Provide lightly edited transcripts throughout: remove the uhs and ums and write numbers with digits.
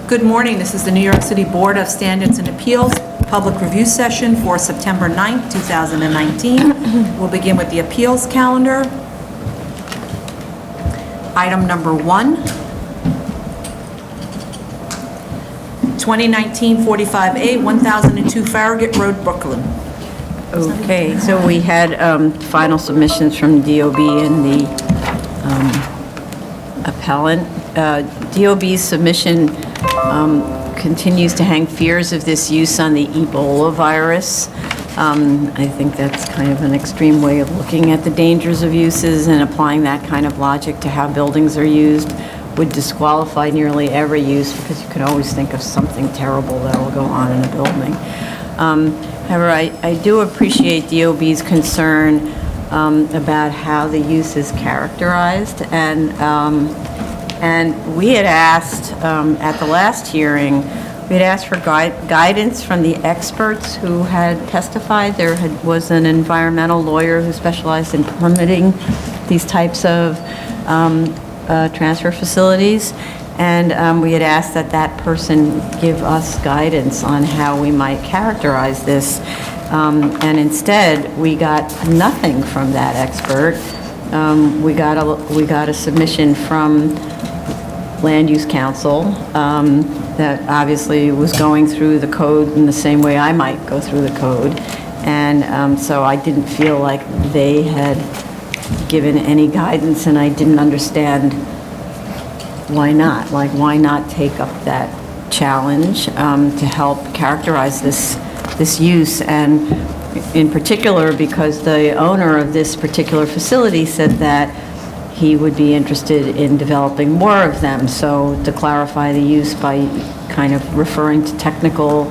Good morning. This is the New York City Board of Standards and Appeals public review session for September 9th, 2019. We'll begin with the appeals calendar. Item number 1, 2019-45A, 1002 Farragut Road, Brooklyn. Okay, so we had final submissions from DOB and the appellant. DOB's submission continues to hang fears of this use on the Ebola virus. I think that's kind of an extreme way of looking at the dangers of uses, and applying that kind of logic to how buildings are used would disqualify nearly every use, because you can always think of something terrible that will go on in a building. However, I do appreciate DOB's concern about how the use is characterized, and we had asked at the last hearing, we had asked for guidance from the experts who had testified. There was an environmental lawyer who specialized in permitting these types of transfer facilities, and we had asked that that person give us guidance on how we might characterize this, and instead we got nothing from that expert. We got a submission from Land Use Council that obviously was going through the code in the same way I might go through the code, and so I didn't feel like they had given any guidance, and I didn't understand why not. Like, why not take up that challenge to help characterize this use, and in particular because the owner of this particular facility said that he would be interested in developing more of them. So to clarify the use by kind of referring to technical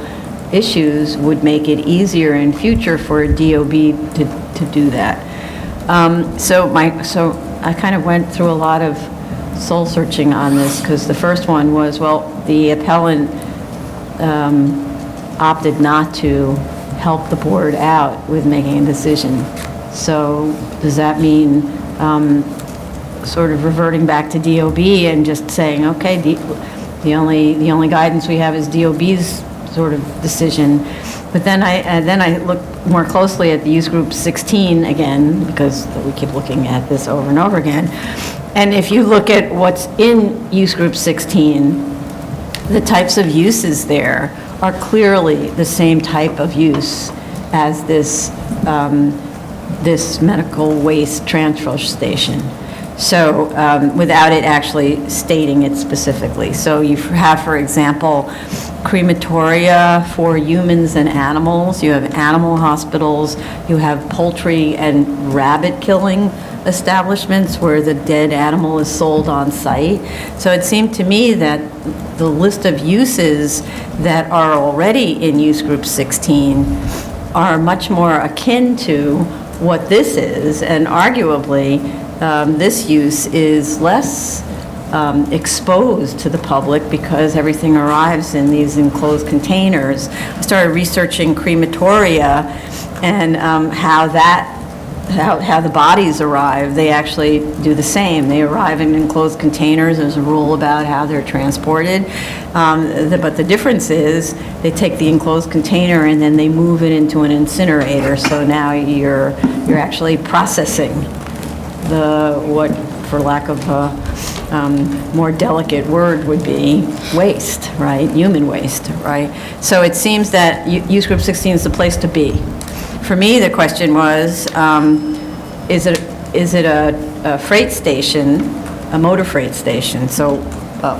issues would make it easier in future for a DOB to do that. So I kind of went through a lot of soul searching on this, because the first one was, well, the appellant opted not to help the board out with making a decision. So does that mean sort of reverting back to DOB and just saying, okay, the only guidance we have is DOB's sort of decision? But then I looked more closely at the use group 16 again, because we keep looking at this over and over again. And if you look at what's in use group 16, the types of uses there are clearly the same type of use as this this medical waste transfer station. So without it actually stating it specifically. So you have, for example, crematoria for humans and animals. You have animal hospitals. You have poultry and rabbit killing establishments where the dead animal is sold on site. So it seemed to me that the list of uses that are already in use group 16 are much more akin to what this is, and arguably this use is less exposed to the public because everything arrives in these enclosed containers. I started researching crematoria and how the bodies arrive. They actually do the same. They arrive in enclosed containers. There's a rule about how they're transported. But the difference is they take the enclosed container and then they move it into an incinerator. So now you're actually processing what, for lack of a more delicate word, would be waste, right? Human waste, right? So it seems that use group 16 is the place to be. For me, the question was, is it a freight station, a motor freight station? So,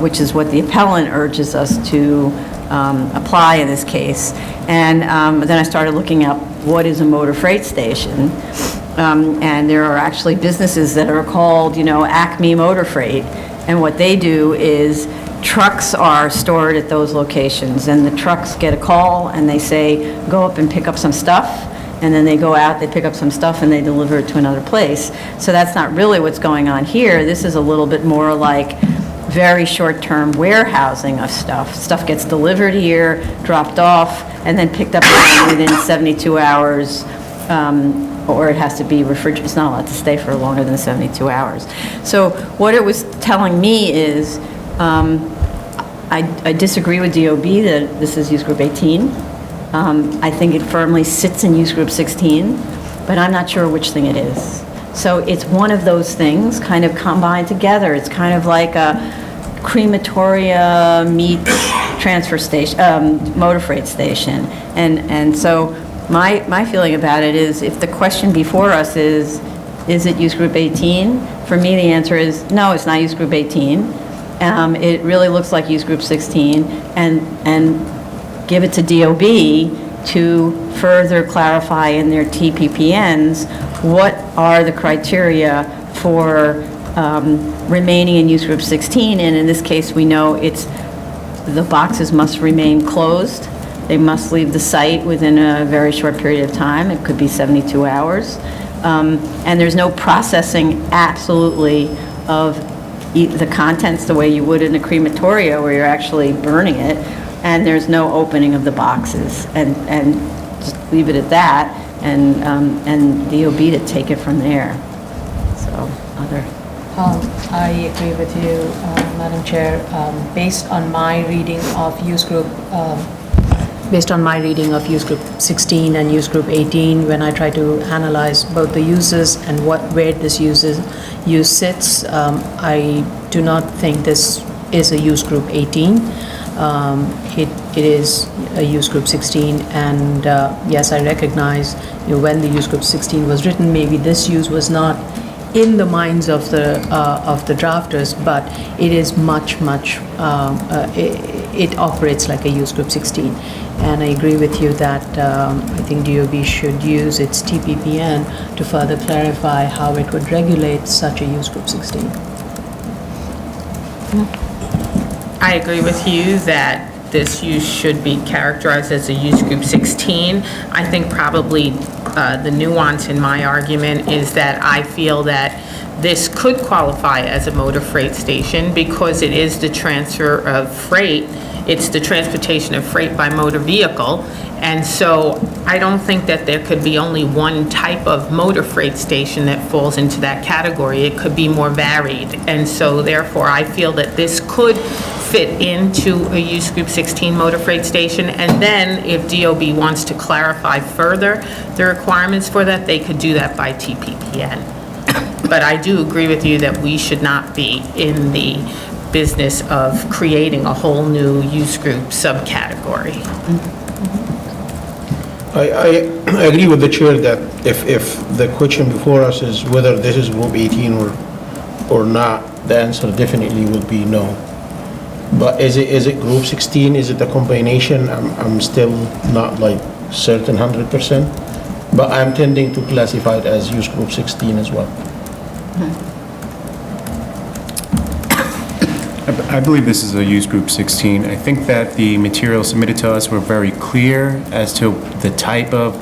which is what the appellant urges us to apply in this case. And then I started looking up what is a motor freight station. And there are actually businesses that are called, Acme Motor Freight. And what they do is trucks are stored at those locations, and the trucks get a call and they say, go up and pick up some stuff. And then they go out, they pick up some stuff, and they deliver it to another place. So that's not really what's going on here. This is a little bit more like very short-term warehousing of stuff. Stuff gets delivered here, dropped off, and then picked up within 72 hours, or it has to be refrigerated. It's not allowed to stay for longer than 72 hours. So what it was telling me is I disagree with DOB that this is use group 18. I think it firmly sits in use group 16, but I'm not sure which thing it is. So it's one of those things kind of combined together. It's kind of like a crematoria meets transfer station, motor freight station. And so my feeling about it is, if the question before us is it use group 18? For me, the answer is no, it's not use group 18. It really looks like use group 16, and give it to DOB to further clarify in their TPPNs what are the criteria for remaining in use group 16. And in this case, we know the boxes must remain closed. They must leave the site within a very short period of time. It could be 72 hours. And there's no processing absolutely of the contents the way you would in a crematoria where you're actually burning it. And there's no opening of the boxes. And just leave it at that, and DOB to take it from there. So, other. I agree with you, Madam Chair. Based on my reading of use group 16 and use group 18, when I try to analyze both the uses and where this use sits, I do not think this is a use group 18. It is a use group 16, and yes, I recognize, when the use group 16 was written, maybe this use was not in the minds of the drafters, but it is much, it operates like a use group 16. And I agree with you that I think DOB should use its TPPN to further clarify how it would regulate such a use group 16. I agree with you that this use should be characterized as a use group 16. I think probably the nuance in my argument is that I feel that this could qualify as a motor freight station because it is the transfer of freight. It's the transportation of freight by motor vehicle. And so I don't think that there could be only one type of motor freight station that falls into that category. It could be more varied. And so therefore, I feel that this could fit into a use group 16 motor freight station. And then if DOB wants to clarify further the requirements for that, they could do that by TPPN. But I do agree with you that we should not be in the business of creating a whole new use group subcategory. I agree with the chair that if the question before us is whether this is group 18 or not, the answer definitely would be no. But is it group 16? Is it a combination? I'm still not like certain 100%, but I'm tending to classify it as use group 16 as well. I believe this is a use group 16. I think that the materials submitted to us were very clear as to the type of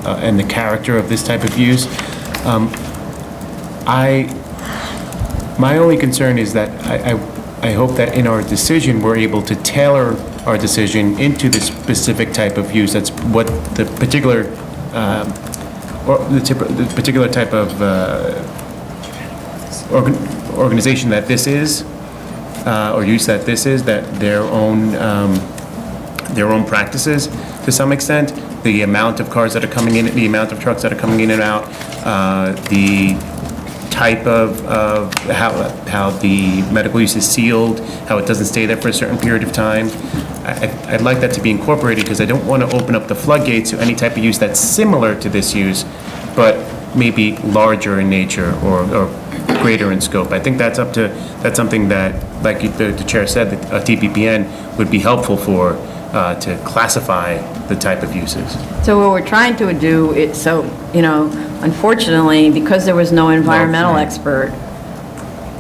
and the character of this type of use. My only concern is that I hope that in our decision, we're able to tailor our decision into the specific type of use. That's what the particular the particular type of organization that this is, or use that this is, that their own practices to some extent, the amount of cars that are coming in, the amount of trucks that are coming in and out, the type of how the medical use is sealed, how it doesn't stay there for a certain period of time. I'd like that to be incorporated because I don't want to open up the floodgates to any type of use that's similar to this use, but maybe larger in nature or greater in scope. I think that's something that, like the chair said, that a TPPN would be helpful for to classify the type of uses. So what we're trying to do is, unfortunately, because there was no environmental expert,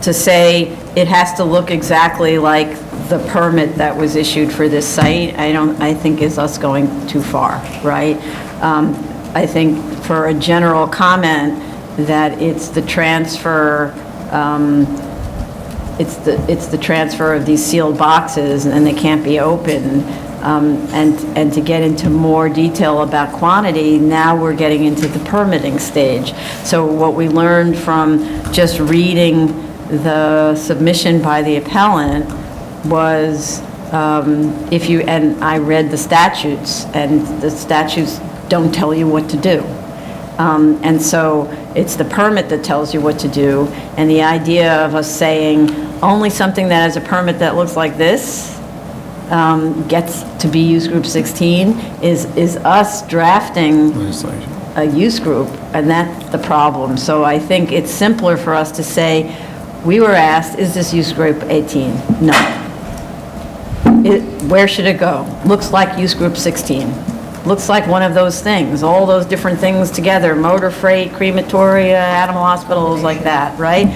to say it has to look exactly like the permit that was issued for this site, I think is us going too far, right? I think for a general comment that it's the transfer, it's the transfer of these sealed boxes and they can't be opened. And to get into more detail about quantity, now we're getting into the permitting stage. So what we learned from just reading the submission by the appellant was if you, and I read the statutes, and the statutes don't tell you what to do. And so it's the permit that tells you what to do, and the idea of us saying only something that has a permit that looks like this gets to be use group 16 is us drafting Legislation. a use group, and that's the problem. So I think it's simpler for us to say, we were asked, is this use group 18? No. Where should it go? Looks like use group 16. Looks like one of those things, all those different things together, motor freight, crematoria, animal hospitals, like that, right?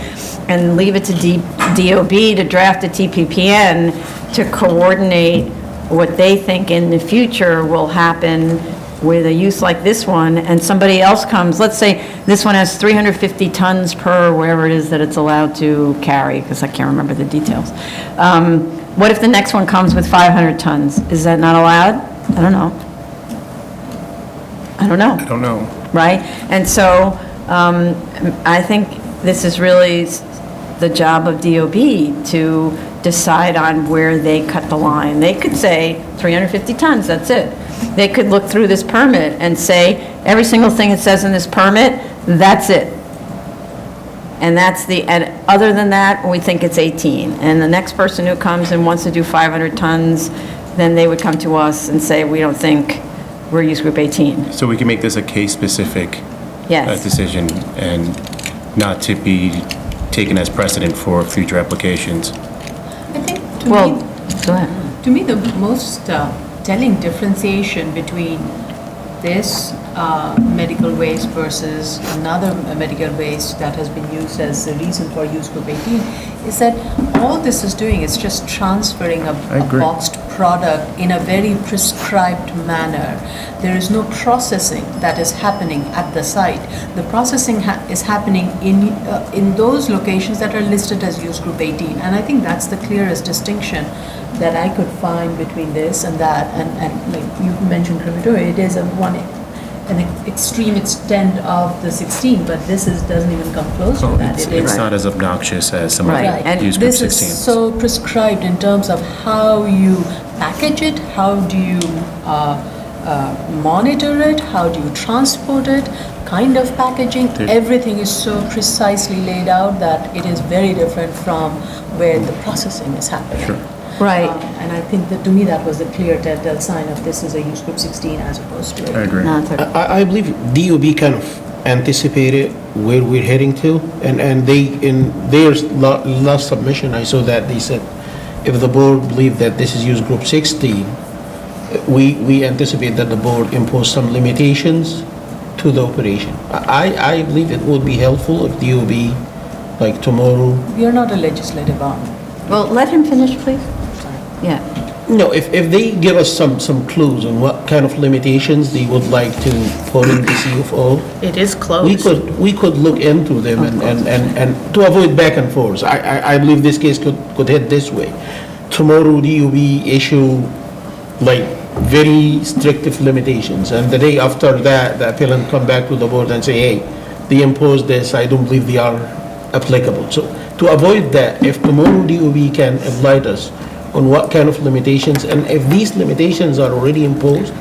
And leave it to DOB to draft a TPPN to coordinate what they think in the future will happen with a use like this one, and somebody else comes, let's say this one has 350 tons per wherever it is that it's allowed to carry, because I can't remember the details. What if the next one comes with 500 tons? Is that not allowed? I don't know. I don't know. Right? And so I think this is really the job of DOB to decide on where they cut the line. They could say 350 tons, that's it. They could look through this permit and say, every single thing it says in this permit, that's it. And and other than that, we think it's 18. And the next person who comes and wants to do 500 tons, then they would come to us and say, we don't think we're use group 18. So we can make this a case-specific Yes. decision and not to be taken as precedent for future applications. I think Well, go ahead. to me, the most telling differentiation between this medical waste versus another medical waste that has been used as the reason for use group 18 is that all this is doing is just transferring a boxed product in a very prescribed manner. There is no processing that is happening at the site. The processing is happening in those locations that are listed as use group 18, and I think that's the clearest distinction that I could find between this and that. And like you mentioned crematoria, it is an extreme extent of the 16, but this doesn't even come close to that. It's not as obnoxious as some of Right. the And use group this 16. is so prescribed in terms of how you package it, how do you monitor it, how do you transport it, kind of packaging, everything is so precisely laid out that it is very different from where the processing is happening. Sure. Right. And I think that to me that was the clear telltale sign of this is a use group 16 as opposed to I agree. No, it's okay. I believe DOB kind of anticipated where we're heading to, and they, in their last submission, I saw that they said, if the board believed that this is use group 16, we anticipate that the board impose some limitations to the operation. I believe it would be helpful if DOB, like tomorrow. We are not a legislative arm. Well, let him finish, please. Yeah. No, if they give us some clues on what kind of limitations they would like to put in the CFO, It is closed. we could look into them and to avoid back and forth. I believe this case could head this way. Tomorrow, DOB issue like very strict limitations, and the day after that, the appellant come back to the board and say, hey, they imposed this, I don't believe they are applicable. So to avoid that, if tomorrow DOB can enlighten us on what kind of limitations, and if these limitations are already imposed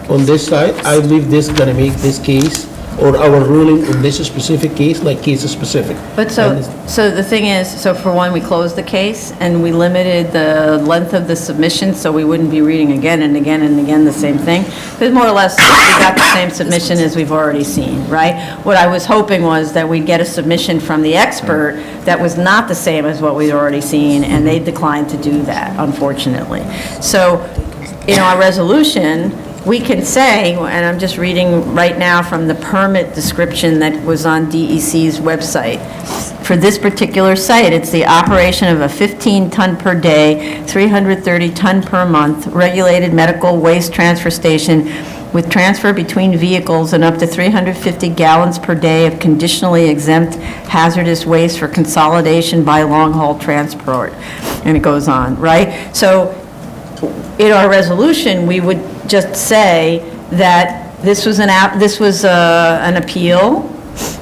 on this side, I believe this is gonna make this case, or our ruling on this specific case, like case specific. But so the thing is, so for one, we closed the case and we limited the length of the submission, so we wouldn't be reading again and again and again the same thing. Because more or less, we got the same submission as we've already seen, right? What I was hoping was that we'd get a submission from the expert that was not the same as what we'd already seen, and they declined to do that, unfortunately. So in our resolution, we can say, and I'm just reading right now from the permit description that was on DEC's website. For this particular site, it's the operation of a 15-ton per day, 330-ton per month regulated medical waste transfer station with transfer between vehicles and up to 350 gallons per day of conditionally exempt hazardous waste for consolidation by long-haul transport. And it goes on, right? So in our resolution, we would just say that this was an appeal,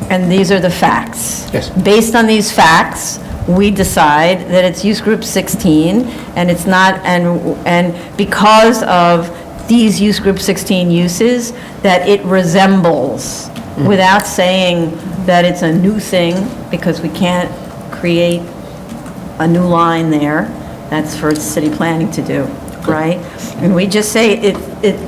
and these are the facts. Yes. Based on these facts, we decide that it's use group 16, and it's not, and because of these use group 16 uses, that it resembles, without saying that it's a new thing, because we can't create a new line there. That's for city planning to do, right? And we just say it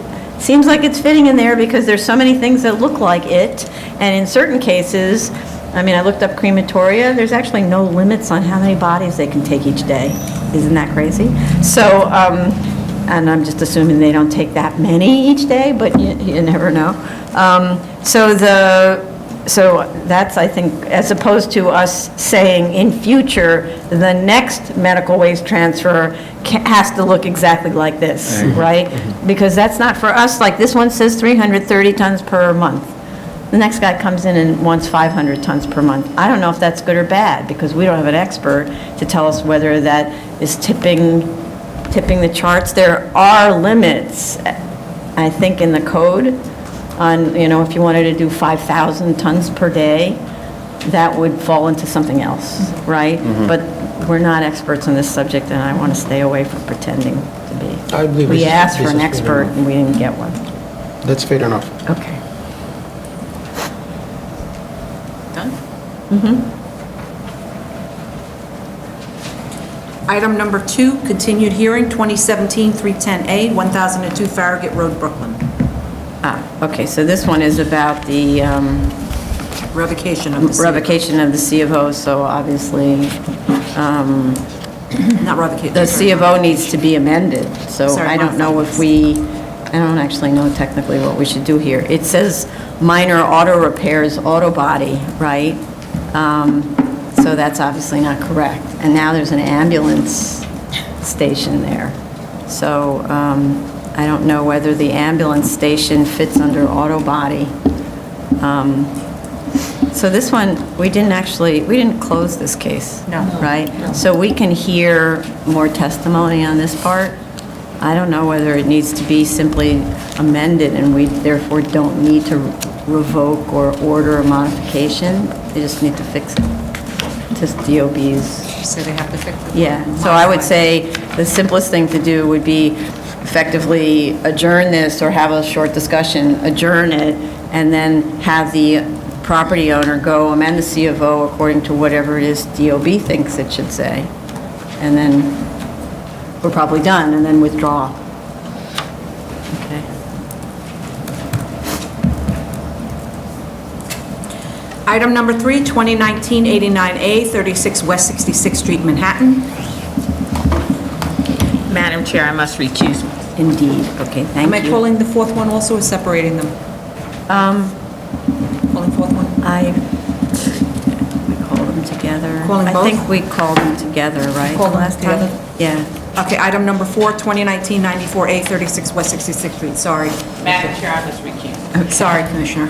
seems like it's fitting in there because there's so many things that look like it, and in certain cases, I mean, I looked up crematoria, there's actually no limits on how many bodies they can take each day. Isn't that crazy? So, and I'm just assuming they don't take that many each day, but you never know. So that's, I think, as opposed to us saying in future, the next medical waste transfer has to look exactly like this, right? Because that's not for us, like this one says 330 tons per month. The next guy comes in and wants 500 tons per month. I don't know if that's good or bad, because we don't have an expert to tell us whether that is tipping the charts. There are limits, I think, in the code on, if you wanted to do 5,000 tons per day, that would fall into something else, right? But we're not experts on this subject, and I want to stay away from pretending to be. I believe We this is- asked this for an is fair expert, enough. and we didn't get one. That's fair enough. Okay. Done? Item number 2, continued hearing, 2017-310A, 1002 Farragut Road, Brooklyn. Okay, so this one is about the Revocation of the CFOs. revocation of the CFOs, so obviously, Not revocation. the CFO needs to be amended, so Sorry, I don't know if I don't actually know technically what we should do here. It says minor auto repairs, auto body, right? So that's obviously not correct. And now there's an ambulance station there. So I don't know whether the ambulance station fits under auto body. So this one, we didn't close this case. No. Right? So we can hear more testimony on this part. I don't know whether it needs to be simply amended and we therefore don't need to revoke or order a modification. They just need to fix it. Just DOB's. So they have to fix it. Yeah, so I would say the simplest thing to do would be effectively adjourn this or have a short discussion, adjourn it, and then have the property owner go amend the CFO according to whatever it is DOB thinks it should say. And then we're probably done, and then withdraw. Okay. Item number 3, 2019-89A, 36 West 66th Street, Manhattan. Madam Chair, I must recuse. Indeed, okay, thank Am I you. calling the fourth one also or separating them? Calling fourth one? We called them together. Calling both? I think we called them together, right? Called them last time? together? Yeah. Okay, item number 4, 2019-94A, 36 West 66th Street, sorry. Madam Chair, I must recuse. Sorry, Commissioner.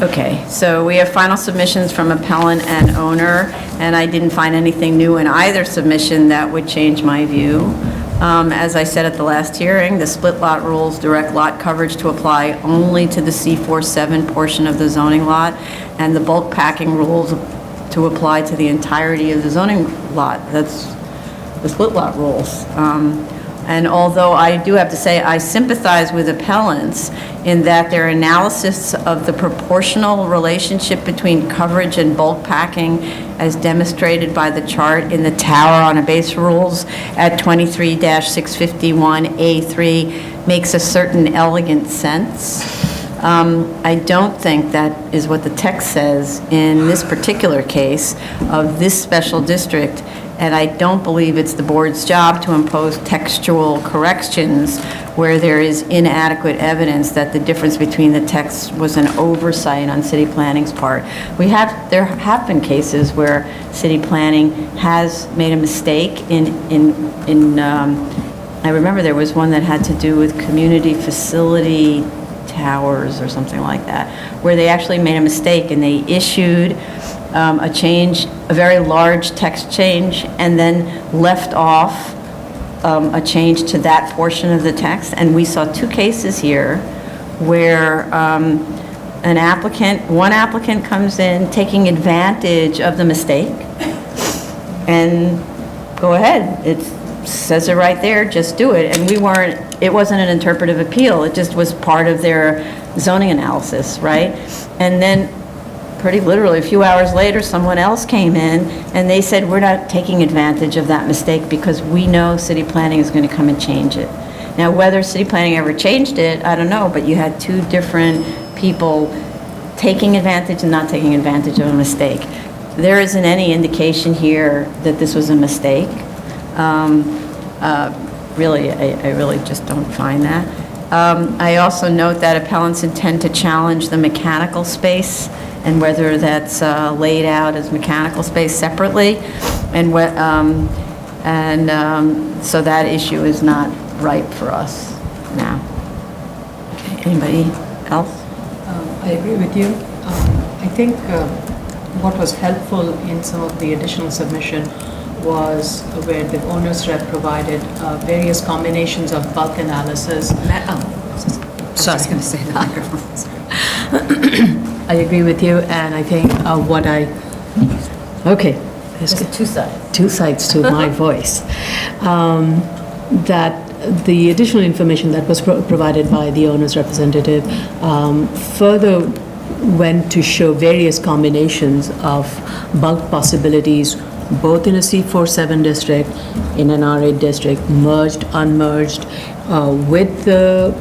Okay, so we have final submissions from appellant and owner, and I didn't find anything new in either submission that would change my view. As I said at the last hearing, the split lot rules direct lot coverage to apply only to the C47 portion of the zoning lot, and the bulk packing rules to apply to the entirety of the zoning lot. That's the split lot rules. And although I do have to say, I sympathize with appellants in that their analysis of the proportional relationship between coverage and bulk packing as demonstrated by the chart in the Tower on a Base rules at 23-651A3 makes a certain elegant sense. I don't think that is what the text says in this particular case of this special district, and I don't believe it's the board's job to impose textual corrections where there is inadequate evidence that the difference between the texts was an oversight on city planning's part. There have been cases where city planning has made a mistake I remember there was one that had to do with community facility towers or something like that, where they actually made a mistake and they issued a change, a very large text change, and then left off a change to that portion of the text. And we saw two cases here where one applicant comes in taking advantage of the mistake, and go ahead, it says it right there, just do it. And it wasn't an interpretive appeal, it just was part of their zoning analysis, right? And then, pretty literally, a few hours later, someone else came in, and they said, we're not taking advantage of that mistake because we know city planning is going to come and change it. Now, whether city planning ever changed it, I don't know, but you had two different people taking advantage and not taking advantage of a mistake. There isn't any indication here that this was a mistake. Really, I really just don't find that. I also note that appellants intend to challenge the mechanical space and whether that's laid out as mechanical space separately, and so that issue is not ripe for us now. Okay, anybody else? I agree with you. I think what was helpful in some of the additional submission was where the owner's rep provided various combinations of bulk analysis. I was just going to say the microphone. I agree with you, and I think okay, there's two sides to my voice. That the additional information that was provided by the owner's representative further went to show various combinations of bulk possibilities, both in a C47 district, in an R8 district, merged, unmerged, with the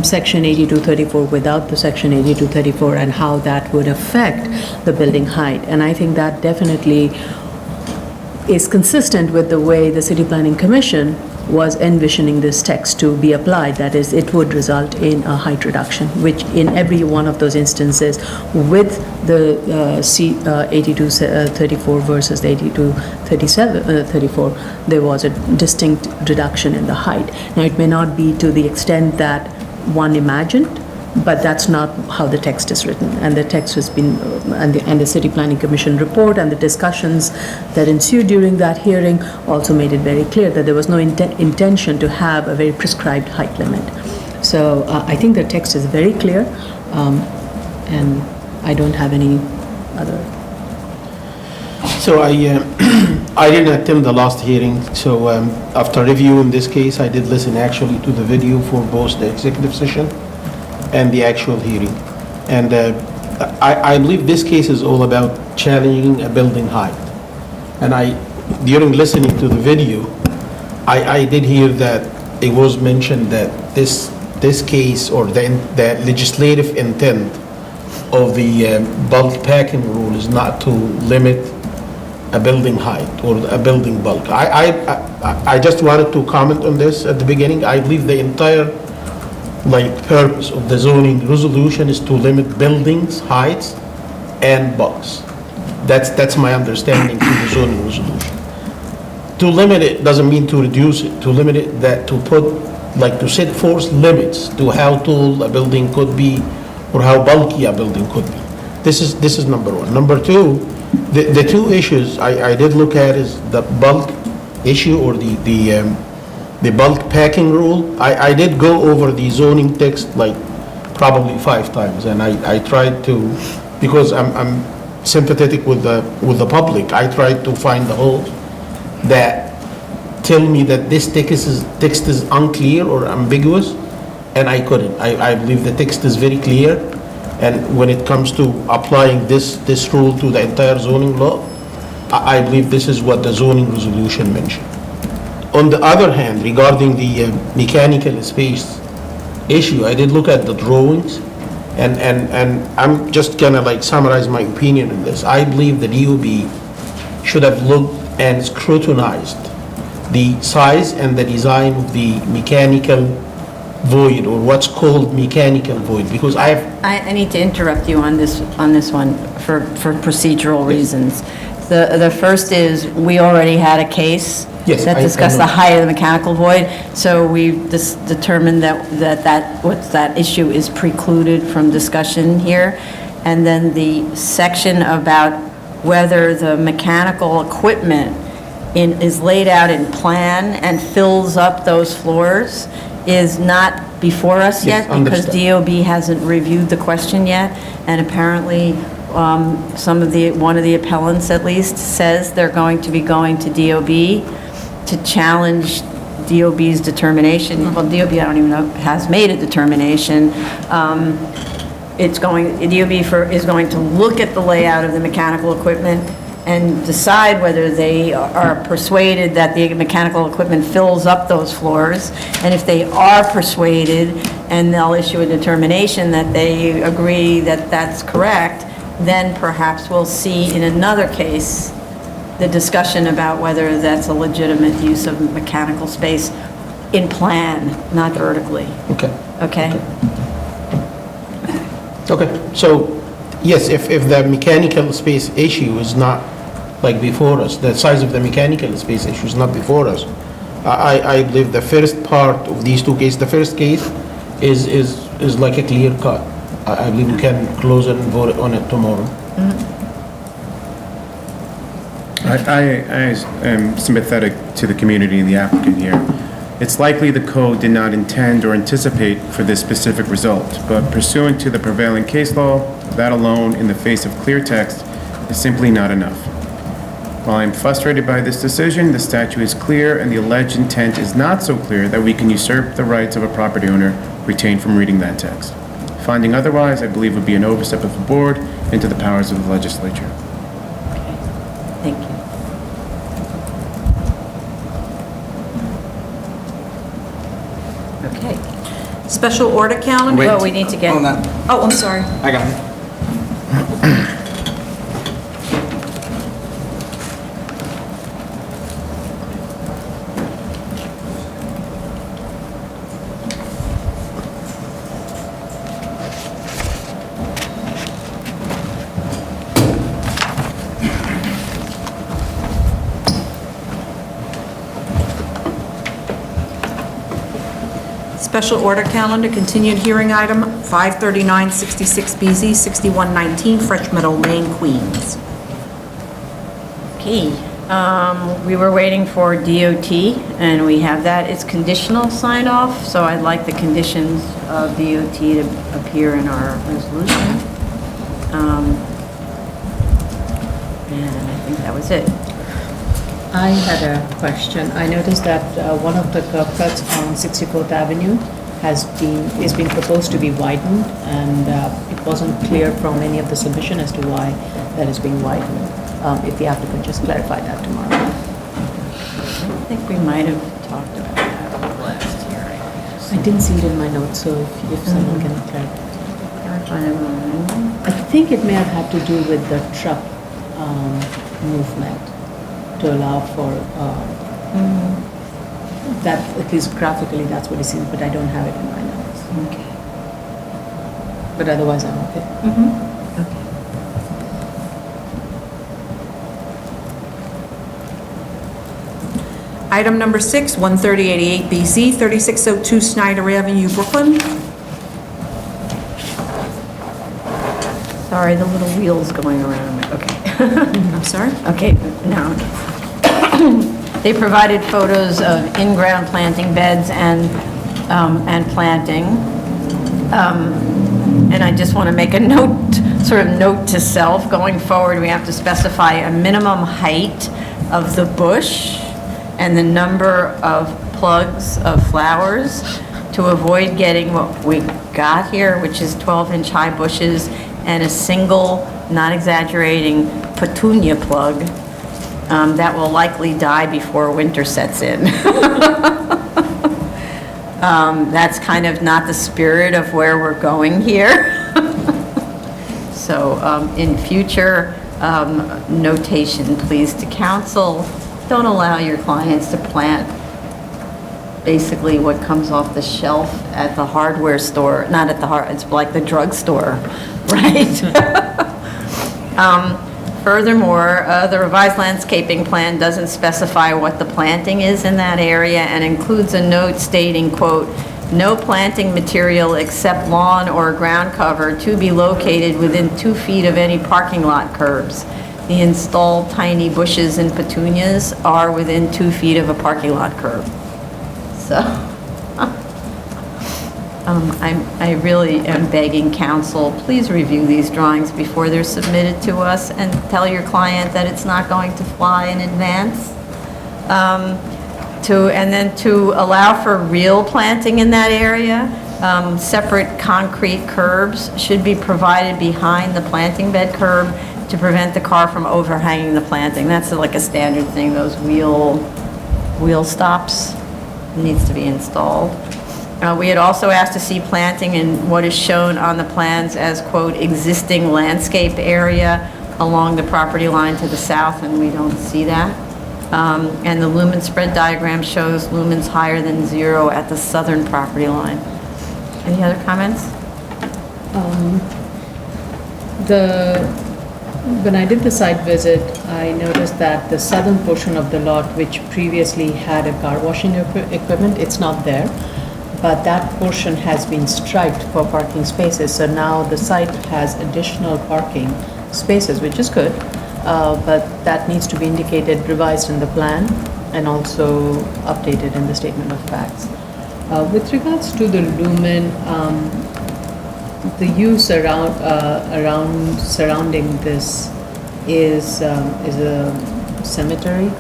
Section 8234, without the Section 8234, and how that would affect the building height. And I think that definitely is consistent with the way the City Planning Commission was envisioning this text to be applied. That is, it would result in a height reduction, which in every one of those instances, with the 8234 versus the 8234, there was a distinct reduction in the height. Now, it may not be to the extent that one imagined, but that's not how the text is written. And the text has been, and the City Planning Commission report and the discussions that ensued during that hearing also made it very clear that there was no intention to have a very prescribed height limit. So I think the text is very clear, and I don't have any other. So I didn't attend the last hearing, so after reviewing this case, I did listen actually to the video for both the executive session and the actual hearing. And I believe this case is all about challenging a building height. And during listening to the video, I did hear that it was mentioned that this case, or the legislative intent of the bulk packing rule is not to limit a building height or a building bulk. I just wanted to comment on this at the beginning. I believe the entire purpose of the zoning resolution is to limit buildings, heights, and bulks. That's my understanding to the zoning resolution. To limit it doesn't mean to reduce it. To limit it, that to put, to set forth limits to how tall a building could be or how bulky a building could be. This is number one. Number two, the two issues I did look at is the bulk issue, or the bulk packing rule. I did go over the zoning text probably 5 times, and I tried to, because I'm sympathetic with the public, I tried to find the holes that tell me that this text is unclear or ambiguous, and I couldn't. I believe the text is very clear, and when it comes to applying this rule to the entire zoning law, I believe this is what the zoning resolution mentioned. On the other hand, regarding the mechanical space issue, I did look at the drawings, and I'm just gonna summarize my opinion on this. I believe the DOB should have looked and scrutinized the size and the design of the mechanical void, or what's called mechanical void, because I need to interrupt you on this one for procedural reasons. The first is, we already had a case Yes, that I discussed know. the height of the mechanical void, so we've determined that issue is precluded from discussion here. And then the section about whether the mechanical equipment is laid out in plan and fills up those floors is not before us Yes, yet because understand. DOB hasn't reviewed the question yet, and apparently one of the appellants at least says they're going to be going to DOB to challenge DOB's determination. Well, DOB, I don't even know, has made a determination. DOB is going to look at the layout of the mechanical equipment and decide whether they are persuaded that the mechanical equipment fills up those floors. And if they are persuaded, and they'll issue a determination that they agree that that's correct, then perhaps we'll see in another case the discussion about whether that's a legitimate use of mechanical space in plan, not vertically. Okay. Okay? Okay, so, yes, if the mechanical space issue is not like before us, the size of the mechanical space issue is not before us, I believe the first part of these two cases, the first case is like a clear cut. I believe we can close it and vote on it tomorrow. I am sympathetic to the community and the applicant here. It's likely the code did not intend or anticipate for this specific result, but pursuant to the prevailing case law, that alone, in the face of clear text, is simply not enough. While I'm frustrated by this decision, the statute is clear and the alleged intent is not so clear that we can usurp the rights of a property owner retained from reading that text. Finding otherwise, I believe, would be an overstep of the board into the powers of the legislature. Thank you. Okay. Special order calendar? Well, we need to get, Hold on, Oh, I'm sorry. I got it. Special order calendar, continued hearing item 53966BZ, 6119 Fresh Meadow Lane, Queens. okay. We were waiting for DOT, and we have that. It's conditional sign off, so I'd like the conditions of DOT to appear in our resolution. And I think that was it. I had a question. I noticed that one of the curb cuts on 64th Avenue is being proposed to be widened, and it wasn't clear from any of the submission as to why that is being widened. If the applicant just clarify that tomorrow. I think we might have talked about that last hearing. I didn't see it in my notes, so if someone can clarify. I think it may have had to do with the truck movement to allow for that, at least graphically, that's what it seems, but I don't have it in my notes. Okay. But otherwise, I'm okay. Okay. Item number 6, 13088BZ, 3602 Snyder Avenue, Brooklyn. Sorry, the little wheel's going around. Okay. I'm sorry? Okay, now. They provided photos of in-ground planting beds and planting. And I just want to make a note, sort of note to self, going forward, we have to specify a minimum height of the bush and the number of plugs of flowers to avoid getting what we got here, which is 12-inch high bushes and a single, not exaggerating, petunia plug that will likely die before winter sets in. That's kind of not the spirit of where we're going here. So in future notation, please, to council, don't allow your clients to plant basically what comes off the shelf at the hardware store, not at the it's like the drugstore, right? Furthermore, the revised landscaping plan doesn't specify what the planting is in that area and includes a note stating, quote, "No planting material except lawn or ground cover to be located within 2 feet of any parking lot curbs. The installed tiny bushes and petunias are within 2 feet of a parking lot curb." So, I really am begging counsel, please review these drawings before they're submitted to us and tell your client that it's not going to fly in advance. And then to allow for real planting in that area, separate concrete curbs should be provided behind the planting bed curb to prevent the car from overhanging the planting. That's like a standard thing, those wheel stops needs to be installed. We had also asked to see planting in what is shown on the plans as, quote, existing landscape area along the property line to the south, and we don't see that. And the lumen spread diagram shows lumens higher than 0 at the southern property line. Any other comments? When I did the site visit, I noticed that the southern portion of the lot, which previously had a car washing equipment, it's not there. But that portion has been striped for parking spaces, so now the site has additional parking spaces, which is good, but that needs to be indicated, revised in the plan, and also updated in the statement of facts. With regards to the lumen, the use surrounding this is a cemetery,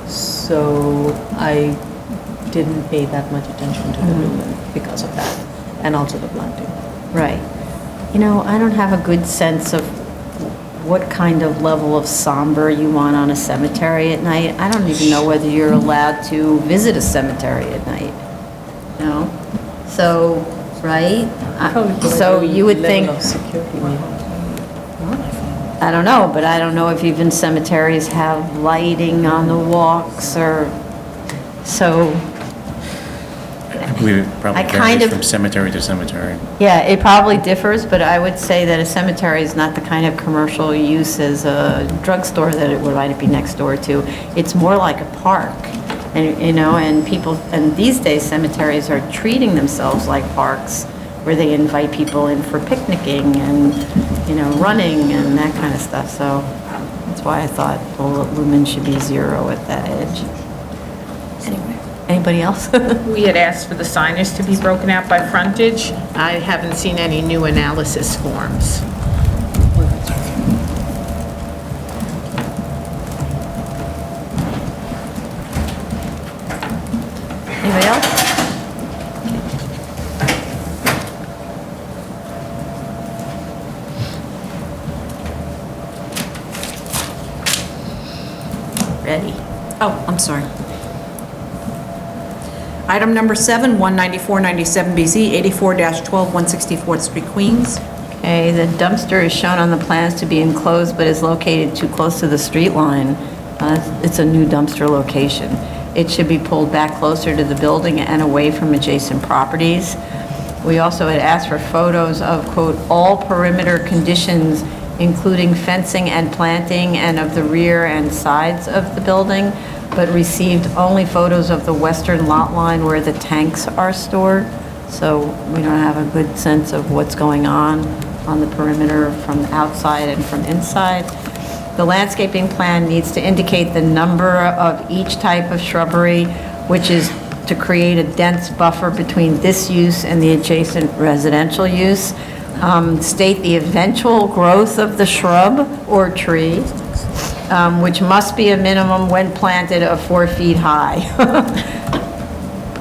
so I didn't pay that much attention to the lumen because of that, and also the planting. Right. You know, I don't have a good sense of what kind of level of somber you want on a cemetery at night. I don't even know whether you're allowed to visit a cemetery at night. No? So, right? So you would think, Level of security, maybe. I don't know, but I don't know if even cemeteries have lighting on the walks or, so, I believe it probably I kind varies of- from cemetery to cemetery. yeah, it probably differs, but I would say that a cemetery is not the kind of commercial use as a drugstore that it might be next door to. It's more like a park. And, you know, and people, and these days cemeteries are treating themselves like parks where they invite people in for picnicking and, you know, running and that kind of stuff. So that's why I thought, well, lumen should be 0 at that edge. Anyway, anybody else? We had asked for the signage to be broken out by frontage. I haven't seen any new analysis forms. Anybody else? Ready. Oh, I'm sorry. Item number 7, 19497BZ, 84-12, 164th Street, Queens. Okay, the dumpster is shown on the plans to be enclosed but is located too close to the street line. It's a new dumpster location. It should be pulled back closer to the building and away from adjacent properties. We also had asked for photos of, quote, all perimeter conditions, including fencing and planting, and of the rear and sides of the building, but received only photos of the western lot line where the tanks are stored. So we don't have a good sense of what's going on the perimeter from outside and from inside. The landscaping plan needs to indicate the number of each type of shrubbery, which is to create a dense buffer between this use and the adjacent residential use. State the eventual growth of the shrub or tree, which must be a minimum when planted of 4 feet high,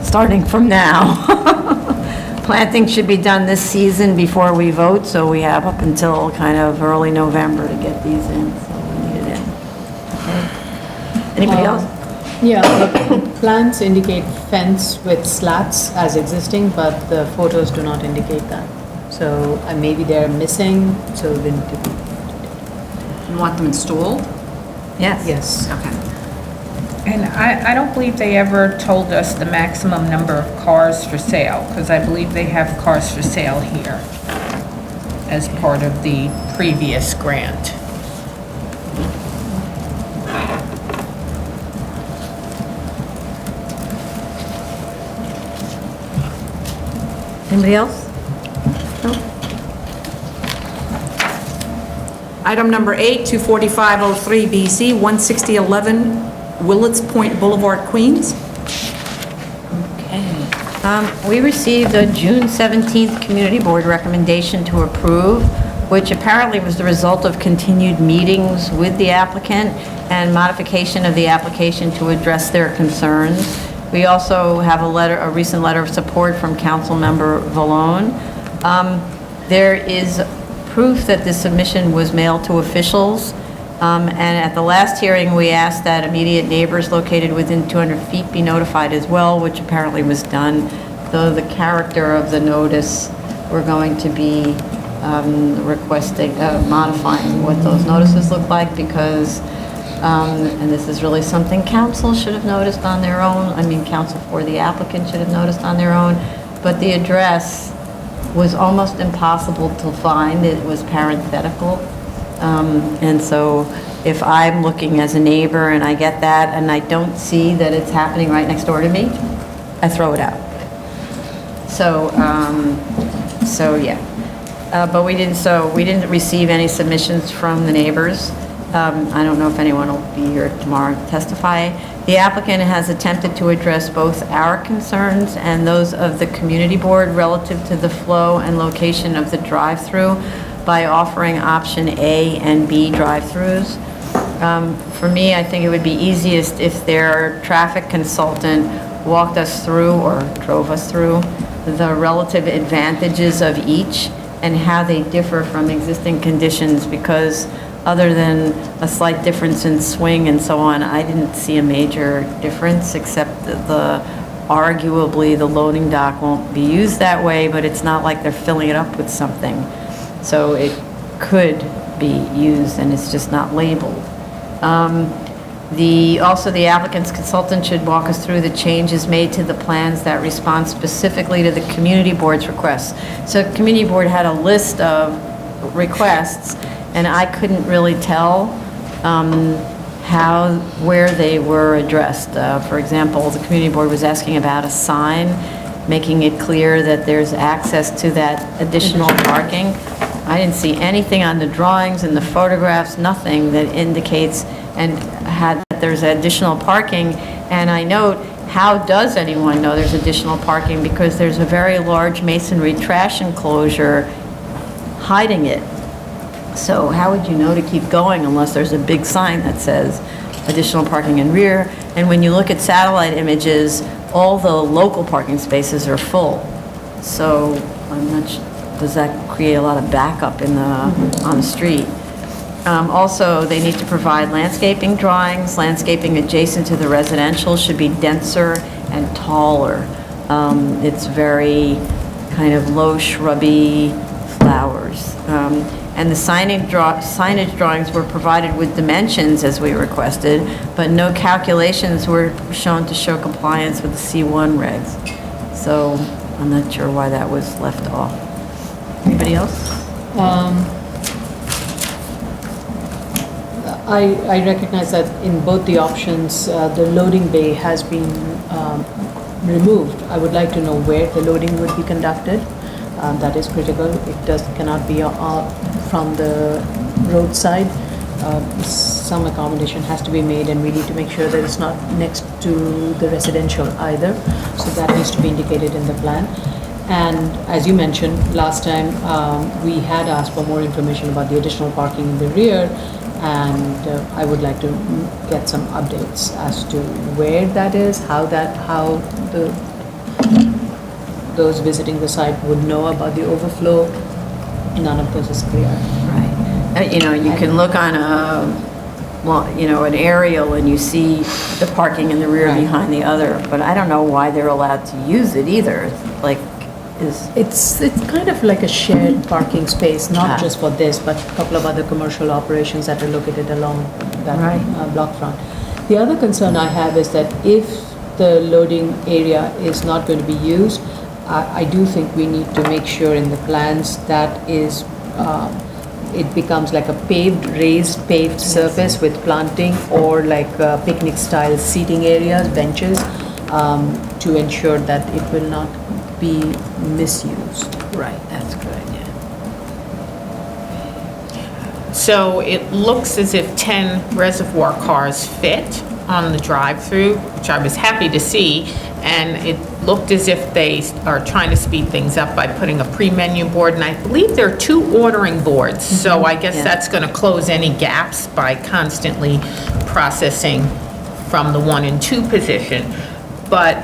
starting from now. Planting should be done this season before we vote, so we have up until kind of early November to get these in, so we need it in. Okay. Anybody else? Yeah, the plans indicate fence with slats as existing, but the photos do not indicate that. So maybe they're missing, so they need to be. You want them installed? Yes. Yes. Okay. And I don't believe they ever told us the maximum number of cars for sale, because I believe they have cars for sale here as part of the previous grant. Anybody else? Item number 8, 24503BZ, 16011 Willets Point Boulevard, Queens. Okay. We received a June 17th Community Board recommendation to approve, which apparently was the result of continued meetings with the applicant and modification of the application to address their concerns. We also have a recent letter of support from Councilmember Vallone. There is proof that this submission was mailed to officials, and at the last hearing, we asked that immediate neighbors located within 200 feet be notified as well, which apparently was done, though the character of the notice, we're going to be modifying what those notices look like, because, and this is really something council should have noticed on their own, council for the applicant should have noticed on their own, but the address was almost impossible to find. It was parenthetical. And so if I'm looking as a neighbor and I get that and I don't see that it's happening right next door to me, I throw it out. So, yeah. But we didn't receive any submissions from the neighbors. I don't know if anyone will be here tomorrow to testify. The applicant has attempted to address both our concerns and those of the community board relative to the flow and location of the drive-through by offering option A and B drive-throughs. For me, I think it would be easiest if their traffic consultant walked us through or drove us through the relative advantages of each and how they differ from existing conditions, because other than a slight difference in swing and so on, I didn't see a major difference, except that arguably the loading dock won't be used that way, but it's not like they're filling it up with something. So it could be used and it's just not labeled. Also, the applicant's consultant should walk us through the changes made to the plans that respond specifically to the community board's requests. So community board had a list of requests, and I couldn't really tell where they were addressed. For example, the community board was asking about a sign, making it clear that there's access to that additional parking. I didn't see anything on the drawings and the photographs, nothing that indicates that there's additional parking. And I note, how does anyone know there's additional parking? Because there's a very large masonry trash enclosure hiding it. So how would you know to keep going unless there's a big sign that says additional parking in rear? And when you look at satellite images, all the local parking spaces are full. So I'm not sure, does that create a lot of backup on the street? Also, they need to provide landscaping drawings. Landscaping adjacent to the residential should be denser and taller. It's very kind of low shrubby flowers. And the signage drawings were provided with dimensions as we requested, but no calculations were shown to show compliance with the C1 regs. So I'm not sure why that was left off. Anybody else? I recognize that in both the options, the loading bay has been removed. I would like to know where the loading would be conducted. That is critical. It cannot be from the roadside. Some accommodation has to be made, and we need to make sure that it's not next to the residential either. So that needs to be indicated in the plan. And as you mentioned last time, we had asked for more information about the additional parking in the rear, and I would like to get some updates as to where that is, how those visiting the site would know about the overflow. None of this is clear. Right. You can look on an aerial and you see the parking in the rear behind the other, but I don't know why they're allowed to use it either. It's kind of like a shared parking space, not just for this, but a couple of other commercial operations that are located along that block front. The other concern I have is that if the loading area is not going to be used, I do think we need to make sure in the plans that it becomes like a raised paved surface with planting, or like picnic style seating areas, benches, to ensure that it will not be misused. Right, that's a good idea. So it looks as if 10 reservoir cars fit on the drive-through, which I was happy to see, and it looked as if they are trying to speed things up by putting a pre-menu board, and I believe there are 2 ordering boards, so I guess Yeah. that's going to close any gaps by constantly processing from the 1 and 2 position. But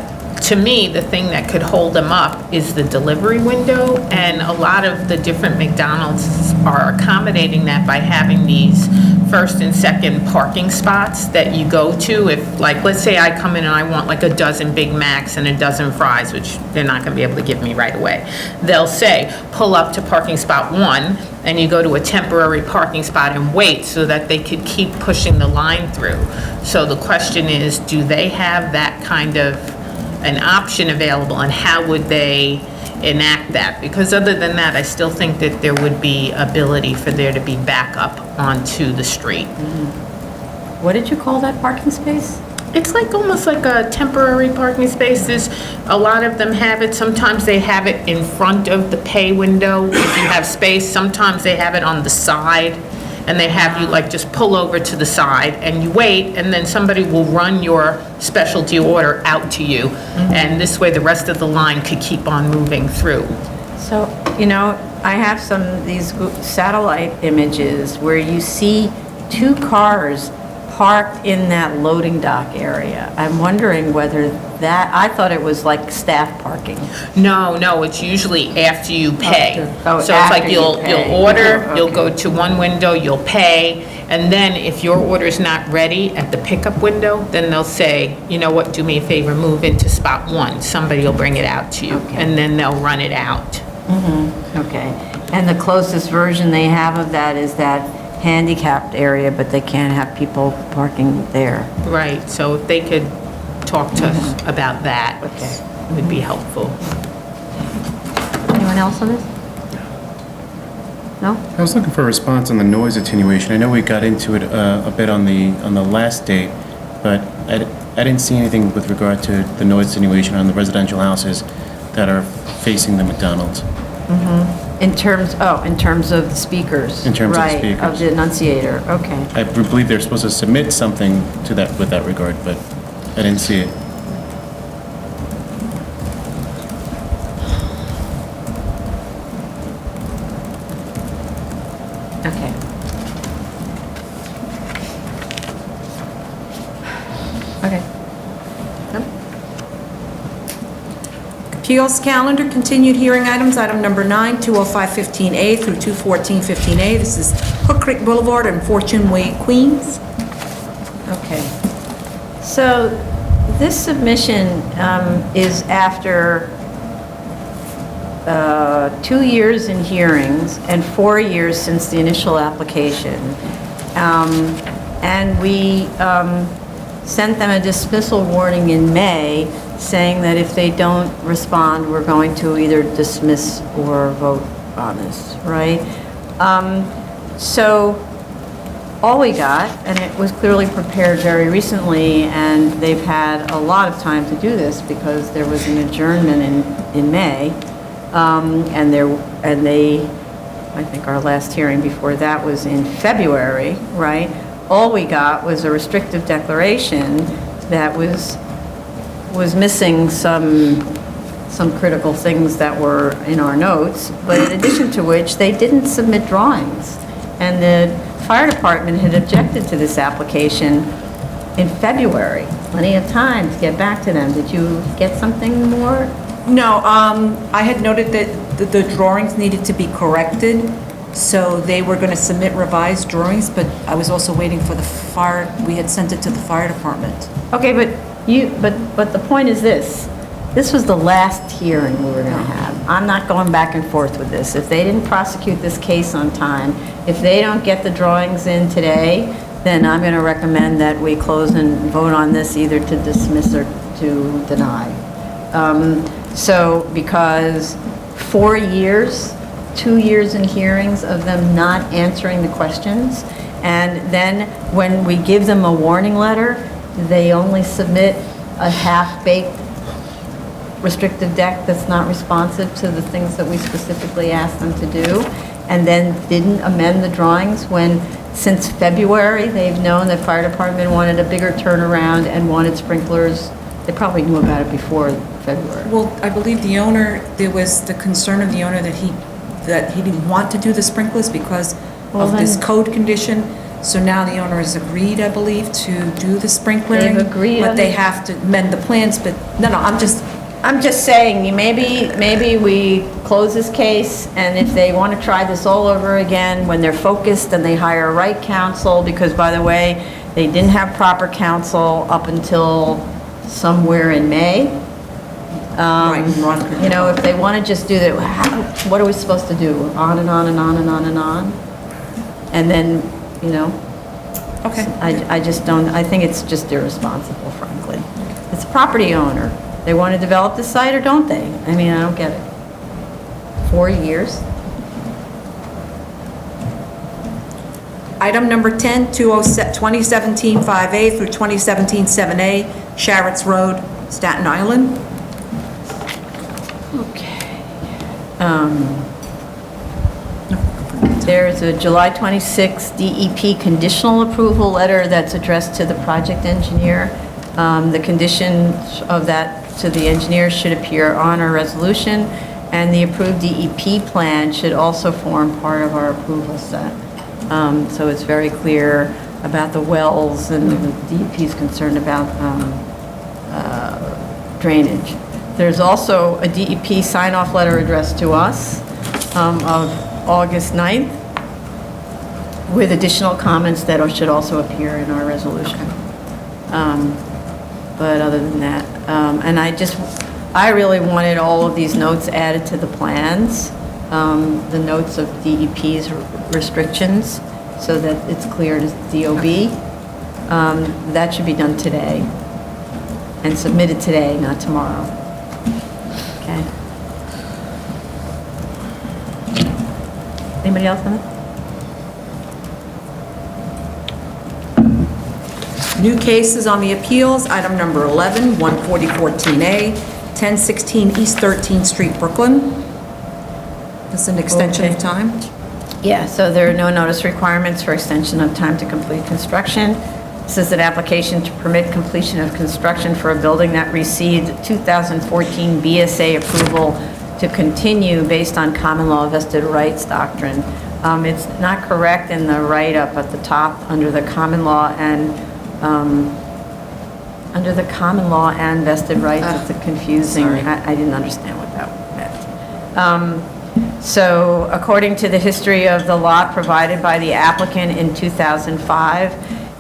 to me, the thing that could hold them up is the delivery window, and a lot of the different McDonald's are accommodating that by having these first and second parking spots that you go to. If, like, let's say I come in and I want like a dozen Big Macs and a dozen fries, which they're not gonna be able to give me right away. They'll say, pull up to parking spot 1, and you go to a temporary parking spot and wait so that they could keep pushing the line through. So the question is, do they have that kind of an option available, and how would they enact that? Because other than that, I still think that there would be ability for there to be backup onto the street. What did you call that parking space? It's like, almost like a temporary parking spaces. A lot of them have it. Sometimes they have it in front of the pay window if you have space. Sometimes they have it on the side, and they have you like just pull over to the side and you wait, and then somebody will run your specialty order out to you. And this way the rest of the line could keep on moving through. So, I have some of these satellite images where you see 2 cars parked in that loading dock area. I'm wondering whether I thought it was like staff parking. No, it's usually after you pay. Oh, So it's like after you pay. you'll order, Oh, you'll okay. go to one window, you'll pay, and then if your order's not ready at the pickup window, then they'll say, you know what, do me a favor, move into spot 1. Somebody will bring it out to you, Okay. and then they'll run it out. Okay. And the closest version they have of that is that handicapped area, but they can't have people parking there. Right, so if they could talk to us about that, Okay. it would be helpful. Anyone else on this? No? I was looking for a response on the noise attenuation. I know we got into it a bit on the last date, but I didn't see anything with regard to the noise attenuation on the residential houses that are facing the McDonald's. In terms of the speakers. In terms of the Right, of speakers. the enunciator, okay. I believe they're supposed to submit something to that, with that regard, but I didn't see it. Okay. Okay. Appeals calendar, continued hearing items, item number 9, 20515A through 21415A. This is Hook Creek Boulevard and Fortune Way, Queens. Okay. So this submission is after 2 years in hearings and 4 years since the initial application. And we sent them a dismissal warning in May, saying that if they don't respond, we're going to either dismiss or vote on this, right? So all we got, and it was clearly prepared very recently, and they've had a lot of time to do this because there was an adjournment in May, and they, I think our last hearing before that was in February, right? All we got was a restrictive declaration that was missing some critical things that were in our notes, but in addition to which, they didn't submit drawings. And the fire department had objected to this application in February. Plenty of time to get back to them. Did you get something more? No, I had noted that the drawings needed to be corrected, so they were going to submit revised drawings, but I was also waiting for the fire, we had sent it to the fire department. Okay, but the point is this. This was the last hearing we were going to have. I'm not going back and forth with this. If they didn't prosecute this case on time, if they don't get the drawings in today, then I'm going to recommend that we close and vote on this either to dismiss or to deny. So because 4 years, 2 years in hearings of them not answering the questions, and then when we give them a warning letter, they only submit a half-baked restrictive deck that's not responsive to the things that we specifically asked them to do, and then didn't amend the drawings when, since February, they've known that fire department wanted a bigger turnaround and wanted sprinklers They probably knew about it before February. Well, I believe the owner, there was the concern of the owner that he didn't want to do the sprinklers because Well, of this then- code condition. So now the owner has agreed, I believe, to do the sprinklering. They've agreed But on they it? have to amend the plans, but, no, I'm just saying, maybe we close this case, and if they want to try this all over again, when they're focused and they hire right counsel, because by the way, they didn't have proper counsel up until somewhere in May. right, Ron could- You know, if they want to just do that, what are we supposed to do? On and on and on and on and on? And then, you know, Okay. I just don't, I think it's just irresponsible, frankly. It's a property owner. They want to develop the site or don't they? I mean, I don't get it. 4 years? Item number 10, 2017 5A through 2017 7A, Sharretts Road, Staten Island. Okay. There's a July 26 DEP conditional approval letter that's addressed to the project engineer. The conditions of that to the engineer should appear on our resolution, and the approved DEP plan should also form part of our approval set. So it's very clear about the wells, and the DEP is concerned about drainage. There's also a DEP sign-off letter addressed to us of August 9th with additional comments that should also appear in our resolution. But other than that, and I really wanted all of these notes added to the plans, the notes of DEP's restrictions, so that it's clear to DOB. That should be done today and submitted today, not tomorrow. Okay. Anybody else on that? New cases on the appeals, item number 11, 14014A, 1016 East 13th Street, Brooklyn. This is an extension of Okay. time. Yeah, so there are no notice requirements for extension of time to complete construction. This is an application to permit completion of construction for a building that received 2014 BSA approval to continue based on common law vested rights doctrine. It's not correct in the write-up at the top under the common law and vested rights. It's a confusing, sorry. I didn't understand what that meant. So according to the history of the lot provided by the applicant in 2005,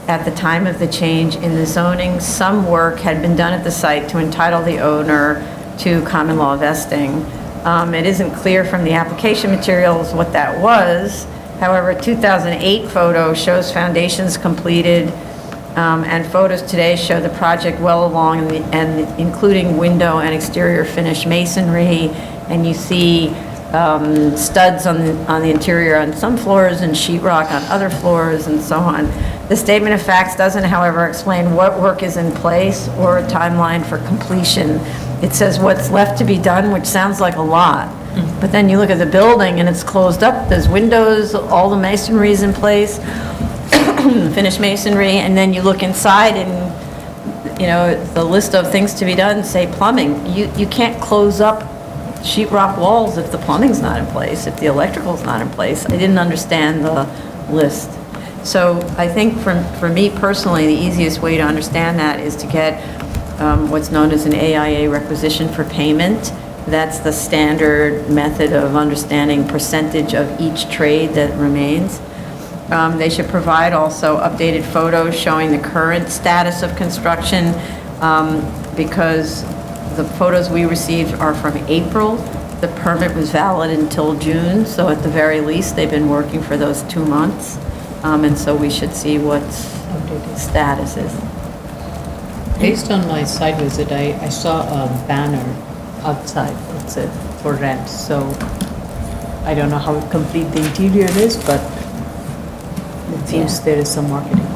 at the time of the change in the zoning, some work had been done at the site to entitle the owner to common law vesting. It isn't clear from the application materials what that was. However, 2008 photo shows foundations completed, and photos today show the project well along and including window and exterior finish masonry, and you see studs on the interior on some floors and sheetrock on other floors and so on. The statement of facts doesn't, however, explain what work is in place or a timeline for completion. It says what's left to be done, which sounds like a lot. But then you look at the building and it's closed up, there's windows, all the masonry's in place, finished masonry, and then you look inside and, you know, the list of things to be done, say plumbing. You can't close up sheetrock walls if the plumbing's not in place, if the electrical's not in place. I didn't understand the list. So I think for me personally, the easiest way to understand that is to get what's known as an AIA requisition for payment. That's the standard method of understanding percentage of each trade that remains. They should provide also updated photos showing the current status of construction, because the photos we received are from April. The permit was valid until June, so at the very least, they've been working for those 2 months. And so we should see what status is. Based on my site visit, I saw a banner outside that said for rent, so I don't know how complete the interior is, but it seems there is some marketing.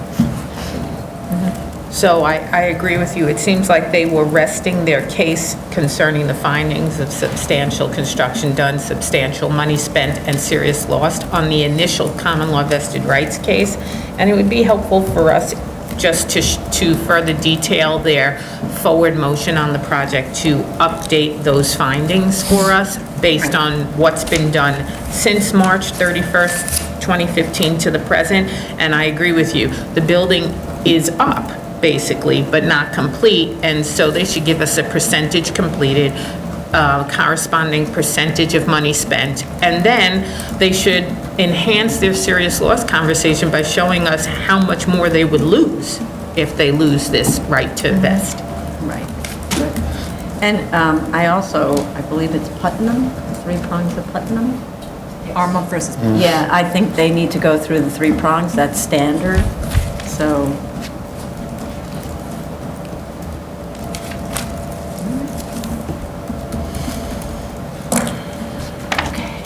So I agree with you. It seems like they were resting their case concerning the findings of substantial construction done, substantial money spent, and serious loss on the initial common law vested rights case. And it would be helpful for us just to further detail their forward motion on the project to update those findings for us based on what's been done since March 31st, 2015 to the present. And I agree with you. The building is up, basically, but not complete. And so they should give us a percentage completed, corresponding percentage of money spent. And then they should enhance their serious loss conversation by showing us how much more they would lose if they lose this right to vest. Right. Good. And I believe it's Putnam, 3 prongs of Putnam? Armonk versus. Yeah, I think they need to go through the 3 prongs, that's standard, so. Okay.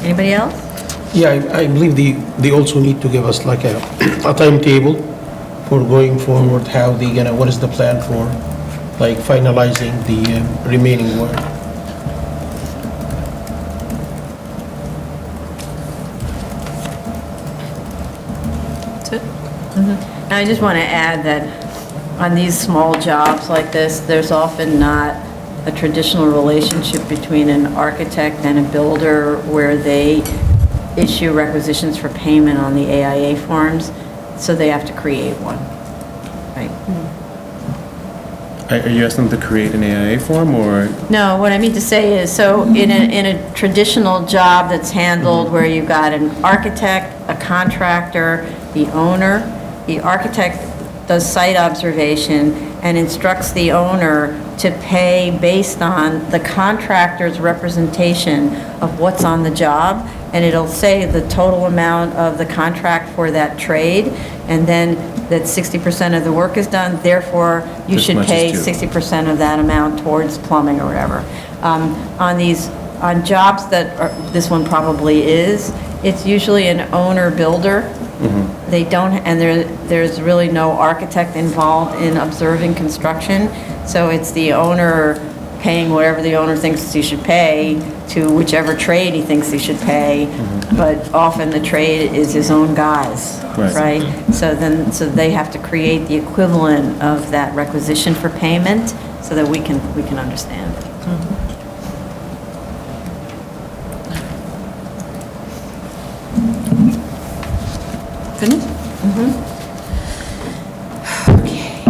Anybody else? Yeah, I believe they also need to give us like a timetable for going forward, how they gonna, what is the plan for, like, finalizing the remaining work. That's it? And I just want to add that on these small jobs like this, there's often not a traditional relationship between an architect and a builder where they issue requisitions for payment on the AIA forms, so they have to create one, right? Are you asking them to create an AIA form, or? No, what I mean to say is, so in a traditional job that's handled where you've got an architect, a contractor, the owner, the architect does site observation and instructs the owner to pay based on the contractor's representation of what's on the job, and it'll say the total amount of the contract for that trade, and then that 60% of the work is done, therefore you This should much is pay due. 60% of that amount towards plumbing or whatever. On jobs that are, this one probably is, it's usually an owner-builder. They don't, and there's really no architect involved in observing construction, so it's the owner paying whatever the owner thinks he should pay to whichever trade he thinks he should pay, but often the trade is his own guys, Right. right? So they have to create the equivalent of that requisition for payment so that we can understand it. Finished? Okay.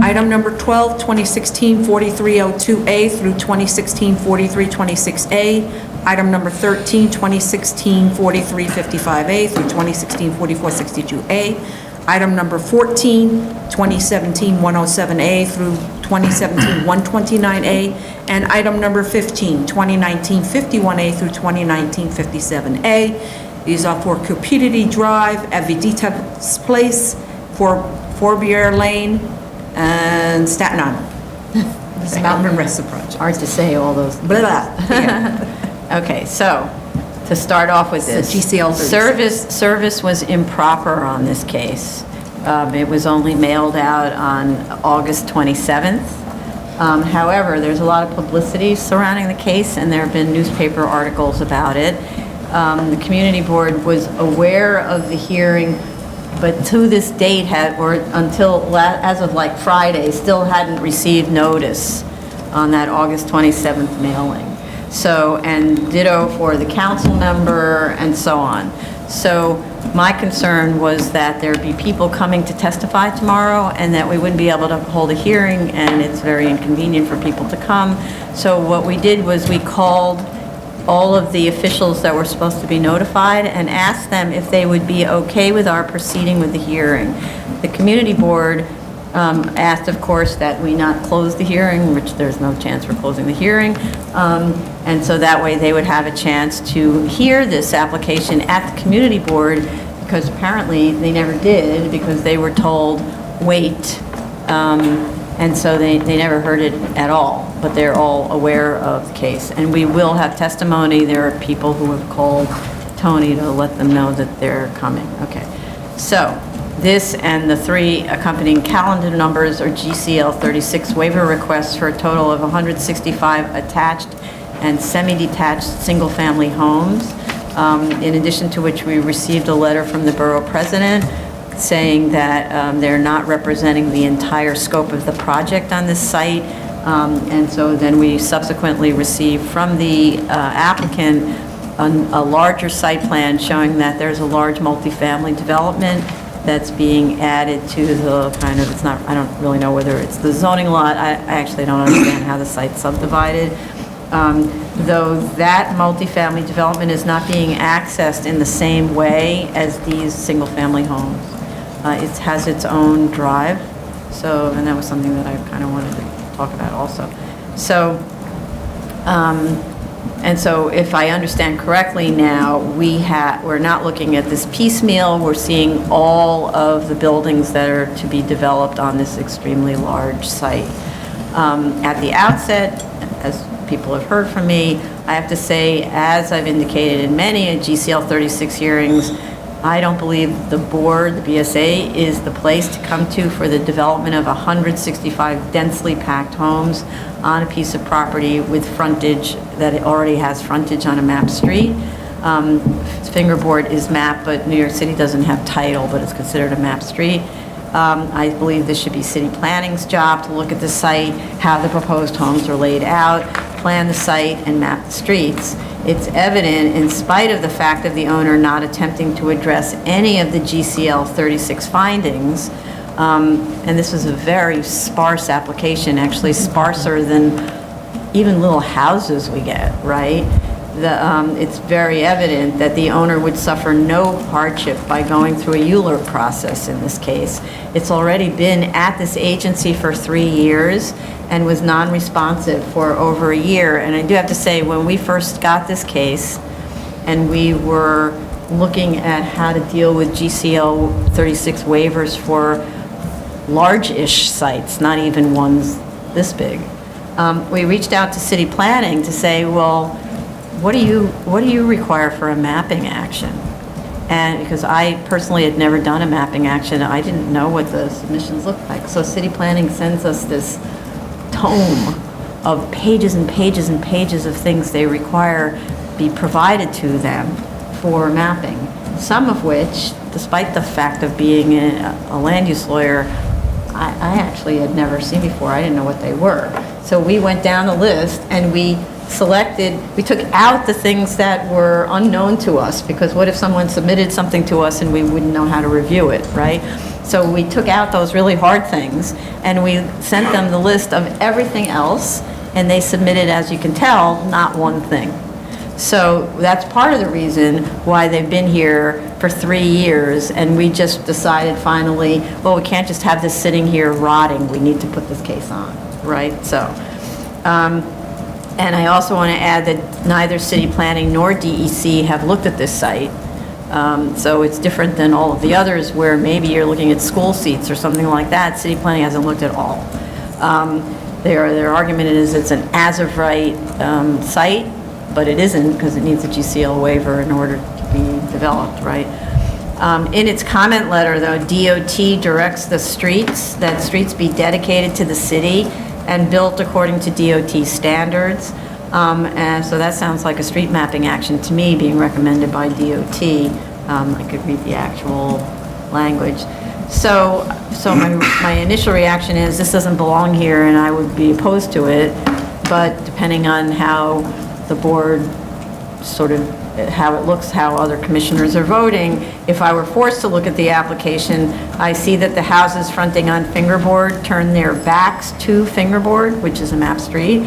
Item number 12, 2016-4302A through 2016-4326A. Item number 13, 2016-4355A through 2016-4462A. Item number 14, 2017-107A through 2017-129A. And item number 15, 2019-51A through 2019-57A. These are for Cupidity Drive, Avidita's Place, for Forbier Lane, and Staten Island. This is Mountain and Rest Project. Hard to say all those. Blah, blah. Yeah. Okay, so, to start off with So this. GCL 36. Service was improper on this case. It was only mailed out on August 27th. However, there's a lot of publicity surrounding the case, and there have been newspaper articles about it. The community board was aware of the hearing, but to this date as of like Friday, still hadn't received notice on that August 27th mailing. So, and ditto for the council member and so on. So my concern was that there'd be people coming to testify tomorrow and that we wouldn't be able to hold a hearing, and it's very inconvenient for people to come. So what we did was we called all of the officials that were supposed to be notified and asked them if they would be okay with our proceeding with the hearing. The community board asked, of course, that we not close the hearing, which there's no chance for closing the hearing, and so that way they would have a chance to hear this application at the community board, because apparently they never did, because they were told, wait, and so they never heard it at all, but they're all aware of the case. And we will have testimony. There are people who have called Tony to let them know that they're coming. Okay, so this and the 3 accompanying calendar numbers are GCL 36 waiver requests for a total of 165 attached and semi-detached single-family homes, in addition to which we received a letter from the borough president saying that they're not representing the entire scope of the project on this site. And so then we subsequently received from the applicant a larger site plan showing that there's a large multifamily development that's being added to the kind of, it's not, I don't really know whether it's the zoning lot. I actually don't understand how the site's subdivided. Though that multifamily development is not being accessed in the same way as these single-family homes. It has its own drive, so, and that was something that I kind of wanted to talk about also. So, and so if I understand correctly now, we're not looking at this piecemeal, we're seeing all of the buildings that are to be developed on this extremely large site. At the outset, as people have heard from me, I have to say, as I've indicated in many GCL 36 hearings, I don't believe the board, the BSA, is the place to come to for the development of 165 densely packed homes on a piece of property with frontage, that it already has frontage on a mapped street. Fingerboard is mapped, but New York City doesn't have title, but it's considered a mapped street. I believe this should be city planning's job to look at the site, how the proposed homes are laid out, plan the site, and map the streets. It's evident, in spite of the fact of the owner not attempting to address any of the GCL 36 findings, and this was a very sparse application, actually sparser than even little houses we get, right? It's very evident that the owner would suffer no hardship by going through a ULURP process in this case. It's already been at this agency for 3 years and was non-responsive for over a year. And I do have to say, when we first got this case and we were looking at how to deal with GCL 36 waivers for large-ish sites, not even ones this big, we reached out to city planning to say, well, what do you require for a mapping action? And because I personally had never done a mapping action, I didn't know what the submissions looked like. So city planning sends us this tome of pages and pages and pages of things they require be provided to them for mapping. Some of which, despite the fact of being a land use lawyer, I actually had never seen before. I didn't know what they were. So we went down the list and we took out the things that were unknown to us, because what if someone submitted something to us and we wouldn't know how to review it, right? So we took out those really hard things and we sent them the list of everything else, and they submitted, as you can tell, not one thing. So that's part of the reason why they've been here for 3 years, and we just decided finally, well, we can't just have this sitting here rotting, we need to put this case on, right? So, and I also want to add that neither city planning nor DEC have looked at this site. So it's different than all of the others where maybe you're looking at school seats or something like that. City planning hasn't looked at all. Their argument is it's an as-of-right site, but it isn't, because it needs a GCL waiver in order to be developed, right? In its comment letter, though, DOT directs that streets be dedicated to the city and built according to DOT standards. And so that sounds like a street mapping action to me being recommended by DOT. I could read the actual language. So my initial reaction is this doesn't belong here and I would be opposed to it, but depending on how the board sort of, how it looks, how other commissioners are voting, if I were forced to look at the application, I see that the houses fronting on Fingerboard turn their backs to Fingerboard, which is a map street.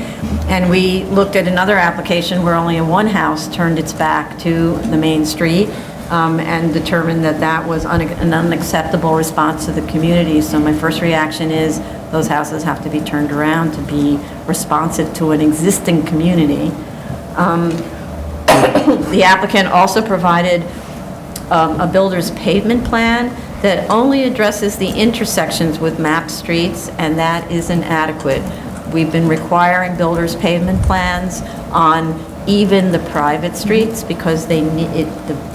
And we looked at another application where only one house turned its back to the main street, and determined that that was an unacceptable response to the community. So my first reaction is those houses have to be turned around to be responsive to an existing community. The applicant also provided a builder's pavement plan that only addresses the intersections with mapped streets, and that is inadequate. We've been requiring builders' pavement plans on even the private streets because they need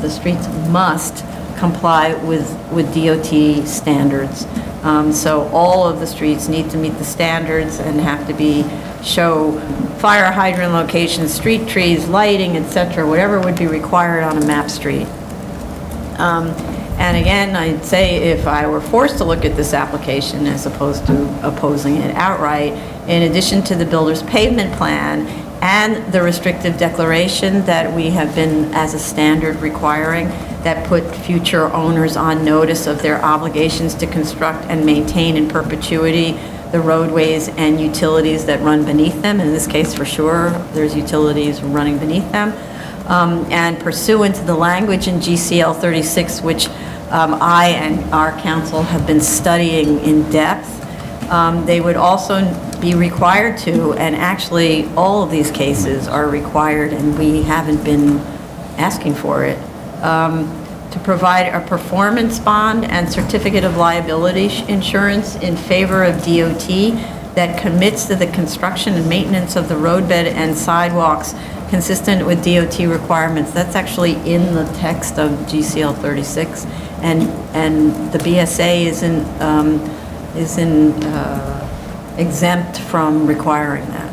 the streets must comply with DOT standards. So all of the streets need to meet the standards and have to show fire hydrant locations, street trees, lighting, etc., whatever would be required on a map street. And again, I'd say if I were forced to look at this application as opposed to opposing it outright, in addition to the builder's pavement plan and the restrictive declaration that we have been as a standard requiring, that put future owners on notice of their obligations to construct and maintain in perpetuity the roadways and utilities that run beneath them. In this case, for sure, there's utilities running beneath them. And pursuant to the language in GCL 36, which I and our council have been studying in depth, they would also be required to, and actually all of these cases are required, and we haven't been asking for it, to provide a performance bond and certificate of liability insurance in favor of DOT that commits to the construction and maintenance of the roadbed and sidewalks consistent with DOT requirements. That's actually in the text of GCL 36, and the BSA isn't exempt from requiring that.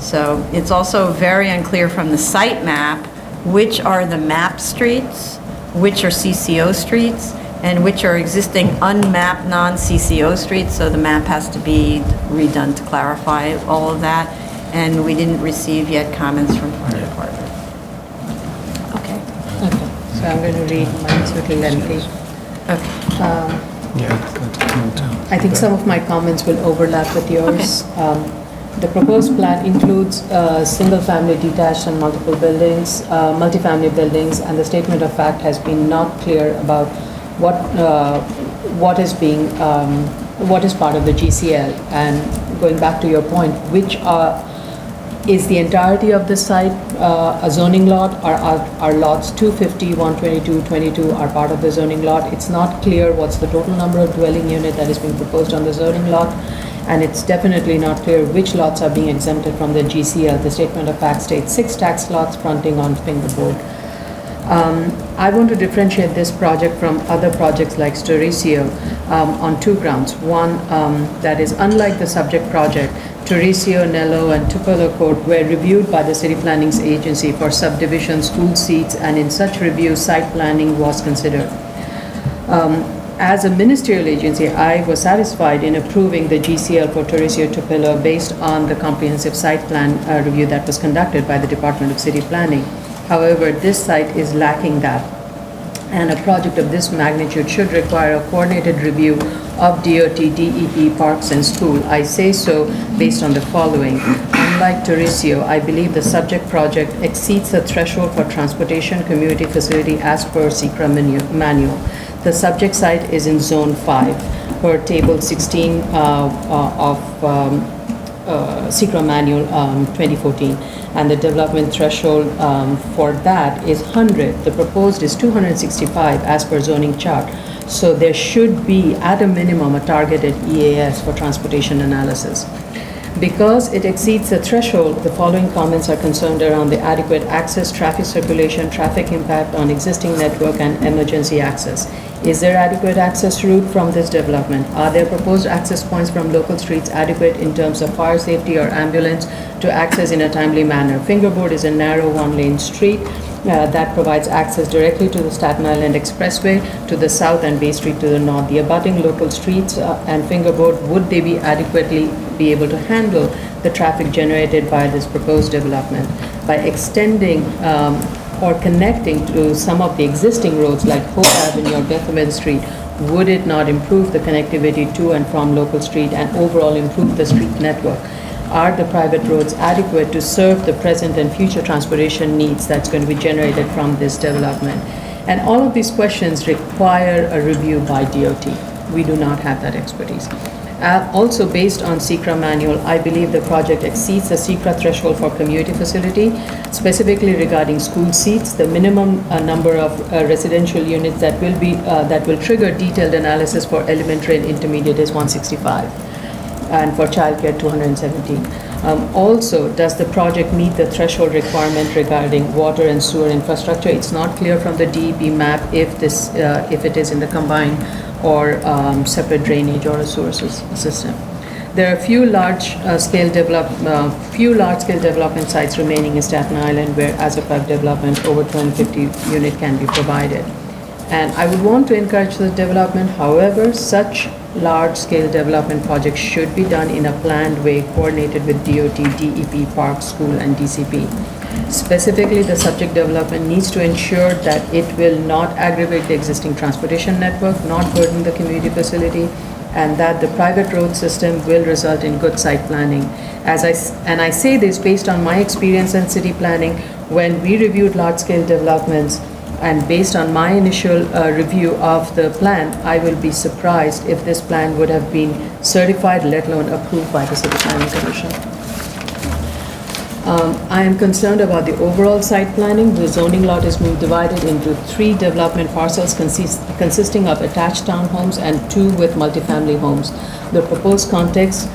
So it's also very unclear from the site map which are the map streets, which are CCO streets, and which are existing unmapped non-CCO streets, so the map has to be redone to clarify all of that, and we didn't receive yet comments from fire department. Okay. Okay, so I'm going to read, mine's a little lengthy. I think some of my comments will overlap with yours. The proposed plan includes single-family detached and multiple buildings, multifamily buildings, and the statement of fact has been not clear about what is part of the GCL. And going back to your point, is the entirety of the site a zoning lot, or are lots 250, 122, 22 are part of the zoning lot? It's not clear what's the total number of dwelling unit that is being proposed on the zoning lot, and it's definitely not clear which lots are being exempted from the GCL. The statement of fact states 6 tax lots fronting on Fingerboard. I want to differentiate this project from other projects like Storicio on 2 grounds. One, that is unlike the subject project, Storicio, Nello, and Tupelo Court were reviewed by the City Planning's agency for subdivision, school seats, and in such review, site planning was considered. As a ministerial agency, I was satisfied in approving the GCL for Storicio Tupelo based on the comprehensive site plan review that was conducted by the Department of City Planning. However, this site is lacking that, and a project of this magnitude should require a coordinated review of DOT, DEP, parks, and school. I say so based on the following. Unlike Storicio, I believe the subject project exceeds the threshold for transportation community facility as per SECRA manual. The subject site is in Zone 5 per Table 16 of SECRA Manual 2014, and the development threshold for that is 100. The proposed is 265 as per zoning chart. So there should be, at a minimum, a targeted EAS for transportation analysis. Because it exceeds the threshold, the following comments are concerned around the adequate access, traffic circulation, traffic impact on existing network, and emergency access. Is there adequate access route from this development? Are there proposed access points from local streets adequate in terms of fire safety or ambulance to access in a timely manner? Fingerboard is a narrow 1-lane street that provides access directly to the Staten Island Expressway to the south and Bay Street to the north. The abutting local streets and Fingerboard, would they be adequately be able to handle the traffic generated by this proposed development? By extending or connecting to some of the existing roads like Hope Avenue or Bethlehem Street, would it not improve the connectivity to and from local street and overall improve the street network? Are the private roads adequate to serve the present and future transportation needs that's going to be generated from this development? And all of these questions require a review by DOT. We do not have that expertise. Also, based on SECRA manual, I believe the project exceeds the SECRA threshold for community facility, specifically regarding school seats. The minimum number of residential units that will trigger detailed analysis for elementary and intermediate is 165, and for childcare 217. Also, does the project meet the threshold requirement regarding water and sewer infrastructure? It's not clear from the DEP map if it is in the combined or separate drainage or a sewer system. There are few large-scale development sites remaining in Staten Island where as a private development over 250 unit can be provided. And I would want to encourage the development. However, such large-scale development projects should be done in a planned way, coordinated with DOT, DEP, Park, School, and DCP. Specifically, the subject development needs to ensure that it will not aggravate the existing transportation network, not burden the community facility, and that the private road system will result in good site planning. And I say this based on my experience in city planning. When we reviewed large-scale developments, and based on my initial review of the plan, I will be surprised if this plan would have been certified, let alone approved by the City Planning Commission. I am concerned about the overall site planning. The zoning lot is being divided into 3 development parcels consisting of attached townhomes and 2 with multifamily homes. The proposed context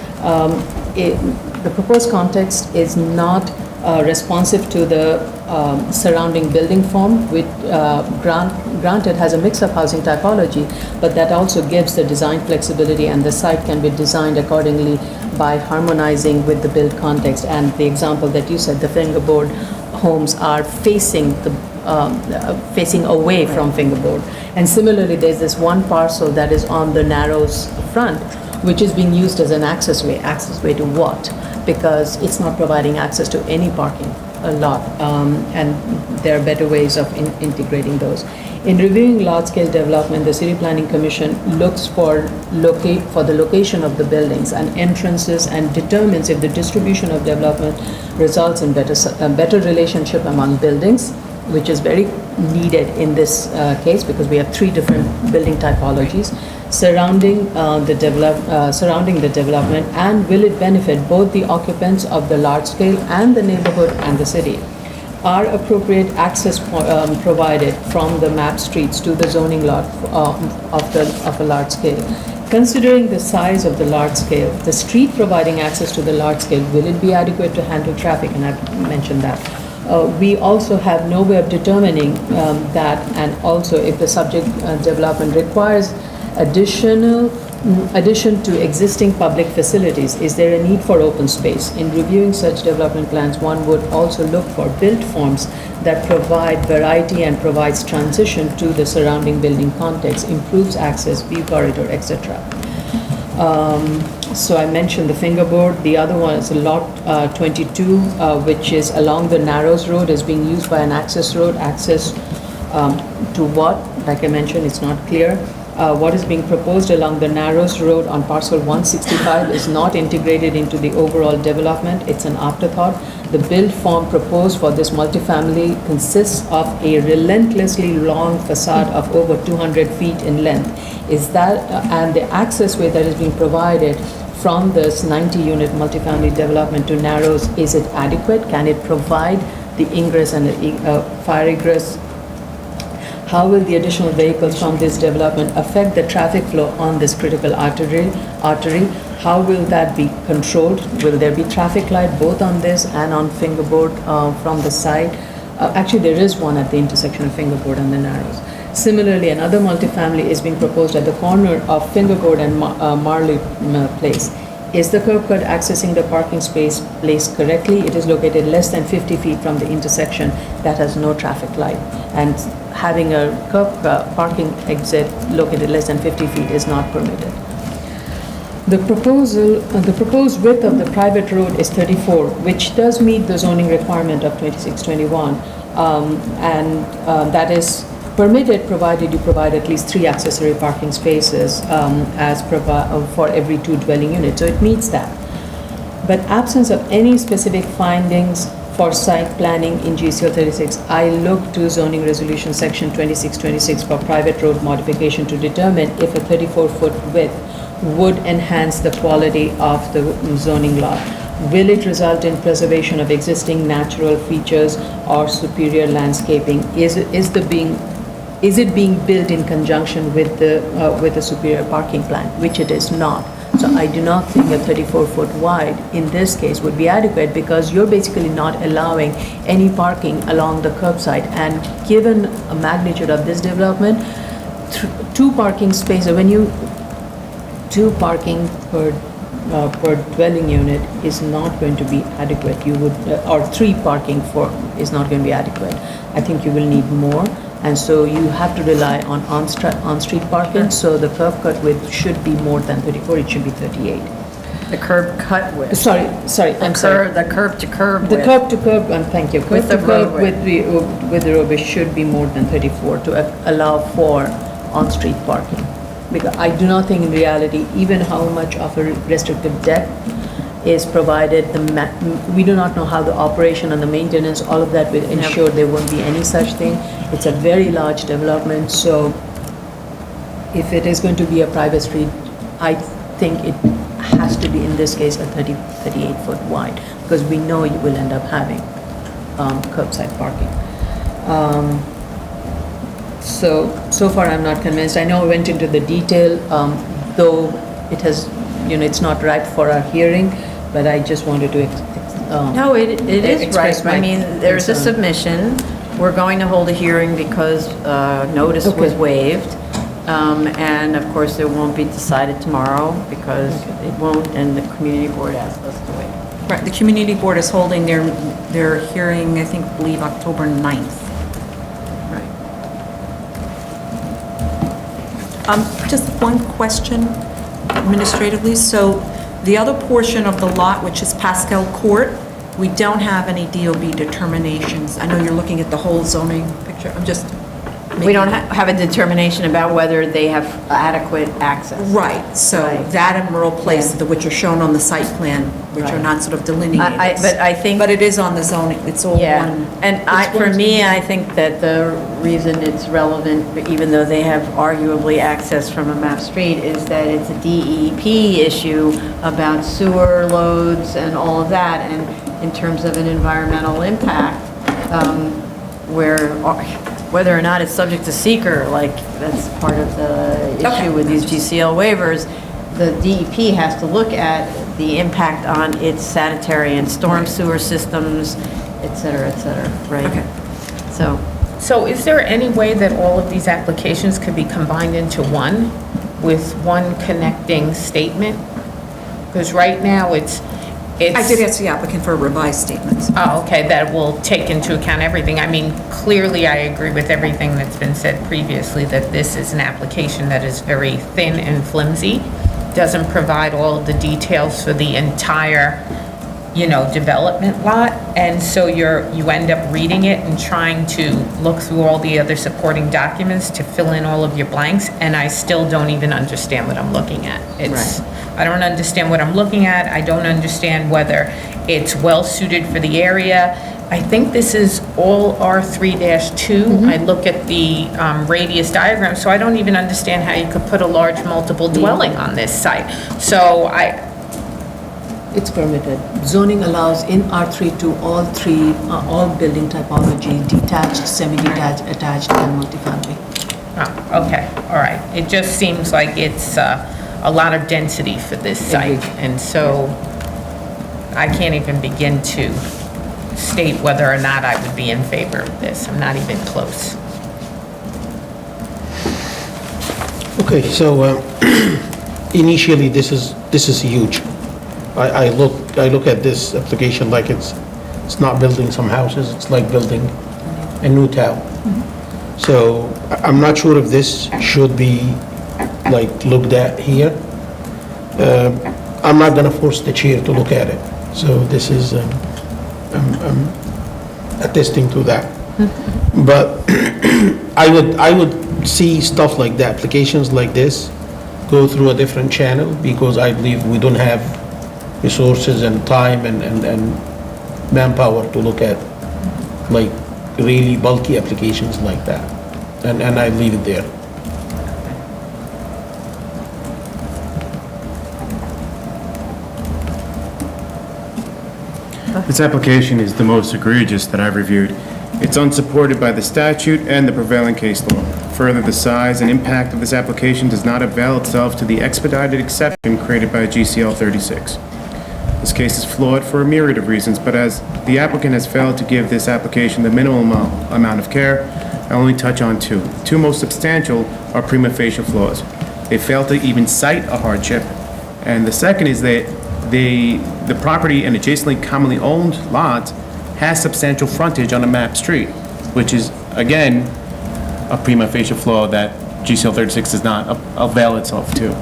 is not responsive to the surrounding building form, which granted has a mix of housing typology, but that also gives the design flexibility, and the site can be designed accordingly by harmonizing with the build context. And the example that you said, the fingerboard homes are facing away from fingerboard. And similarly, there's this one parcel that is on the Narrows front, which is being used as an access way. Access way to what? Because it's not providing access to any parking lot, and there are better ways of integrating those. In reviewing large-scale development, the City Planning Commission looks for the location of the buildings and entrances, and determines if the distribution of development results in better relationship among buildings, which is very needed in this case because we have 3 different building typologies surrounding the development, and will it benefit both the occupants of the large scale and the neighborhood and the city. Are appropriate access provided from the map streets to the zoning lot of a large scale? Considering the size of the large scale, the street providing access to the large scale, will it be adequate to handle traffic? And I've mentioned that. We also have no way of determining that, and also if the subject development requires addition to existing public facilities, is there a need for open space? In reviewing such development plans, one would also look for built forms that provide variety and provides transition to the surrounding building context, improves access, view corridor, etc. So I mentioned the fingerboard. The other one is lot 22, which is along the Narrows Road, is being used by an access road. Access to what? Like I mentioned, it's not clear. What is being proposed along the Narrows Road on parcel 165 is not integrated into the overall development. It's an afterthought. The build form proposed for this multifamily consists of a relentlessly long facade of over 200 feet in length. Is that, and the access way that is being provided from this 90-unit multifamily development to Narrows, is it adequate? Can it provide the ingress and fire egress? How will the additional vehicles from this development affect the traffic flow on this critical artery? How will that be controlled? Will there be traffic light both on this and on Fingerboard from the side? Actually, there is one at the intersection of Fingerboard and the Narrows. Similarly, another multifamily is being proposed at the corner of Fingerboard and Marley Place. Is the curb cut accessing the parking space placed correctly? It is located less than 50 feet from the intersection that has no traffic light. And having a curb parking exit located less than 50 feet is not permitted. The proposed width of the private road is 34, which does meet the zoning requirement of 2621, and that is permitted provided you provide at least 3 accessory parking spaces for every 2 dwelling units. So it meets that. But absence of any specific findings for site planning in GCL 36, I look to zoning resolution section 2626 for private road modification to determine if a 34-foot width would enhance the quality of the zoning lot. Will it result in preservation of existing natural features or superior landscaping? Is it being built in conjunction with the superior parking plan, which it is not. So I do not think a 34-foot wide in this case would be adequate, because you're basically not allowing any parking along the curbside. And given a magnitude of this development, 2 parking spaces, when you 2 parking per dwelling unit is not going to be adequate. You would, or 3 parking for is not going to be adequate. I think you will need more. And so you have to rely on on-street parking, so the curb cut width should be more than 34, it should be 38. The curb cut width. Sorry, I'm sorry. The curb to curb The width. curb to curb, and thank you. With the Curb to curb roadway. with the roadway should be more than 34 to allow for on-street parking. Because I do not think in reality, even how much of a restricted depth is provided, we do not know how the operation and the maintenance, all of that will ensure there won't be any such thing. It's a very large development, so if it is going to be a private street, I think it has to be, in this case, a 38-foot wide, because we know you will end up having curbside parking. So far, I'm not convinced. I know I went into the detail, though it has, it's not ripe for our hearing, but I just wanted to No, it is express right. I my mean, there's a concern. submission. We're going to hold a hearing because notice was Okay. waived. And of course, it won't be decided tomorrow because it won't, and the community board asked us to wait. Right, the community board is holding their hearing, I believe October 9th. Right. Just one question administratively. So the other portion of the lot, which is Pascal Court, we don't have any DOB determinations. I know you're looking at the whole zoning picture. I'm just We don't making- have a determination about whether they have adequate access. Right, so Right. that and Merle Place, which are shown on the site plan, which are Right. not sort of delineated. But I think. But it is on the zoning, it's all Yeah, one. and for me, I think that the reason it's relevant, even though they have arguably access from a map street, is that it's a DEP issue about sewer loads and all of that, and in terms of an environmental impact, whether or not it's subject to seeker, like, that's part of the Okay. issue with these GCL waivers, the DEP has to look at the impact on its sanitary and storm sewer systems, et cetera, right? Okay. So, is there any way that all of these applications could be combined into one with one connecting statement? Because right now it's. I did ask the applicant for a revised statement. Oh, okay, that will take into account everything. I mean, clearly, I agree with everything that's been said previously, that this is an application that is very thin and flimsy, doesn't provide all of the details for the entire, development lot, and so you end up reading it and trying to look through all the other supporting documents to fill in all of your blanks, and I still don't even understand what I'm looking at. I don't understand what I'm looking at. I don't understand whether it's well-suited for the area. I think this is all R3-2. I look at the radius diagram, so I don't even understand how you could put a large multiple dwelling on this site. So It's permitted. Zoning allows in R3 to all building typology, detached, semi-detached, attached, and multifamily. Oh, okay, all right. It just seems like it's a lot of density for this site, and so I can't even begin to state whether or not I would be in favor of this. I'm not even close. Okay, so initially, this is huge. I look at this application like it's not building some houses, it's like building a new town. So I'm not sure if this should be like looked at here. I'm not gonna force the chair to look at it. So this is, I'm attesting to that. But I would see stuff like that, applications like this, go through a different channel, because I believe we don't have resources and time and manpower to look at like really bulky applications like that. And I leave it there. This application is the most egregious that I've reviewed. It's unsupported by the statute and the prevailing case law. Further, the size and impact of this application does not avail itself to the expedited exception created by GCL 36. This case is flawed for a myriad of reasons, but as the applicant has failed to give this application the minimum amount of care, I only touch on two. The two most substantial are prima facie flaws. They fail to even cite a hardship, and the second is that the property and adjacently commonly owned lot has substantial frontage on a map street, which is, again, a prima facie flaw that GCL 36 does not avail itself to.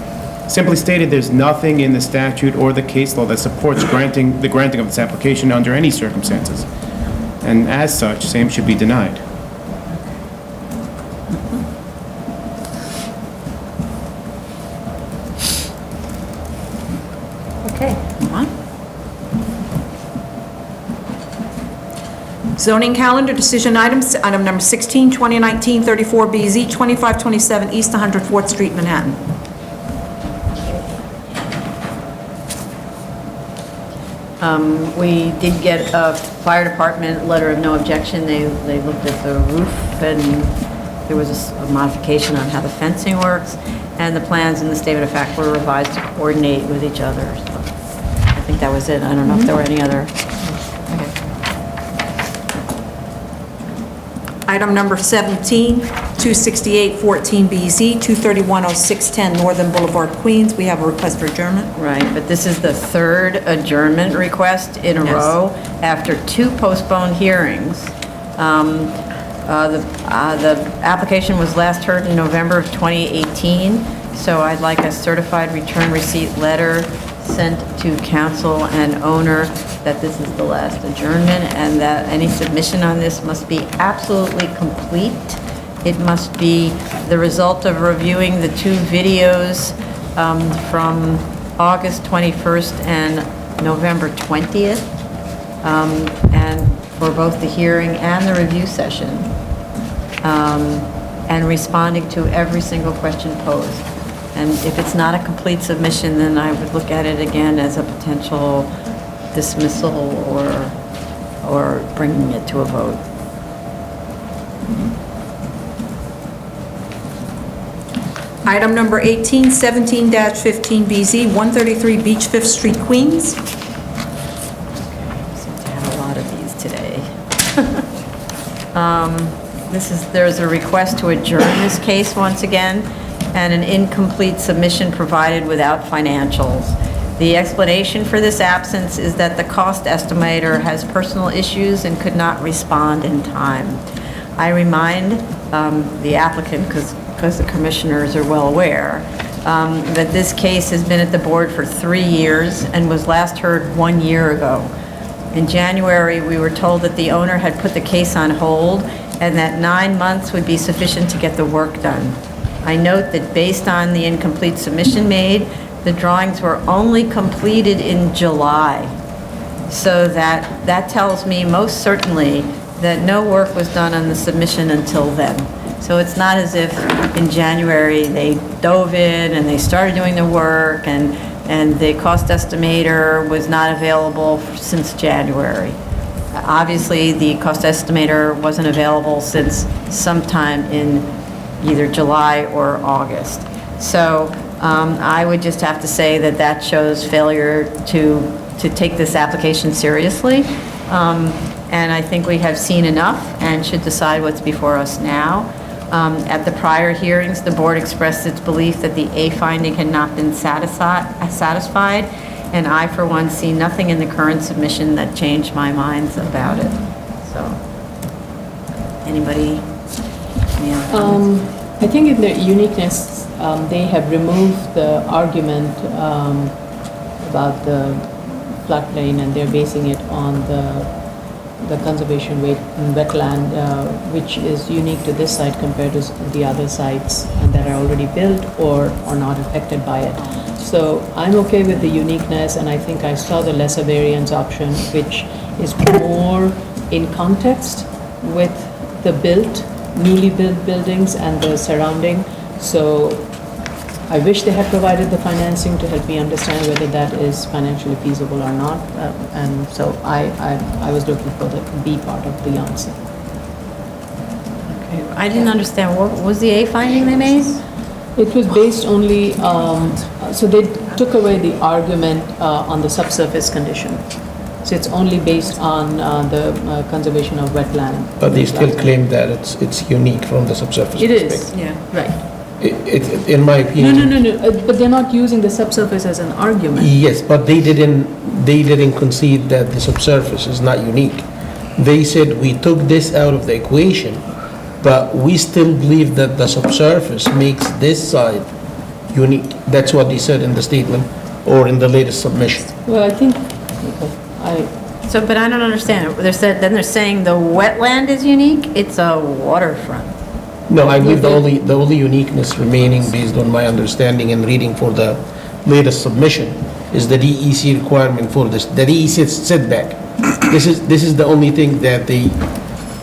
Simply stated, there's nothing in the statute or the case law that supports the granting of this application under any circumstances. And as such, same should be denied. Okay. Zoning calendar, decision items, item number 16, 2019, 34BZ, 2527 East 104th Street, Manhattan. We did get a fire department letter of no objection. They looked at the roof, and there was a modification on how the fencing works, and the plans in the statement of fact were revised to coordinate with each other. So I think that was it. I don't know if there were any other. Item number 17, 26814BZ, 2310610 Northern Boulevard, Queens. We have a request for adjournment. Right, but this is the third adjournment request in a Yes. row after two postponed hearings. The application was last heard in November of 2018, so I'd like a certified return receipt letter sent to council and owner that this is the last adjournment and that any submission on this must be absolutely complete. It must be the result of reviewing the two videos from August 21st and November 20th, and for both the hearing and the review session, and responding to every single question posed. And if it's not a complete submission, then I would look at it again as a potential dismissal or bringing it to a vote. Item number 18, 17-15BZ, 133 Beach 5th Street, Queens. Seem to have a lot of these today. There's a request to adjourn this case once again, and an incomplete submission provided without financials. The explanation for this absence is that the cost estimator has personal issues and could not respond in time. I remind the applicant, because the commissioners are well aware, that this case has been at the board for 3 years and was last heard 1 year ago. In January, we were told that the owner had put the case on hold and that 9 months would be sufficient to get the work done. I note that based on the incomplete submission made, the drawings were only completed in July. So that tells me most certainly that no work was done on the submission until then. So it's not as if in January they dove in and they started doing the work and the cost estimator was not available since January. Obviously, the cost estimator wasn't available since sometime in either July or August. So I would just have to say that shows failure to take this application seriously. And I think we have seen enough and should decide what's before us now. At the prior hearings, the board expressed its belief that the A finding had not been satisfied, and I, for one, see nothing in the current submission that changed my minds about it. So, anybody? I think in their uniqueness, they have removed the argument about the floodplain, and they're basing it on the conservation wetland, which is unique to this site compared to the other sites that are already built or are not affected by it. So I'm okay with the uniqueness, and I think I saw the lesser variance option, which is more in context with the newly built buildings and the surrounding. So I wish they had provided the financing to help me understand whether that is financially feasible or not. And so I was looking for the B part of the answer. I didn't understand, what was the A finding they made? It was based only, so they took away the argument on the subsurface condition. So it's only based on the conservation of wetland. But they still claim that it's unique from the subsurface It perspective. is, right. In my opinion. No, but they're not using the subsurface as an argument. Yes, but they didn't concede that the subsurface is not unique. They said we took this out of the equation but we still believe that the subsurface makes this side unique. That's what they said in the statement or in the latest submission. Well, I think, So, but I don't understand. Then they're saying the wetland is unique? It's a waterfront. No, I believe the only uniqueness remaining, based on my understanding and reading for the latest submission, is the DEC requirement for this, the DEC setback. This is the only thing that they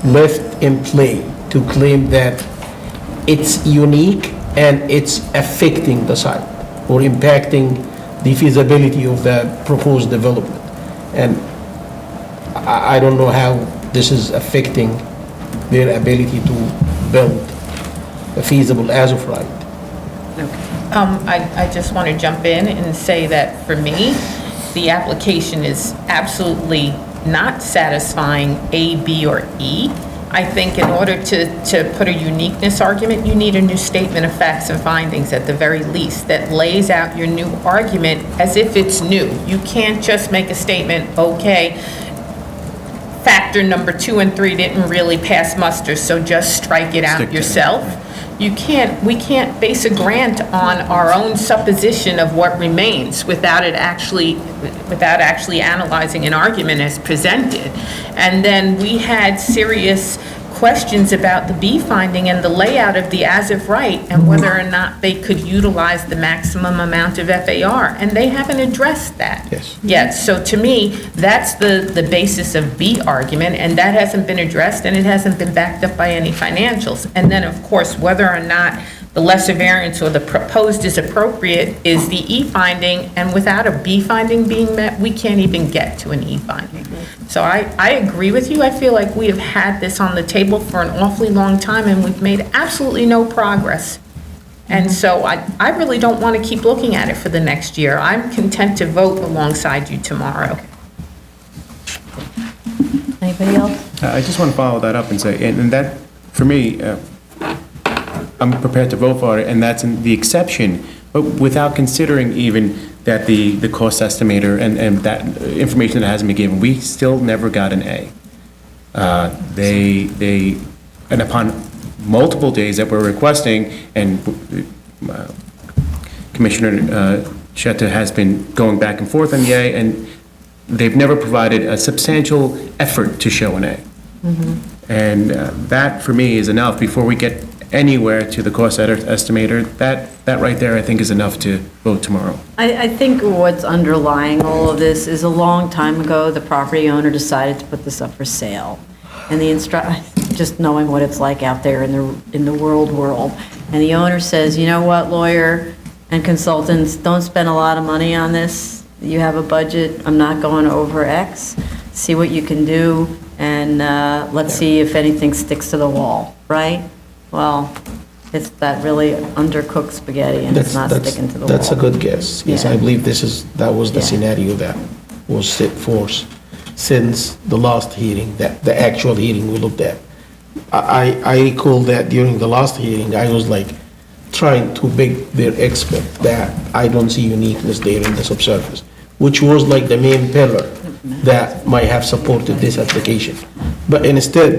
left in play to claim that it's unique and it's affecting the site or impacting the feasibility of the proposed development. And I don't know how this is affecting their ability to build a feasible as of right. I just want to jump in and say that for me, the application is absolutely not satisfying A, B, or E. I think in order to put a uniqueness argument, you need a new statement of facts and findings at the very least that lays out your new argument as if it's new. You can't just make a statement, okay, factor number 2 and 3 didn't really pass muster, so just strike it Stick out to yourself. We can't base a grant on our own supposition of what remains without actually analyzing an argument as presented. And then we had serious questions about the B finding and the layout of the as-of right and whether or not they could utilize the maximum amount of FAR, and they haven't addressed that yet. So to me, that's the basis of B argument, and that hasn't been addressed, and it hasn't been backed up by any financials. And then, of course, whether or not the lesser variance or the proposed is appropriate is the E finding, and without a B finding being met, we can't even get to an E finding. So I agree with you. I feel like we have had this on the table for an awfully long time, and we've made absolutely no progress. And so I really don't want to keep looking at it for the next year. I'm content to vote alongside you tomorrow. Anybody else? I just want to follow that up and say, and that, for me, I'm prepared to vote for it, and that's in the exception, but without considering even that the cost estimator and that information that hasn't been given, we still never got an A. And upon multiple days that we're requesting, and Commissioner Shetta has been going back and forth on the A, and they've never provided a substantial effort to show an A. And that, for me, is enough before we get anywhere to the cost estimator. That right there, I think, is enough to vote tomorrow. I think what's underlying all of this is a long time ago, the property owner decided to put this up for sale. And just knowing what it's like out there in the world. And the owner says, you know what, lawyer and consultants, don't spend a lot of money on this. You have a budget, I'm not going over X. See what you can do, and let's see if anything sticks to the wall, right? Well, it's that really undercooked spaghetti, and it's not sticking to the wall. That's a good guess. Yes, Yeah. I believe that was the scenario that was set forth since the last hearing, the actual hearing we looked at. I recall that during the last hearing, I was like trying to beg their expert that I don't see uniqueness there in the subsurface, which was like the main pillar that might have supported this application. But instead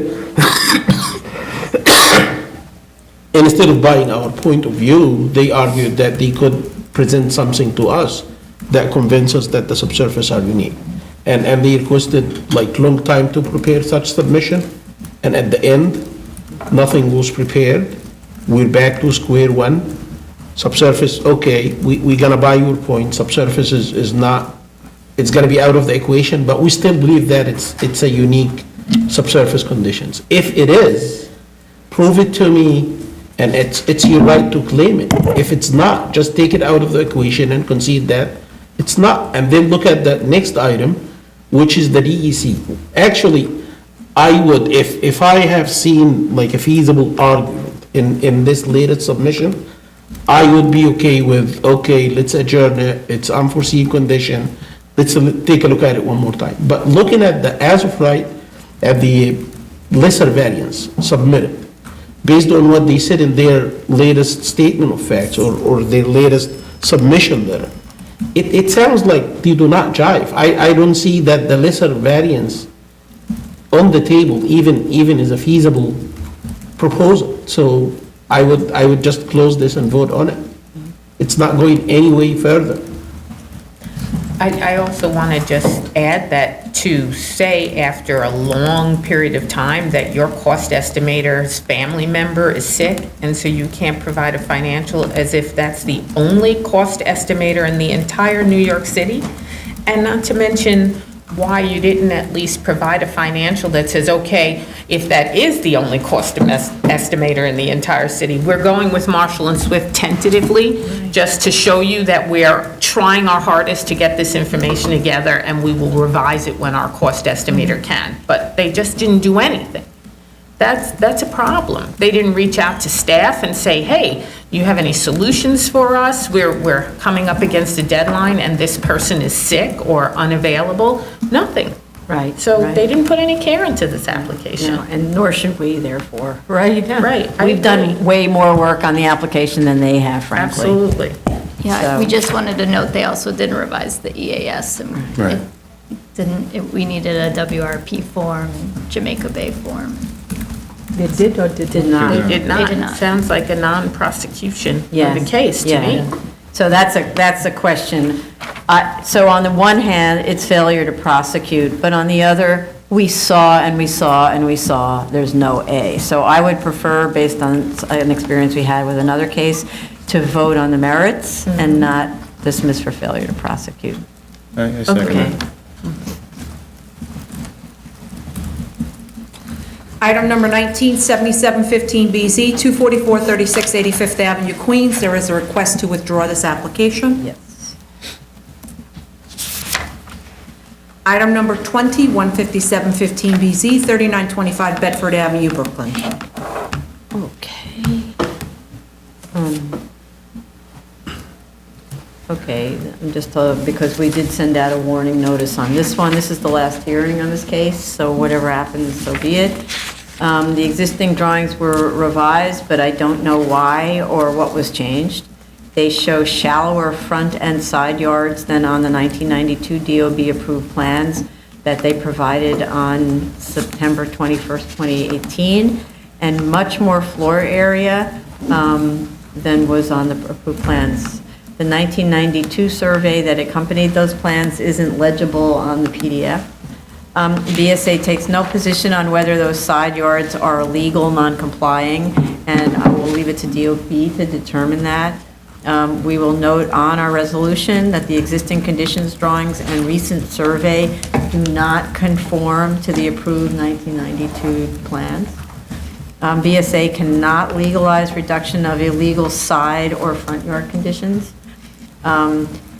of buying our point of view, they argued that they could present something to us that convinces us that the subsurface are unique. And they requested like long time to prepare such submission, and at the end, nothing was prepared. We're back to square one. Subsurface, okay, we're gonna buy your point, subsurface is not, it's gonna be out of the equation, but we still believe that it's a unique subsurface conditions. If it is, prove it to me, and it's your right to claim it. If it's not, just take it out of the equation and concede that it's not, and then look at the next item, which is the DEC. Actually, I would, if I have seen like a feasible argument in this latest submission, I would be okay with, okay, let's adjourn it, it's unforeseen condition, let's take a look at it one more time. But looking at the as of right, at the lesser variance submitted, based on what they said in their latest statement of facts or their latest submission letter, it sounds like they do not jive. I don't see that the lesser variance on the table even is a feasible proposal. So I would just close this and vote on it. It's not going any way further. I also want to just add that to say after a long period of time that your cost estimator's family member is sick, and so you can't provide a financial, as if that's the only cost estimator in the entire New York City, and not to mention why you didn't at least provide a financial that says, okay, if that is the only cost estimator in the entire city, we're going with Marshall and Swift tentatively, just to show you that we're trying our hardest to get this information together, and we will revise it when our cost estimator can. But they just didn't do anything. That's a problem. They didn't reach out to staff and say, hey, you have any solutions for us? We're coming up against a deadline and this person is sick or unavailable. Nothing. Right. So right. they didn't put any care into this application. No, and nor should we, therefore, right? Right, I We've done agree. way more work on the application than they have, frankly. Absolutely. Yeah, So- we just wanted to note, they also didn't revise the EAS, and Right. we needed a WRP form, Jamaica Bay form. They did or did Did not. They did not. did not. Sounds like a non-prosecution of Yes, the case to yeah. me. So that's a question. So on the one hand, it's failure to prosecute, but on the other, we saw and we saw and we saw, there's no A. So I would prefer, based on an experience we had with another case, to vote on the merits and not dismiss for failure to prosecute. I second Okay. that. Item number 19, 7715BZ, 244 36 85th Avenue, Queens. There is a request to withdraw this application. Yes. Item number 20, 15715BZ, 3925 Bedford Avenue, Brooklyn. Okay. Okay, I'm just, because we did send out a warning notice on this one. This is the last hearing on this case, so whatever happens, so be it. The existing drawings were revised, but I don't know why or what was changed. They show shallower front and side yards than on the 1992 DOB-approved plans that they provided on September 21st, 2018, and much more floor area than was on the approved plans. The 1992 survey that accompanied those plans isn't legible on the PDF. BSA takes no position on whether those side yards are legal, non-complying, and I will leave it to DOB to determine that. We will note on our resolution that the existing conditions drawings and recent survey do not conform to the approved 1992 plans. BSA cannot legalize reduction of illegal side or front yard conditions,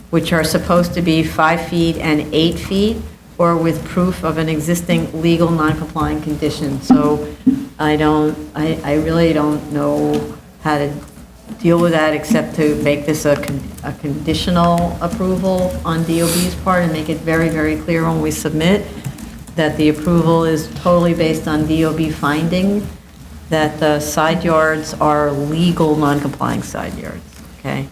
which are supposed to be 5 feet and 8 feet, or with proof of an existing legal non-complying condition. So I really don't know how to deal with that except to make this a conditional approval on DOB's part and make it very, very clear when we submit that the approval is totally based on DOB finding that the side yards are legal non-complying side yards, okay?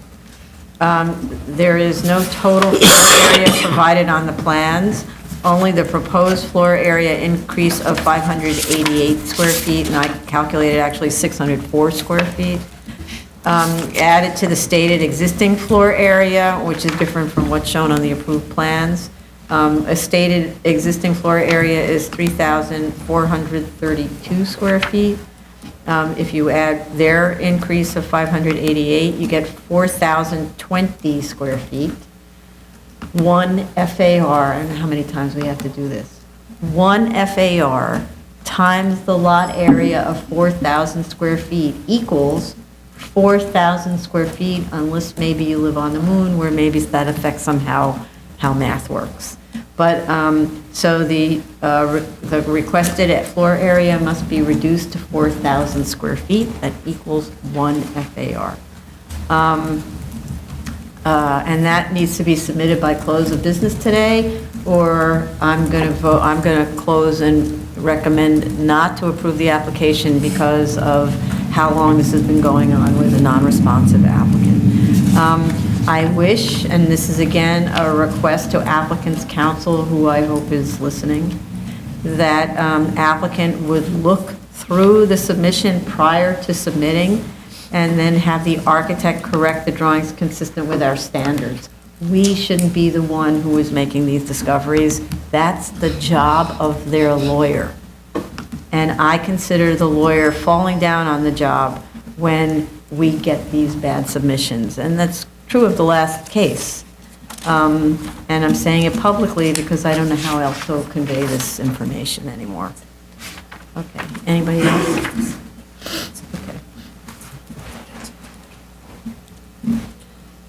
There is no total floor area provided on the plans, only the proposed floor area increase of 588 square feet, and I calculated actually 604 square feet. Added to the stated existing floor area, which is different from what's shown on the approved plans. A stated existing floor area is 3,432 square feet. If you add their increase of 588, you get 4,020 square feet. One FAR, and how many times we have to do this? One FAR times the lot area of 4,000 square feet equals 4,000 square feet, unless maybe you live on the moon, where maybe that affects somehow how math works. But, so the requested floor area must be reduced to 4,000 square feet. That equals one FAR. And that needs to be submitted by close of business today, or I'm going to close and recommend not to approve the application because of how long this has been going on with a non-responsive applicant. I wish, and this is again a request to applicant's counsel, who I hope is listening, that applicant would look through the submission prior to submitting, and then have the architect correct the drawings consistent with our standards. We shouldn't be the one who is making these discoveries. That's the job of their lawyer. And I consider the lawyer falling down on the job when we get these bad submissions. And that's true of the last case. And I'm saying it publicly because I don't know how else to convey this information anymore. Okay, anybody else? Okay.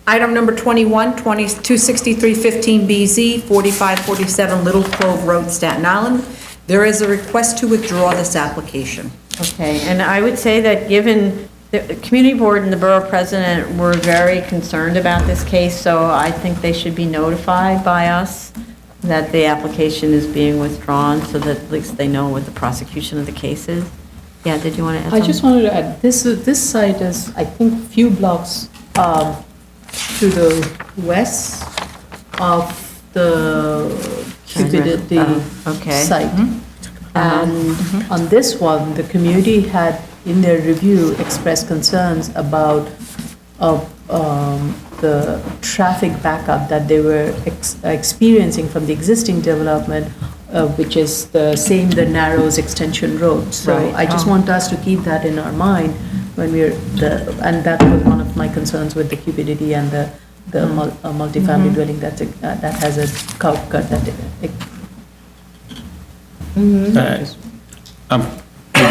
Item number 21, 26315BZ, 4547 Little Clove Road, Staten Island. There is a request to withdraw this application. Okay, and I would say that given the community board and the borough president were very concerned about this case, so I think they should be notified by us that the application is being withdrawn, so that at least they know what the prosecution of the case is. Yeah, did you want to add I something? just wanted to add, this site is, I think, few blocks to the west of the Cupidity okay. site. And on this one, the community had, in their review, expressed concerns about the traffic backup that they were experiencing from the existing development, which is the Narrows Extension Road. So Right. I just want us to keep that in our mind when we're, and that was one of my concerns with the Cupidity and the multifamily dwelling that has a curb cut that Even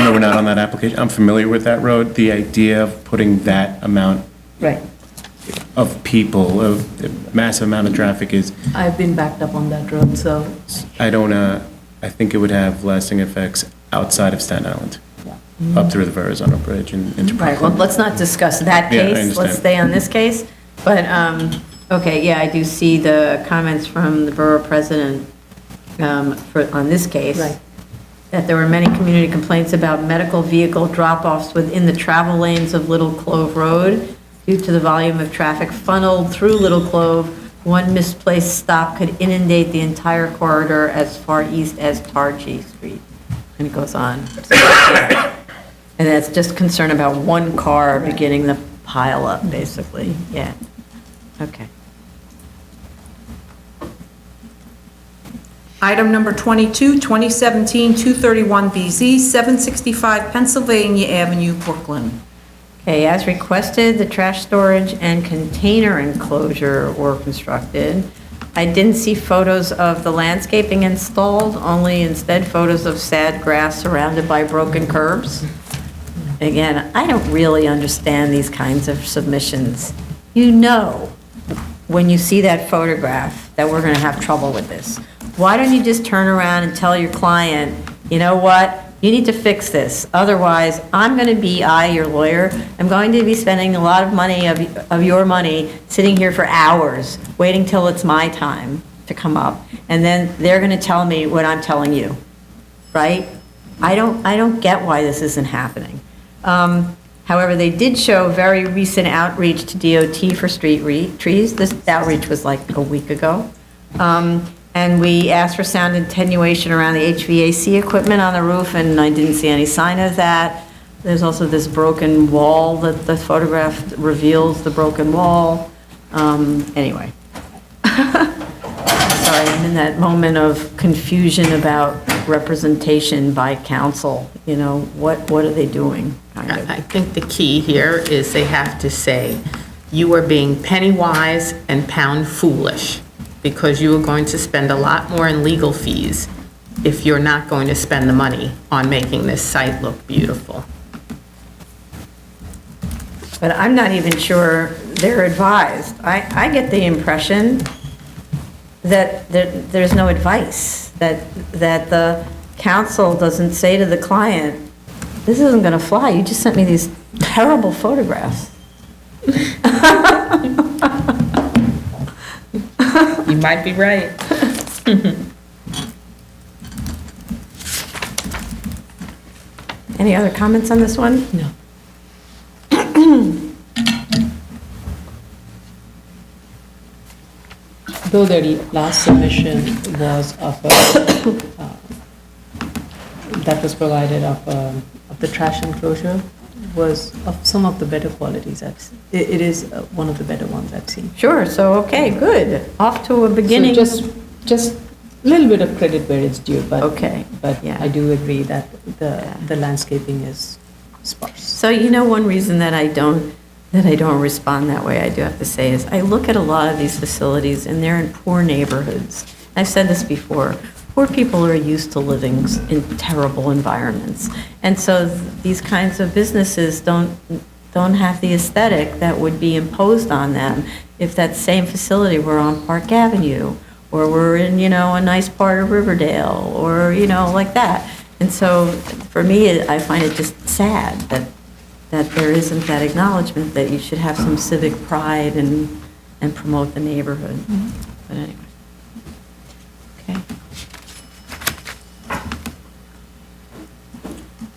though we're not on that application, I'm familiar with that road. The idea of putting that amount right. of people, a massive amount of traffic is, I've been backed up on that road, so. I think it would have lasting effects outside of Staten Island, up through the Verrazano Bridge and into Right, well, Brooklyn. let's not discuss that Yeah, I case, understand. let's stay on this case. But, okay, yeah, I do see the comments from the borough president on this case. Right. That there were many community complaints about medical vehicle drop-offs within the travel lanes of Little Clove Road due to the volume of traffic funneled through Little Clove. One misplaced stop could inundate the entire corridor as far east as Targee Street. And it goes on. And that's just concern about one car beginning the pile up, basically, yeah. Okay. Item number 22, 2017-231BZ, 765 Pennsylvania Avenue, Brooklyn. Okay, as requested, the trash storage and container enclosure were constructed. I didn't see photos of the landscaping installed, only instead photos of sad grass surrounded by broken curbs. Again, I don't really understand these kinds of submissions. You know, when you see that photograph, that we're going to have trouble with this. Why don't you just turn around and tell your client, you know what, you need to fix this. Otherwise, I'm going to be, your lawyer, I'm going to be spending a lot of money, of your money, sitting here for hours, waiting till it's my time to come up. And then they're going to tell me what I'm telling you, right? I don't get why this isn't happening. However, they did show very recent outreach to DOT for street trees. This outreach was like a week ago. And we asked for sound attenuation around the HVAC equipment on the roof, and I didn't see any sign of that. There's also this broken wall that the photograph reveals, the broken wall. Anyway. Sorry, I'm in that moment of confusion about representation by council. You know, what are they doing? Kind of. I think the key here is they have to say, you are being penny wise and pound foolish, because you are going to spend a lot more in legal fees if you're not going to spend the money on making this site look beautiful. But I'm not even sure they're advised. I get the impression that there's no advice, that the council doesn't say to the client, this isn't going to fly, you just sent me these terrible photographs. You might be right. Any other comments on this one? No. Though the last submission was of that was provided of the trash enclosure was of some of the better qualities I've seen. It is one of the better ones I've seen. Sure, so, okay, good. Off to a beginning. So just a little bit of credit where it's due, but. Okay, But yeah. I do agree that the landscaping is sparse. So, one reason that I don't respond that way, I do have to say, is I look at a lot of these facilities and they're in poor neighborhoods. I've said this before, poor people are used to living in terrible environments. And so these kinds of businesses don't have the aesthetic that would be imposed on them if that same facility were on Park Avenue, or were in, a nice part of Riverdale, or, like that. And so for me, I find it just sad that there isn't that acknowledgement that you should have some civic pride and promote the neighborhood. But anyway. Okay.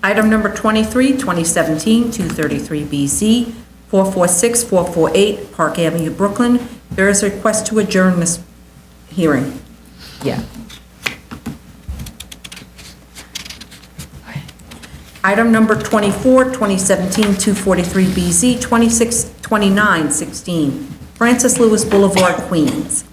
Item number 23, 2017-233BZ, 446-448 Park Avenue, Brooklyn. There is a request to adjourn this hearing. Yeah. Item number 24, 2017-243BZ, 262916 Francis Lewis Boulevard, Queens.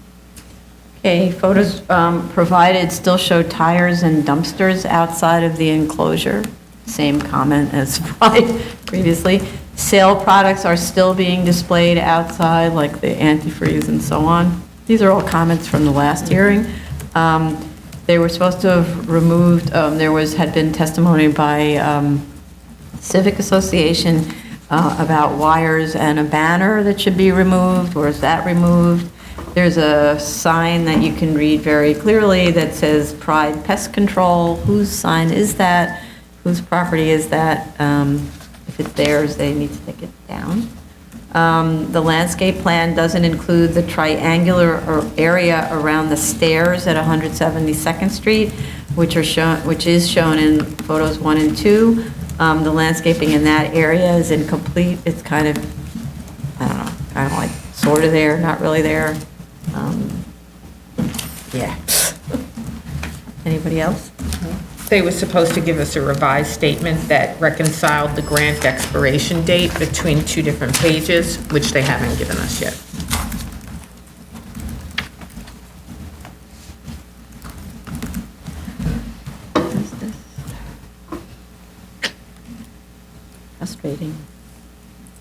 Okay, photos provided still show tires and dumpsters outside of the enclosure. Same comment as previously. Sale products are still being displayed outside, like the antifreeze and so on. These are all comments from the last hearing. They were supposed to have removed, had been testimony by Civic Association about wires and a banner that should be removed, or is that removed? There's a sign that you can read very clearly that says Pride Pest Control. Whose sign is that? Whose property is that? If it's theirs, they need to take it down. The landscape plan doesn't include the triangular area around the stairs at 172nd Street, which is shown in photos 1 and 2. The landscaping in that area is incomplete. It's kind of like sort of there, not really there. Yeah. Anybody else? They were supposed to give us a revised statement that reconciled the grant expiration date between two different pages, which they haven't given us yet.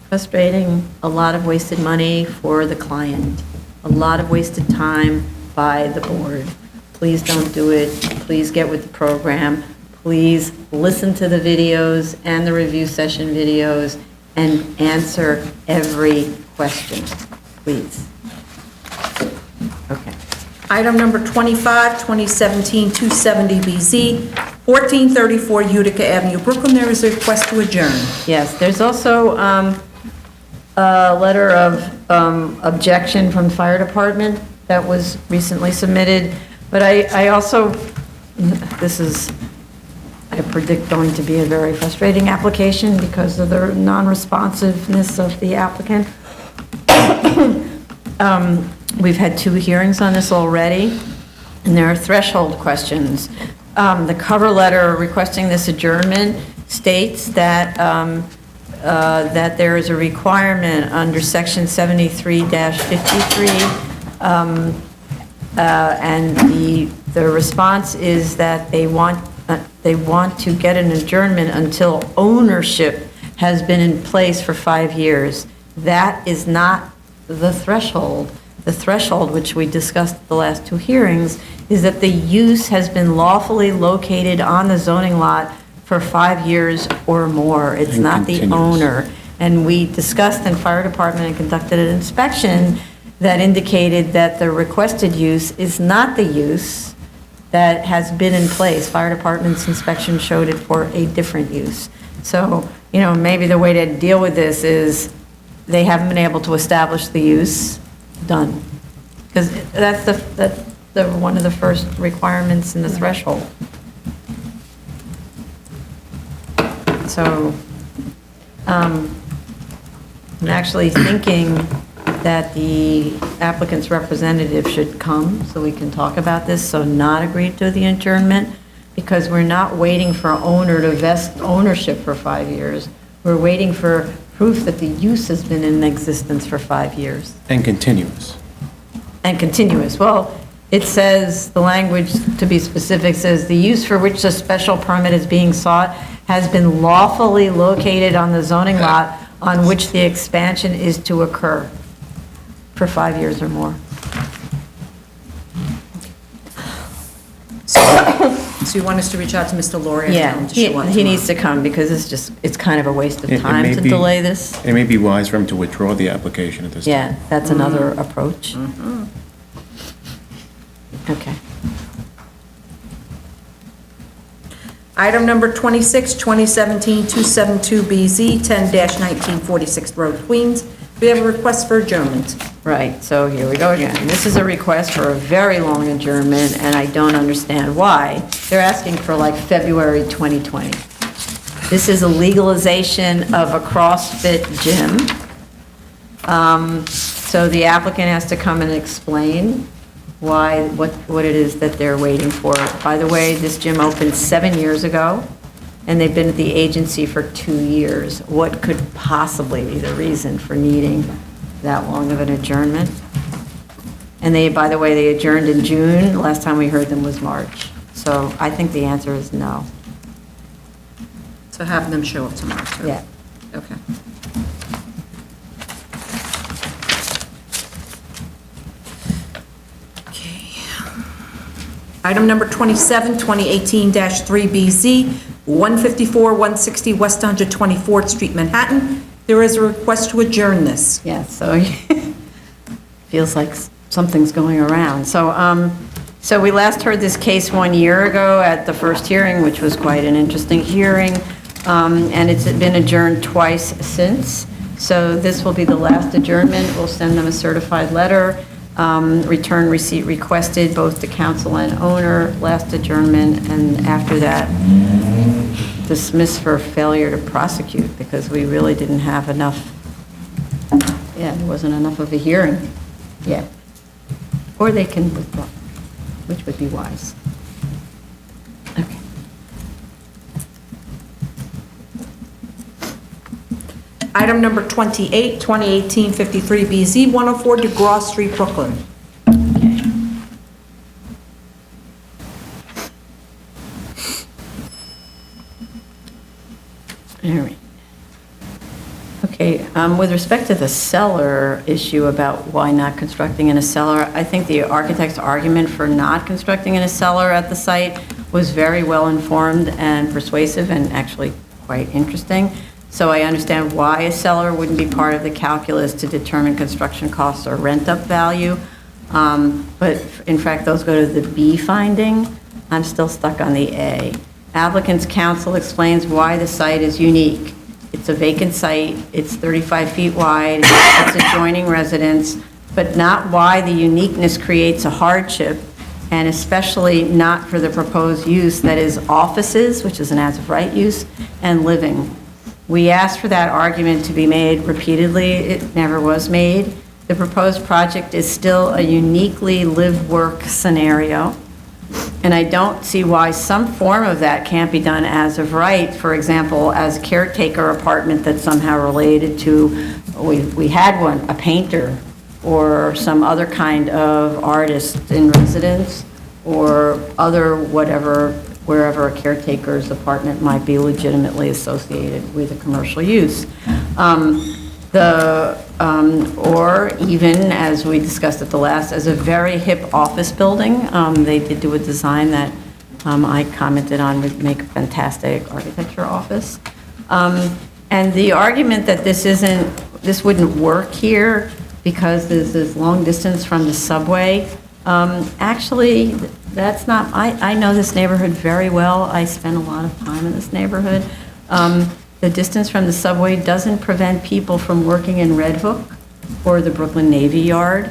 Frustrating, a lot of wasted money for the client, a lot of wasted time by the board. Please don't do it. Please get with the program. Please listen to the videos and the review session videos and answer every question, please. Okay. Item number 25, 2017-270BZ, 1434 Utica Avenue, Brooklyn. There is a request to adjourn. Yes, there's also a letter of objection from the fire department that was recently submitted. But I also, this is, I predict going to be a very frustrating application because of the non-responsiveness of the applicant. We've had 2 hearings on this already, and there are threshold questions. The cover letter requesting this adjournment states that that there is a requirement under section 73-53, and the response is that they want to get an adjournment until ownership has been in place for 5 years. That is not the threshold. The threshold, which we discussed at the last 2 hearings, is that the use has been lawfully located on the zoning lot for 5 years or more. It's not the owner. And we discussed in fire department and conducted an inspection that indicated that the requested use is not the use that has been in place. Fire department's inspection showed it for a different use. So, maybe the way to deal with this is they haven't been able to establish the use, done. Because that's the one of the first requirements in the threshold. So, I'm actually thinking that the applicant's representative should come so we can talk about this, so not agree to the adjournment. because we're not waiting for owner to vest ownership for 5 years. We're waiting for proof that the use has been in existence for 5 years. And continuous. And continuous. Well, it says, the language, to be specific, says, "The use for which a special permit is being sought has been lawfully located on the zoning lot on which the expansion is to occur for 5 years or more." So you want us to reach out to Mr. Laurie? and tell Yeah, him to show up he tomorrow? needs to come, because it's kind of a waste of It time may to be- delay this. It may be wise for him to withdraw the application at this time. Yeah, that's another approach. Okay. Item number 26, 2017-272BZ, 10-1946 Road, Queens. We have a request for adjournment. Right, so here we go again. This is a request for a very long adjournment, and I don't understand why. They're asking for like February 2020. This is a legalization of a CrossFit gym. So the applicant has to come and explain why, what it is that they're waiting for. By the way, this gym opened 7 years ago, and they've been at the agency for 2 years. What could possibly be the reason for needing that long of an adjournment? And they, by the way, they adjourned in June. Last time we heard them was March. So I think the answer is no. So have them show up tomorrow, too. Yeah. Okay. Okay. Item number 27, 2018-3BZ, 154-160 West 124th Street, Manhattan. There is a request to adjourn this. Yeah, so feels like something's going around. So we last heard this case 1 year ago at the first hearing, which was quite an interesting hearing, and it's been adjourned twice since. So this will be the last adjournment. We'll send them a certified letter, return receipt requested, both to council and owner, last adjournment, and after that, dismiss for failure to prosecute, because we really didn't have enough, there wasn't enough of a hearing yet. Or they can withdraw, which would be wise. Okay. Item number 28, 2018-53BZ, 104 DeGraw Street, Brooklyn. All right. Okay, with respect to the cellar issue about why not constructing in a cellar, I think the architect's argument for not constructing in a cellar at the site was very well informed and persuasive, and actually quite interesting. So I understand why a cellar wouldn't be part of the calculus to determine construction costs or rent-up value. But in fact, those go to the B finding. I'm still stuck on the A. Applicant's counsel explains why the site is unique. It's a vacant site, it's 35 feet wide, it's adjoining residence, but not why the uniqueness creates a hardship, and especially not for the proposed use that is offices, which is an as-of-right use, and living. We asked for that argument to be made repeatedly. It never was made. The proposed project is still a uniquely live-work scenario. And I don't see why some form of that can't be done as of right, for example, as a caretaker apartment that's somehow related to, we had one, a painter, or some other kind of artist in residence, or other whatever, wherever a caretaker's apartment might be legitimately associated with a commercial use. Or even, as we discussed at the last, as a very hip office building. They did do a design that I commented on would make a fantastic architecture office. And the argument that this wouldn't work here because there's this long distance from the subway, actually, that's not, I know this neighborhood very well. I spend a lot of time in this neighborhood. The distance from the subway doesn't prevent people from working in Red Hook or the Brooklyn Navy Yard,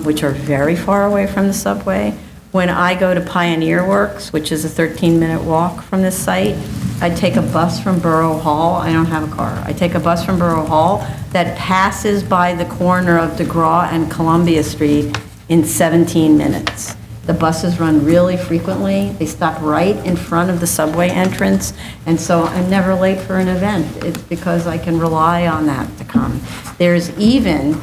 which are very far away from the subway. When I go to Pioneer Works, which is a 13-minute walk from this site, I take a bus from Borough Hall. I don't have a car. I take a bus from Borough Hall that passes by the corner of DeGraw and Columbia Street in 17 minutes. The buses run really frequently. They stop right in front of the subway entrance, and so I'm never late for an event. It's because I can rely on that to come. There's even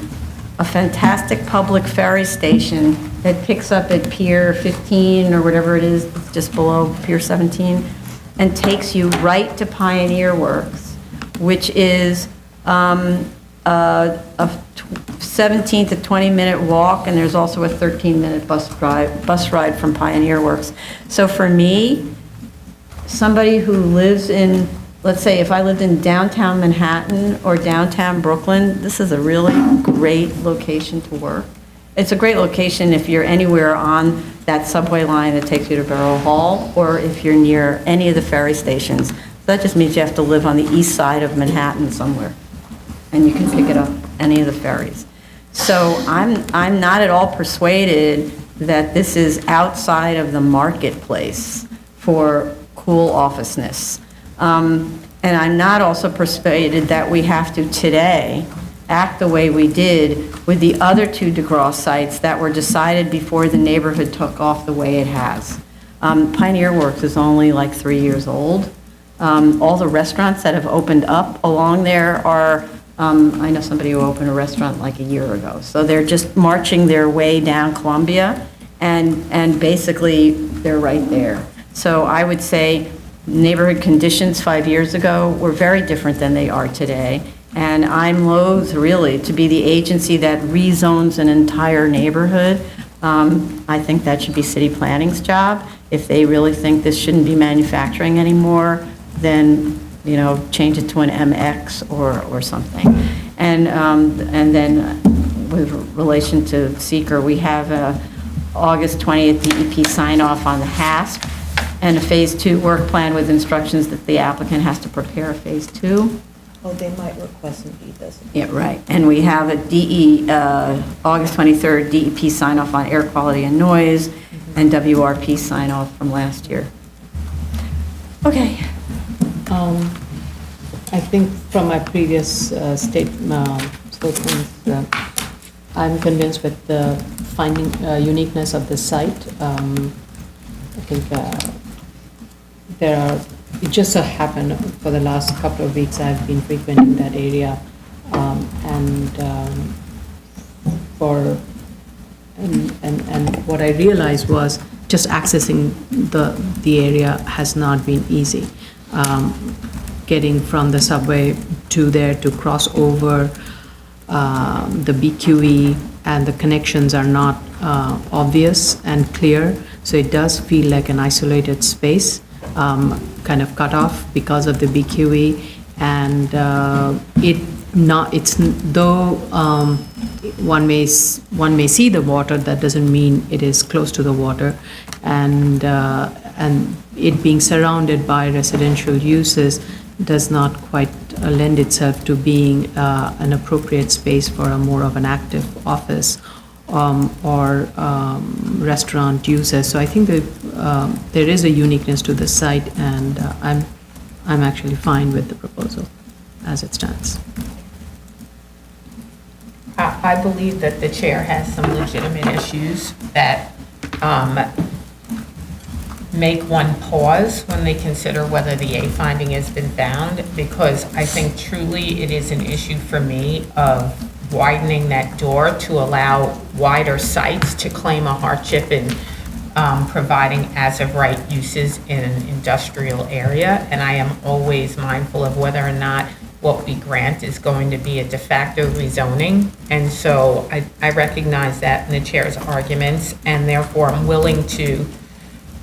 a fantastic public ferry station that picks up at Pier 15 or whatever it is, just below Pier 17, and takes you right to Pioneer Works, which is a 17 to 20-minute walk, and there's also a 13-minute bus ride from Pioneer Works. So for me, somebody who lives in, let's say if I lived in downtown Manhattan or downtown Brooklyn, this is a really great location to work. It's a great location if you're anywhere on that subway line that takes you to Borough Hall, or if you're near any of the ferry stations. That just means you have to live on the east side of Manhattan somewhere, and you can pick it up any of the ferries. So I'm not at all persuaded that this is outside of the marketplace for cool officeness. And I'm not also persuaded that we have to today act the way we did with the other two DeGraw sites that were decided before the neighborhood took off the way it has. Pioneer Works is only like 3 years old. All the restaurants that have opened up along there are, I know somebody who opened a restaurant like a year ago. So they're just marching their way down Columbia, and basically they're right there. So I would say neighborhood conditions 5 years ago were very different than they are today. And I'm loath, really, to be the agency that rezones an entire neighborhood. I think that should be city planning's job. If they really think this shouldn't be manufacturing anymore, then, you know, change it to an MX or something. And then with relation to seeker, we have a August 20th DEP sign-off on the HASP and a Phase 2 work plan with instructions that the applicant has to prepare a Phase 2. Oh, they might request an E-Visit. Yeah, right. And we have a August 23rd DEP sign-off on air quality and noise, and WRP sign-off from last year. Okay. I think from my previous statements, I'm convinced with the finding uniqueness of the site. I think there are, it just so happened for the last couple of weeks I've been frequenting that area, and what I realized was just accessing the area has not been easy. Getting from the subway to there to cross over the BQE, and the connections are not obvious and clear, so it does feel like an isolated space, kind of cut off because of the BQE, and though one may see the water, that doesn't mean it is close to the water, and it being surrounded by residential uses does not quite lend itself to being an appropriate space for a more of an active office or restaurant uses. So I think that there is a uniqueness to the site, and I'm actually fine with the proposal as it stands. I believe that the chair has some legitimate issues that make one pause when they consider whether the A finding has been found, because I think truly it is an issue for me of widening that door to allow wider sites to claim a hardship in providing as-of-right uses in an industrial area. And I am always mindful of whether or not what we grant is going to be a de facto rezoning. And so I recognize that in the chair's arguments, and therefore I'm willing to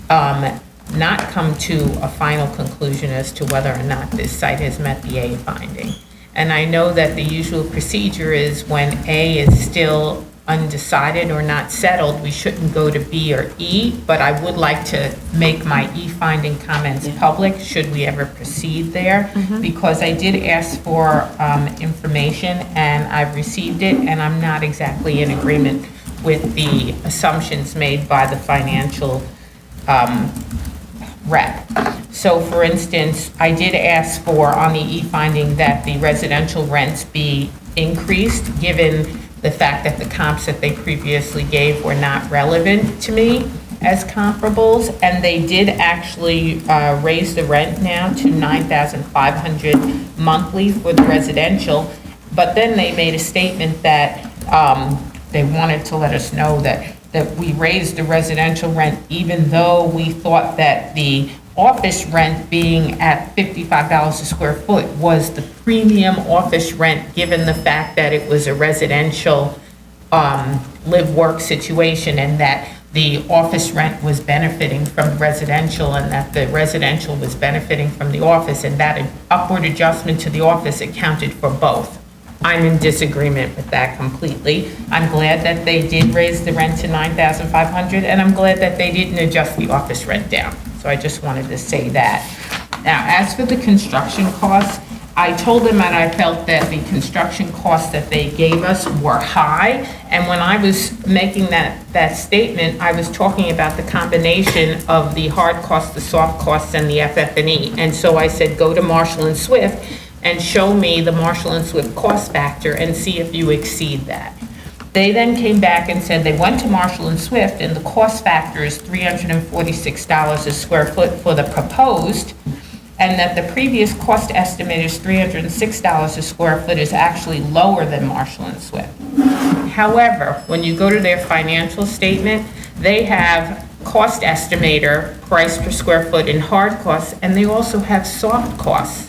not come to a final conclusion as to whether or not this site has met the A finding. And I know that the usual procedure is when A is still undecided or not settled, we shouldn't go to B or E, but I would like to make my E finding comments public should we ever proceed there, because I did ask for information and I've received it, and I'm not exactly in agreement with the assumptions made by the financial rep. So for instance, I did ask for on the E finding that the residential rents be increased, given the fact that the comps that they previously gave were not relevant to me. as comparables, and they did actually raise the rent now to $9,500 monthly for the residential, but then they made a statement that they wanted to let us know that we raised the residential rent even though we thought that the office rent being at $55 a square foot was the premium office rent, given the fact that it was a residential live-work situation, and that the office rent was benefiting from residential, and that the residential was benefiting from the office, and that an upward adjustment to the office accounted for both. I'm in disagreement with that completely. I'm glad that they did raise the rent to $9,500, and I'm glad that they didn't adjust the office rent down. So I just wanted to say that. Now, as for the construction costs, I told them that I felt that the construction costs that they gave us were high, and when I was making that statement, I was talking about the combination of the hard costs, the soft costs, and the FF&E. And so I said, go to Marshall and Swift and show me the Marshall and Swift cost factor and see if you exceed that. They then came back and said they went to Marshall and Swift, and the cost factor is $346 a square foot for the proposed, and that the previous cost estimate is $306 a square foot is actually lower than Marshall and Swift. However, when you go to their financial statement, they have cost estimator, price per square foot in hard costs, and they also have soft costs.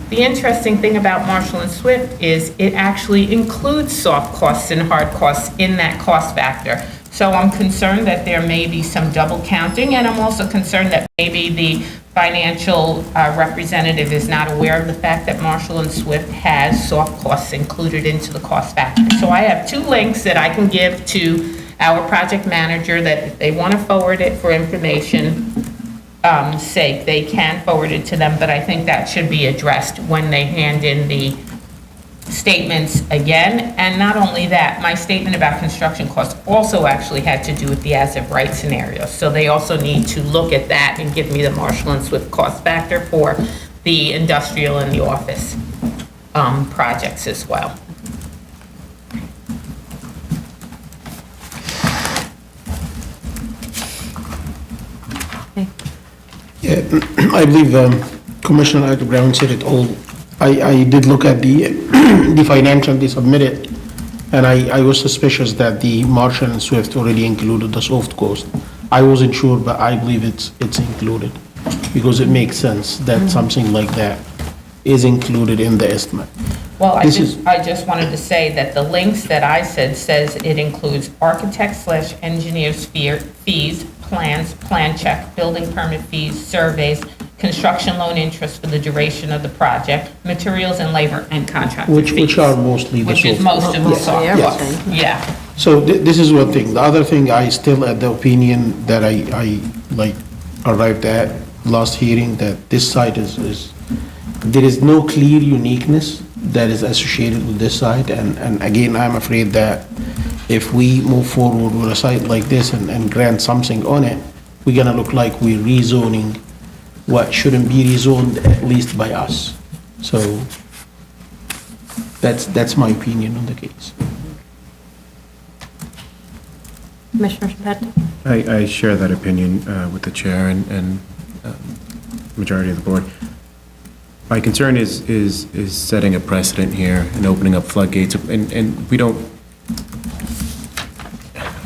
The interesting thing about Marshall and Swift is it actually includes soft costs and hard costs in that cost factor. So I'm concerned that there may be some double counting, and I'm also concerned that maybe the financial representative is not aware of the fact that Marshall and Swift has soft costs included into the cost factor. So I have two links that I can give to our project manager that if they want to forward it for information sake, they can forward it to them, but I think that should be addressed when they hand in the statements again. And not only that, my statement about construction costs also actually had to do with the as-of-right scenario. So they also need to look at that and give me the Marshall and Swift cost factor for the industrial and the office projects as well. Yeah, I believe Commissioner Brown said it all. I did look at the the financial they submitted, and I was suspicious that the Marshall and Swift already included the soft cost. I wasn't sure, but I believe it's included, because it makes sense that something like that is included in the estimate. Well, I just wanted to say that the links that I says it includes architect/engineer's fees, plans, plan check, building permit fees, surveys, construction loan interest for the duration of the project, materials and labor, and contractor fees. Which are mostly the Which is soft. most of the soft Yeah. costs, yeah. So this is one thing. The other thing, I still at the opinion that I like arrived at last hearing, that this site is there is no clear uniqueness that is associated with this site, and again, I'm afraid that if we move forward with a site like this and grant something on it, we're gonna look like we're rezoning what shouldn't be rezoned, at least by us. So that's my opinion on the case. Commissioner Spadafore? I share that opinion with the chair and majority of the board. My concern is setting a precedent here and opening up floodgates, and we don't,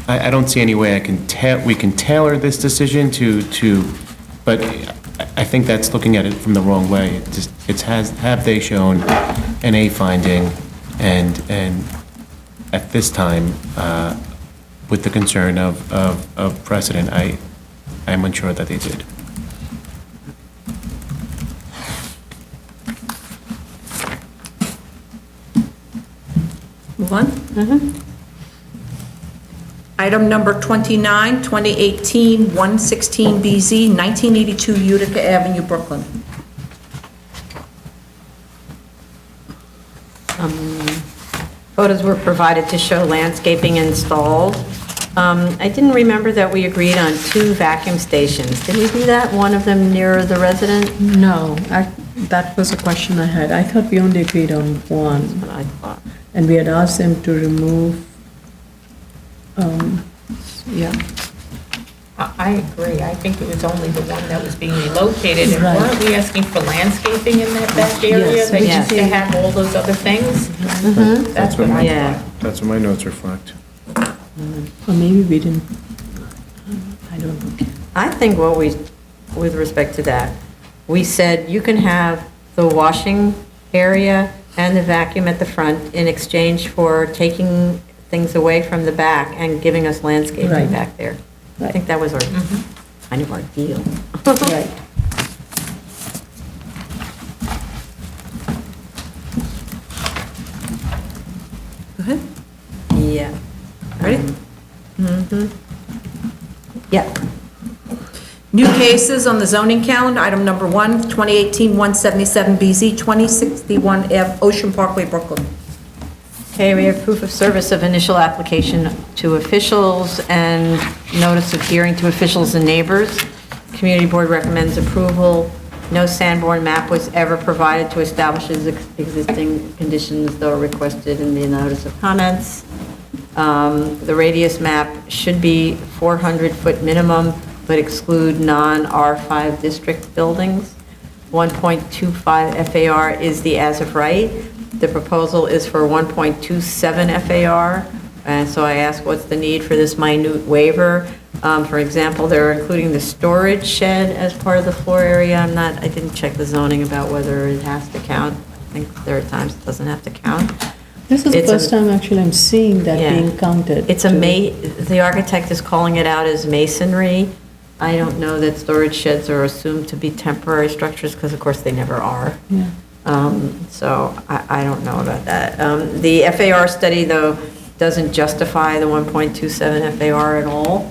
I don't see any way we can tailor this decision to, but I think that's looking at it from the wrong way. Have they shown an A finding, and at this time, with the concern of precedent, I'm unsure that they did. Move on? Item number 29, 2018, 116BZ, 1982 Utica Avenue, Brooklyn. Photos were provided to show landscaping installed. I didn't remember that we agreed on 2 vacuum stations. Did we do that, one of them near the resident? No, that was a question I had. I thought we only agreed on one, I thought. and we had asked them to remove, yeah. I agree. I think it was only the one that was being relocated. And Right. weren't we asking for landscaping in that back area Yes, that we used to did. have all those other things? That's what I Yeah. thought. That's what my notes reflect. Or maybe we didn't, I don't know. I think with respect to that, we said you can have the washing area and the vacuum at the front in exchange for taking things away from the back and giving us landscaping Right. back there. I Right. think that was our, kind of our deal. Right. Go ahead. Yeah. Ready? Yeah. New cases on the zoning calendar, item number 1, 2018-177BZ, 2061 Ave, Ocean Parkway, Brooklyn. Okay, we have proof of service of initial application to officials and notice of hearing to officials and neighbors. Community Board recommends approval. No Sanborn map was ever provided to establish existing conditions, though requested in the notice of comments. The radius map should be 400-foot minimum, but exclude non-R5 district buildings. 1.25 FAR is the as of right. The proposal is for 1.27 FAR, and so I ask what's the need for this minute waiver? For example, they're including the storage shed as part of the floor area. I didn't check the zoning about whether it has to count. I think there are times it doesn't have to count. This is the It's a- first time actually I'm seeing that Yeah. being counted. It's the architect is calling it out as masonry. I don't know that storage sheds are assumed to be temporary structures, because of course they never are. Yeah. So I don't know about that. The FAR study, though, doesn't justify the 1.27 FAR at all.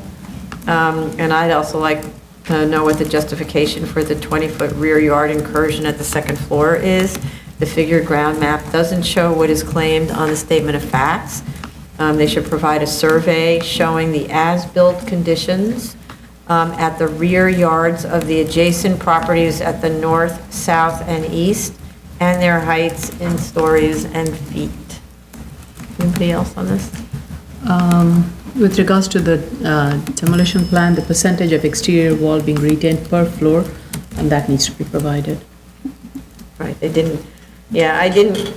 And I'd also like to know what the justification for the 20-foot rear yard incursion at the second floor is. The figured ground map doesn't show what is claimed on the statement of facts. They should provide a survey showing the as-built conditions at the rear yards of the adjacent properties at the north, south, and east, and their heights in stories and feet. Anybody else on this? With regards to the demolition plan, the percentage of exterior wall being retained per floor, and that needs to be provided. Right, they didn't, yeah, I didn't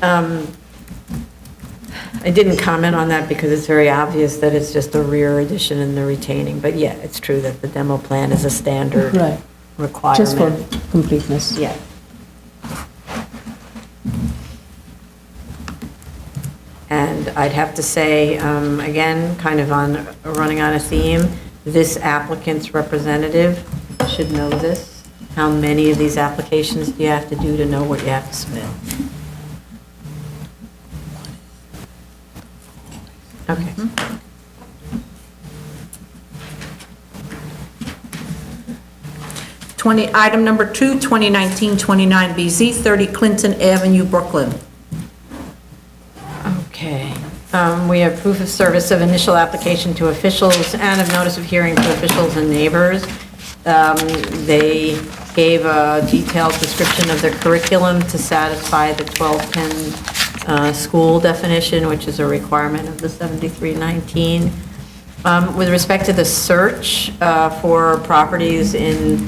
comment on that because it's very obvious that it's just a rear addition and the retaining, but yeah, it's true that the demo plan is a standard Right. requirement. Just for completeness. Yeah. And I'd have to say, again, kind of running on a theme, this applicant's representative should know this. How many of these applications do you have to do to know what you have to submit? Okay. Item number 2, 2019-29BZ, 30 Clinton Avenue, Brooklyn. Okay. We have proof of service of initial application to officials and of notice of hearing to officials and neighbors. They gave a detailed description of their curriculum to satisfy the 1210 school definition, which is a requirement of the 7319. With respect to the search for properties in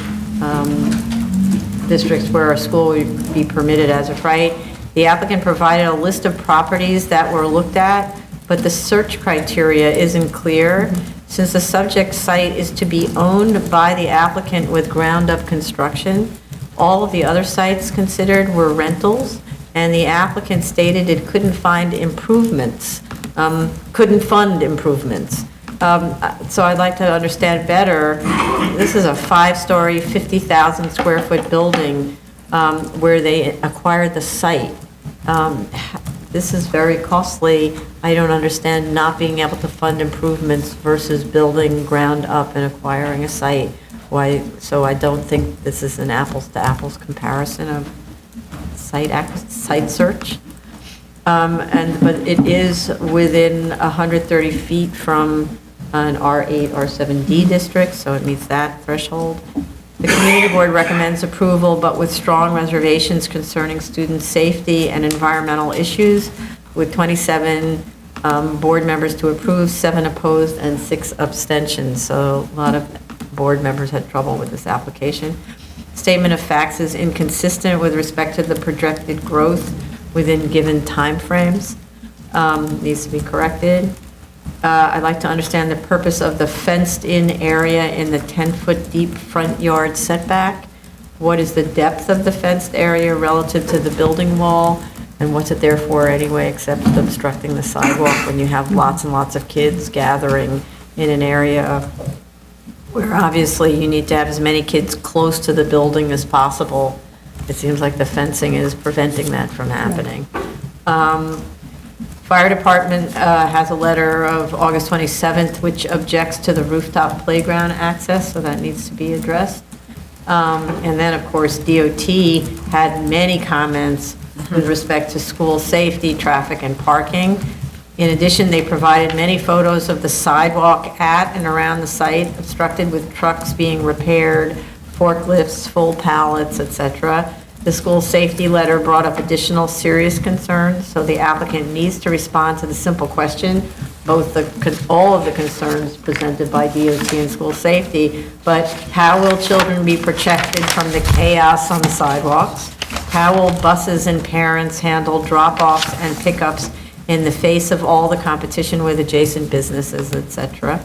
districts where a school would be permitted as of right, the applicant provided a list of properties that were looked at, but the search criteria isn't clear. Since the subject site is to be owned by the applicant with ground-up construction, all of the other sites considered were rentals, and the applicant stated it couldn't find improvements, couldn't fund improvements. So I'd like to understand better, this is a 5-story, 50,000 square foot building where they acquired the site. This is very costly. I don't understand not being able to fund improvements versus building ground up and acquiring a site. Why? So I don't think this is an apples to apples comparison of site search. But it is within 130 feet from an R8, R7D district, so it meets that threshold. The community board recommends approval, but with strong reservations concerning student safety and environmental issues, with 27 board members to approve, 7 opposed, and 6 abstentions. So a lot of board members had trouble with this application. Statement of facts is inconsistent with respect to the projected growth within given timeframes. Needs to be corrected. I'd like to understand the purpose of the fenced-in area in the 10-foot deep front yard setback. What is the depth of the fenced area relative to the building wall? And what's it there for anyway, except obstructing the sidewalk when you have lots and lots of kids gathering in an area where obviously you need to have as many kids close to the building as possible. It seems like the fencing is preventing that from happening. Fire department has a letter of August 27th, which objects to the rooftop playground access, so that needs to be addressed. And then, of course, DOT had many comments with respect to school safety, traffic, and parking. In addition, they provided many photos of the sidewalk at and around the site obstructed with trucks being repaired, forklifts, full pallets, etc. The school safety letter brought up additional serious concerns, so the applicant needs to respond to the simple question, all of the concerns presented by DOT and school safety, but how will children be protected from the chaos on the sidewalks? How will buses and parents handle drop-offs and pickups in the face of all the competition with adjacent businesses, et cetera?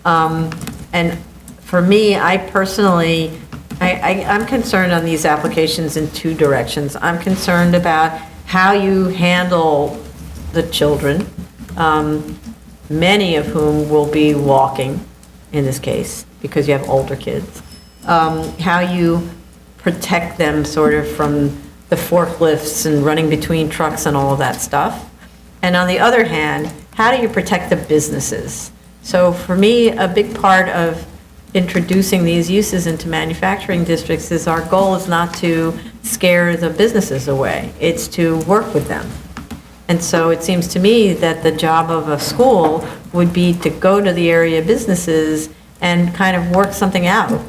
And for me, I personally, I'm concerned on these applications in two directions. I'm concerned about how you handle the children, many of whom will be walking in this case, because you have older kids. How you protect them sort of from the forklifts and running between trucks and all of that stuff. And on the other hand, how do you protect the businesses? So for me, a big part of introducing these uses into manufacturing districts is our goal is not to scare the businesses away, it's to work with them. And so it seems to me that the job of a school would be to go to the area businesses and kind of work something out.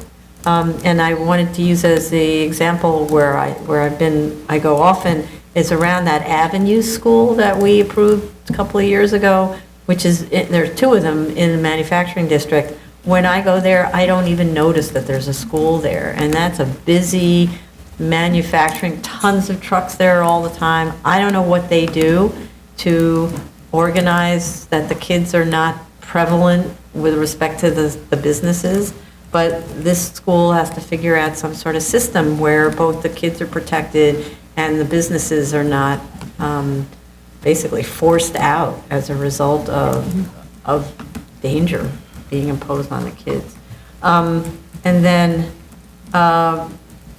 And I wanted to use as the example where I go often is around that Avenue School that we approved a couple of years ago, which is, there's two of them in the manufacturing district. When I go there, I don't even notice that there's a school there. And that's a busy manufacturing, tons of trucks there all the time. I don't know what they do to organize that the kids are not prevalent with respect to the businesses, but this school has to figure out some sort of system where both the kids are protected and the businesses are not basically forced out as a result of danger being imposed on the kids. And then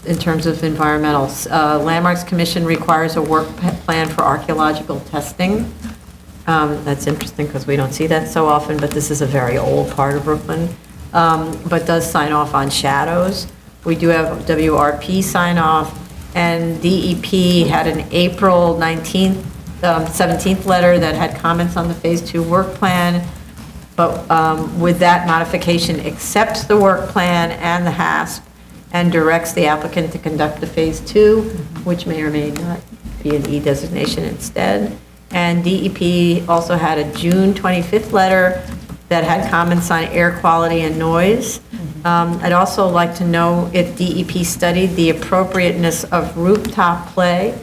in terms of environmental, Landmarks Commission requires a work plan for archaeological testing. That's interesting because we don't see that so often, but this is a very old part of Brooklyn, but does sign off on shadows. We do have WRP sign off, and DEP had an April 19th, 17th letter that had comments on the Phase 2 work plan, but with that modification accepts the work plan and the HASP and directs the applicant to conduct the Phase 2, which may or may not be an E designation instead. And DEP also had a June 25th letter that had comments on air quality and noise. I'd also like to know if DEP studied the appropriateness of rooftop play,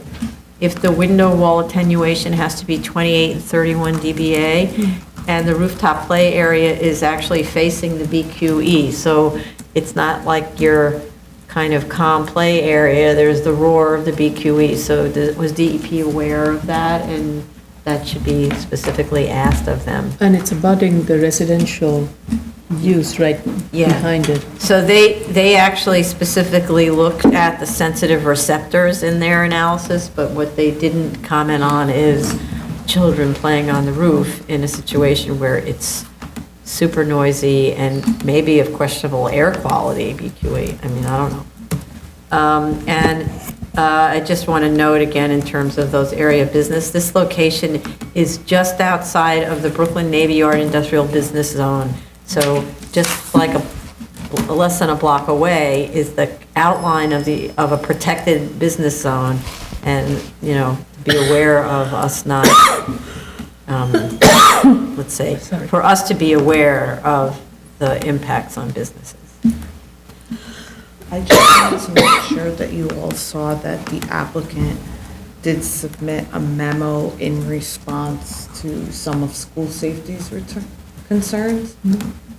if the window wall attenuation has to be 28 and 31 dBA, and the rooftop play area is actually facing the BQE. So it's not like your kind of calm play area, there's the roar of the BQE. So was DEP aware of that? And that should be specifically asked of them. And it's abutting the residential use right behind it. So they actually specifically looked at the sensitive receptors in their analysis, but what they didn't comment on is children playing on the roof in a situation where it's super noisy and maybe of questionable air quality, BQ8. I mean, I don't know. And I just want to note again in terms of those area of business, this location is just outside of the Brooklyn Navy Yard Industrial Business Zone. So just like less than a block away is the outline of a protected business zone, and be aware of us not, let's say, for us to be aware of the impacts on businesses. I just wanted to make sure that you all saw that the applicant did submit a memo in response to some of school safety's concerns.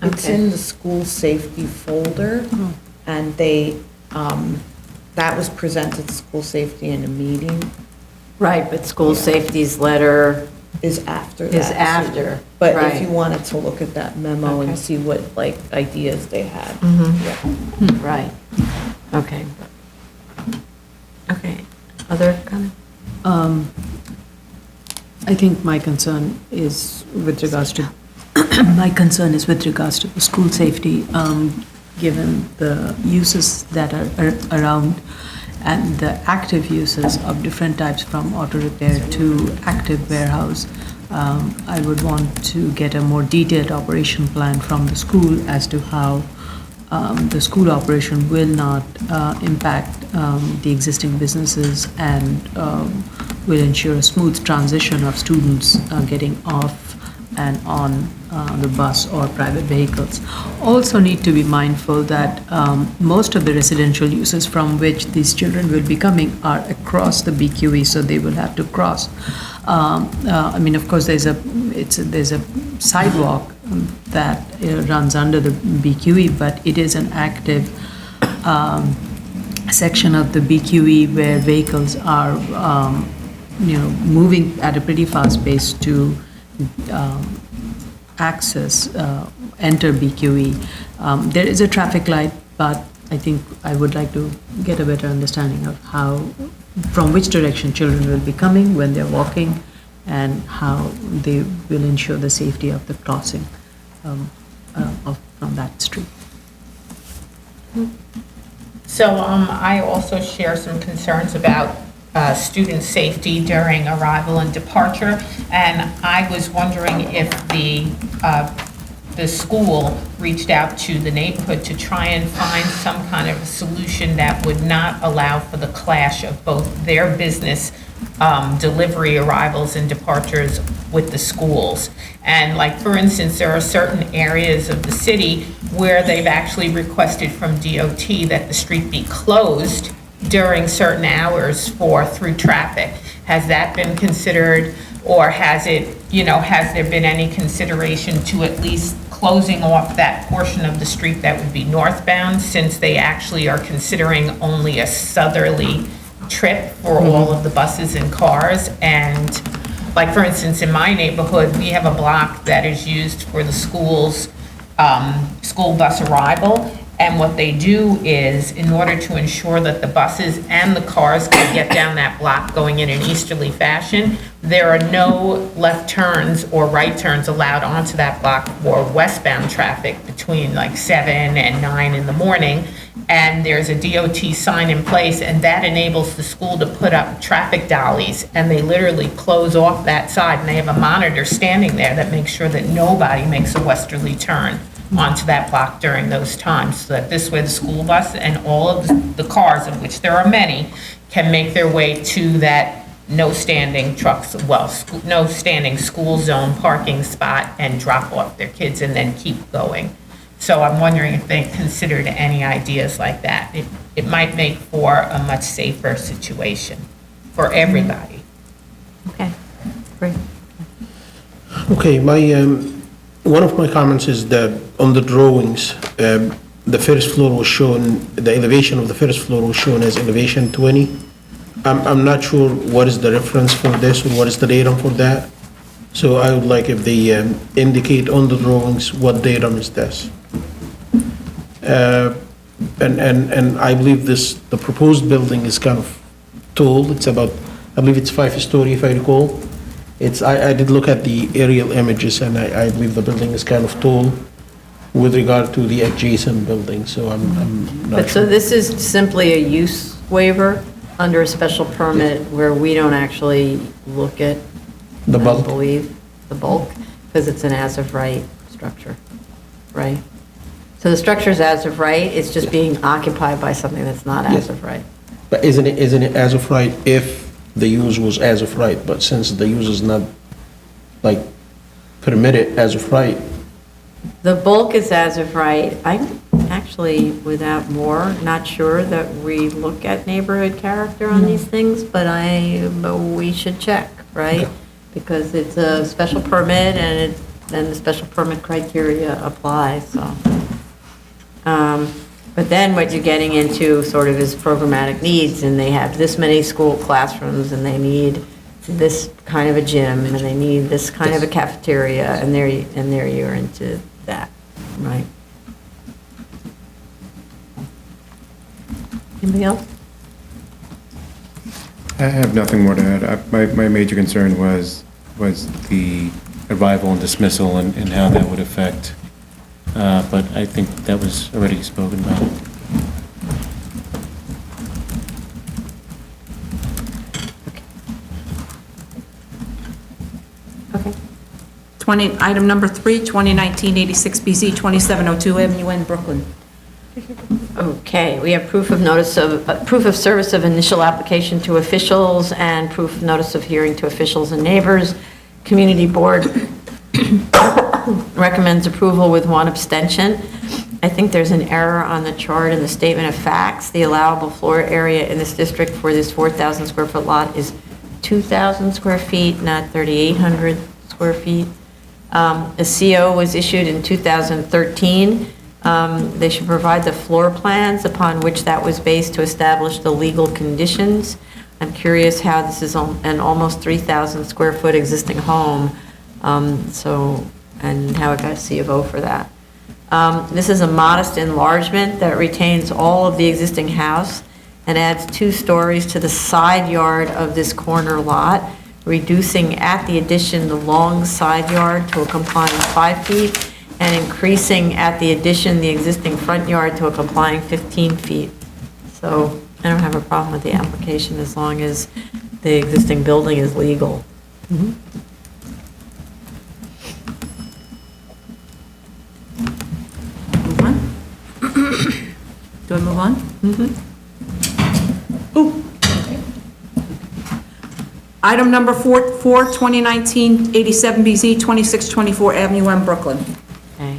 It's Okay. in the school safety folder, and that was presented to school safety in a meeting, Right, but school safety's letter is after that. is after. But if Right. you wanted to look at that memo and Okay. see what, like, ideas they had. Right, okay. Okay, other comment? I think my concern is with regards to, the school safety, given the uses that are around and the active uses of different types from auto repair to active warehouse. I would want to get a more detailed operation plan from the school as to how the school operation will not impact the existing businesses and will ensure a smooth transition of students getting off and on the bus or private vehicles. Also need to be mindful that most of the residential uses from which these children will be coming are across the BQE, so they will have to cross. I mean, of course, there's a sidewalk that runs under the BQE, but it is an active section of the BQE where vehicles are, moving at a pretty fast pace to enter BQE. There is a traffic light, but I think I would like to get a better understanding of from which direction children will be coming when they're walking, and how they will ensure the safety of the crossing from that street. So I also share some concerns about student safety during arrival and departure, and I was wondering if the school reached out to the neighborhood to try and find some kind of a solution that would not allow for the clash of both their business delivery arrivals and departures with the schools. And like, for instance, there are certain areas of the city where they've actually requested from DOT that the street be closed during certain hours through traffic. Has that been considered, or has there been any consideration to at least closing off that portion of the street that would be northbound, since they actually are considering only a southerly trip for all of the buses and cars? And like, for instance, in my neighborhood, we have a block that is used for the school's school bus arrival. And what they do is, in order to ensure that the buses and the cars can get down that block going in an easterly fashion, there are no left turns or right turns allowed onto that block for westbound traffic between like 7 and 9 in the morning. And there's a DOT sign in place, and that enables the school to put up traffic dollies, and they literally close off that side, and they have a monitor standing there that makes sure that nobody makes a westerly turn onto that block during those times, so that this way the school bus and all of the cars, of which there are many, can make their way to that no standing no standing school zone parking spot and drop off their kids and then keep going. So I'm wondering if they considered any ideas like that. It might make for a much safer situation for everybody. Okay, great. Okay, one of my comments is that on the drawings, the first floor was shown, the elevation of the first floor was shown as elevation 20. I'm not sure what is the reference for this, or what is the datum for that. So I would like if they indicate on the drawings what datum is this. And I believe the proposed building is kind of tall. It's about, I believe it's 5-story if I recall. I did look at the aerial images, and I believe the building is kind of tall with regard to the adjacent building, so I'm not But so sure. this is simply a use waiver under a special permit where we don't actually look at, The I bulk. believe, the bulk, because it's an as-of-right structure, right? So the structure's as-of-right, it's just being occupied by something that's not Yes. as-of-right. But isn't it as of right if the use was as of right? But since the use is not, permitted as of right, The bulk is as-of-right. actually, without more, not sure that we look at neighborhood character on these things, but we should check, right? Because it's a special permit and the special permit criteria apply, so. But then what you're getting into sort of is programmatic needs, and they have this many school classrooms, and they need this kind of a gym, and they need this kind of a cafeteria, and there you're into that, right? Anybody else? I have nothing more to add. My major concern was the arrival and dismissal and how that would affect, but I think that was already spoken about. Okay. Item number 3, 2019-86BZ, 2702 Avenue N, Brooklyn. Okay, we have proof of service of initial application to officials and proof of notice of hearing to officials and neighbors. Community Board recommends approval with one abstention. I think there's an error on the chart in the statement of facts. The allowable floor area in this district for this 4,000 square foot lot is 2,000 square feet, not 3,800 square feet. A CO was issued in 2013. They should provide the floor plans upon which that was based to establish the legal conditions. I'm curious how this is an almost 3,000 square foot existing home, and how it got C of O for that. This is a modest enlargement that retains all of the existing house and adds 2 stories to the side yard of this corner lot, reducing at the addition the long side yard to a complying 5 feet, and increasing at the addition the existing front yard to a complying 15 feet. So I don't have a problem with the application as long as the existing building is legal. Move on? Do I move on? Ooh. Item number 4, 2019-87BZ, 2624 Avenue M, Brooklyn. Okay.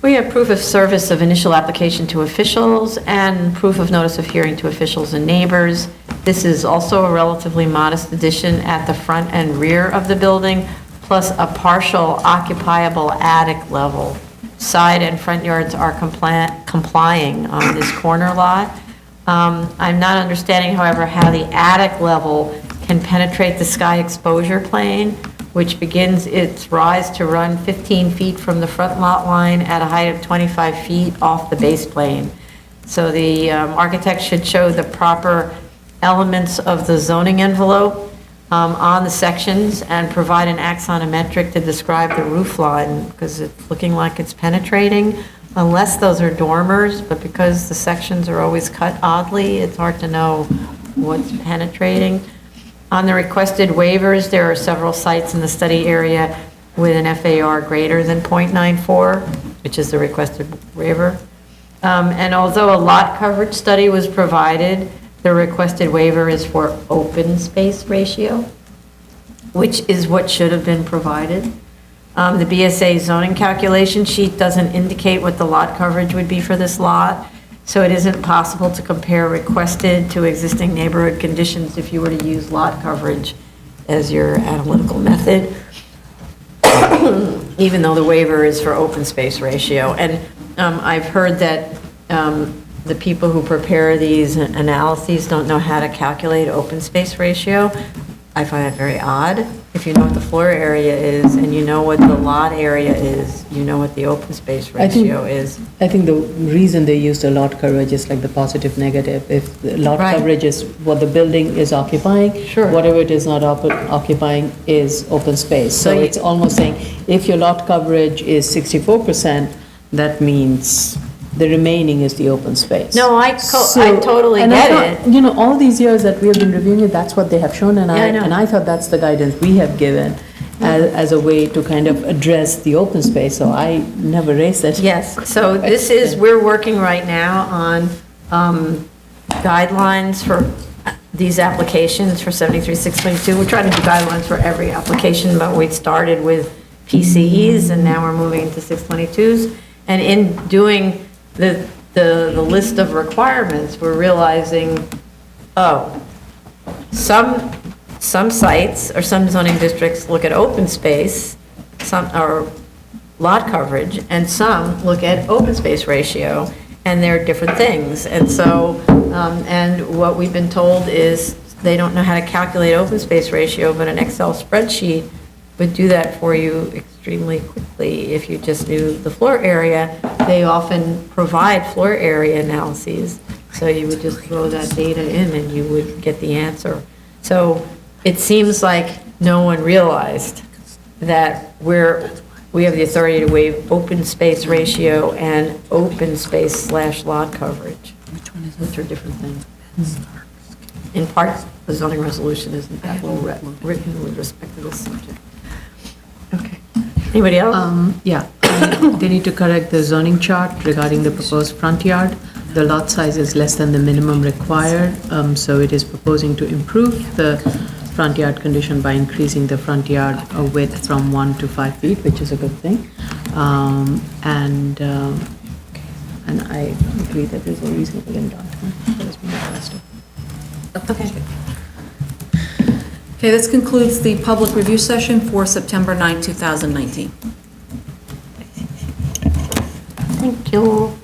We have proof of service of initial application to officials and proof of notice of hearing to officials and neighbors. This is also a relatively modest addition at the front and rear of the building, plus a partial occupiable attic level. Side and front yards are complying on this corner lot. I'm not understanding, however, how the attic level can penetrate the sky exposure plane, which begins its rise to run 15 feet from the front lot line at a height of 25 feet off the base plane. So the architect should show the proper elements of the zoning envelope on the sections and provide an axonometric to describe the roof line, because it's looking like it's penetrating, unless those are dormers, but because the sections are always cut oddly, it's hard to know what's penetrating. On the requested waivers, there are several sites in the study area with an FAR greater than .94, which is the requested waiver. And although a lot coverage study was provided, the requested waiver is for open space ratio, which is what should have been provided. The BSA zoning calculation sheet doesn't indicate what the lot coverage would be for this lot, so it isn't possible to compare requested to existing neighborhood conditions if you were to use lot coverage as your analytical method, even though the waiver is for open space ratio. And I've heard that the people who prepare these analyses don't know how to calculate open space ratio. I find that very odd. If you know what the floor area is and you know what the lot area is, you know what the open space ratio is. I think the reason they use the lot coverage is like the positive negative. If the lot Right. coverage is what the building is occupying, Sure. whatever it is not occupying is open space. So So you- it's almost saying, if your lot coverage is 64%, that means the remaining is the open space. No, I totally And I get thought, it. you know, all these years that we have been reviewing it, that's what they have shown, and Yeah, I know. I thought that's the guidance we have given as a way to kind of address the open space, so I never raised it. Yes, so this is, we're working right now on guidelines for these applications for 73-622. We're trying to do guidelines for every application, but we started with PCEs and now we're moving into 622s. And in doing the list of requirements, we're realizing, oh, some sites or some zoning districts look at open space, some are lot coverage, and some look at open space ratio, and they're different things. And so, and what we've been told is they don't know how to calculate open space ratio, but an Excel spreadsheet would do that for you extremely quickly if you just knew the floor area. They often provide floor area analyses, so you would just throw that data in and you would get the answer. So it seems like no one realized that we have the authority to waive open space ratio and open space / lot coverage, which are different things. In part, the zoning resolution isn't that well written with respect to this subject. Okay. Anybody else? Yeah, they need to correct the zoning chart regarding the proposed front yard. The lot size is less than the minimum required, so it is proposing to improve the front yard condition by increasing the front yard width from 1 to 5 feet, which is a good thing. And I agree that there's a reasonable downtime that has been requested. Okay. Okay, this concludes the public review session for September 9, 2019. Thank you.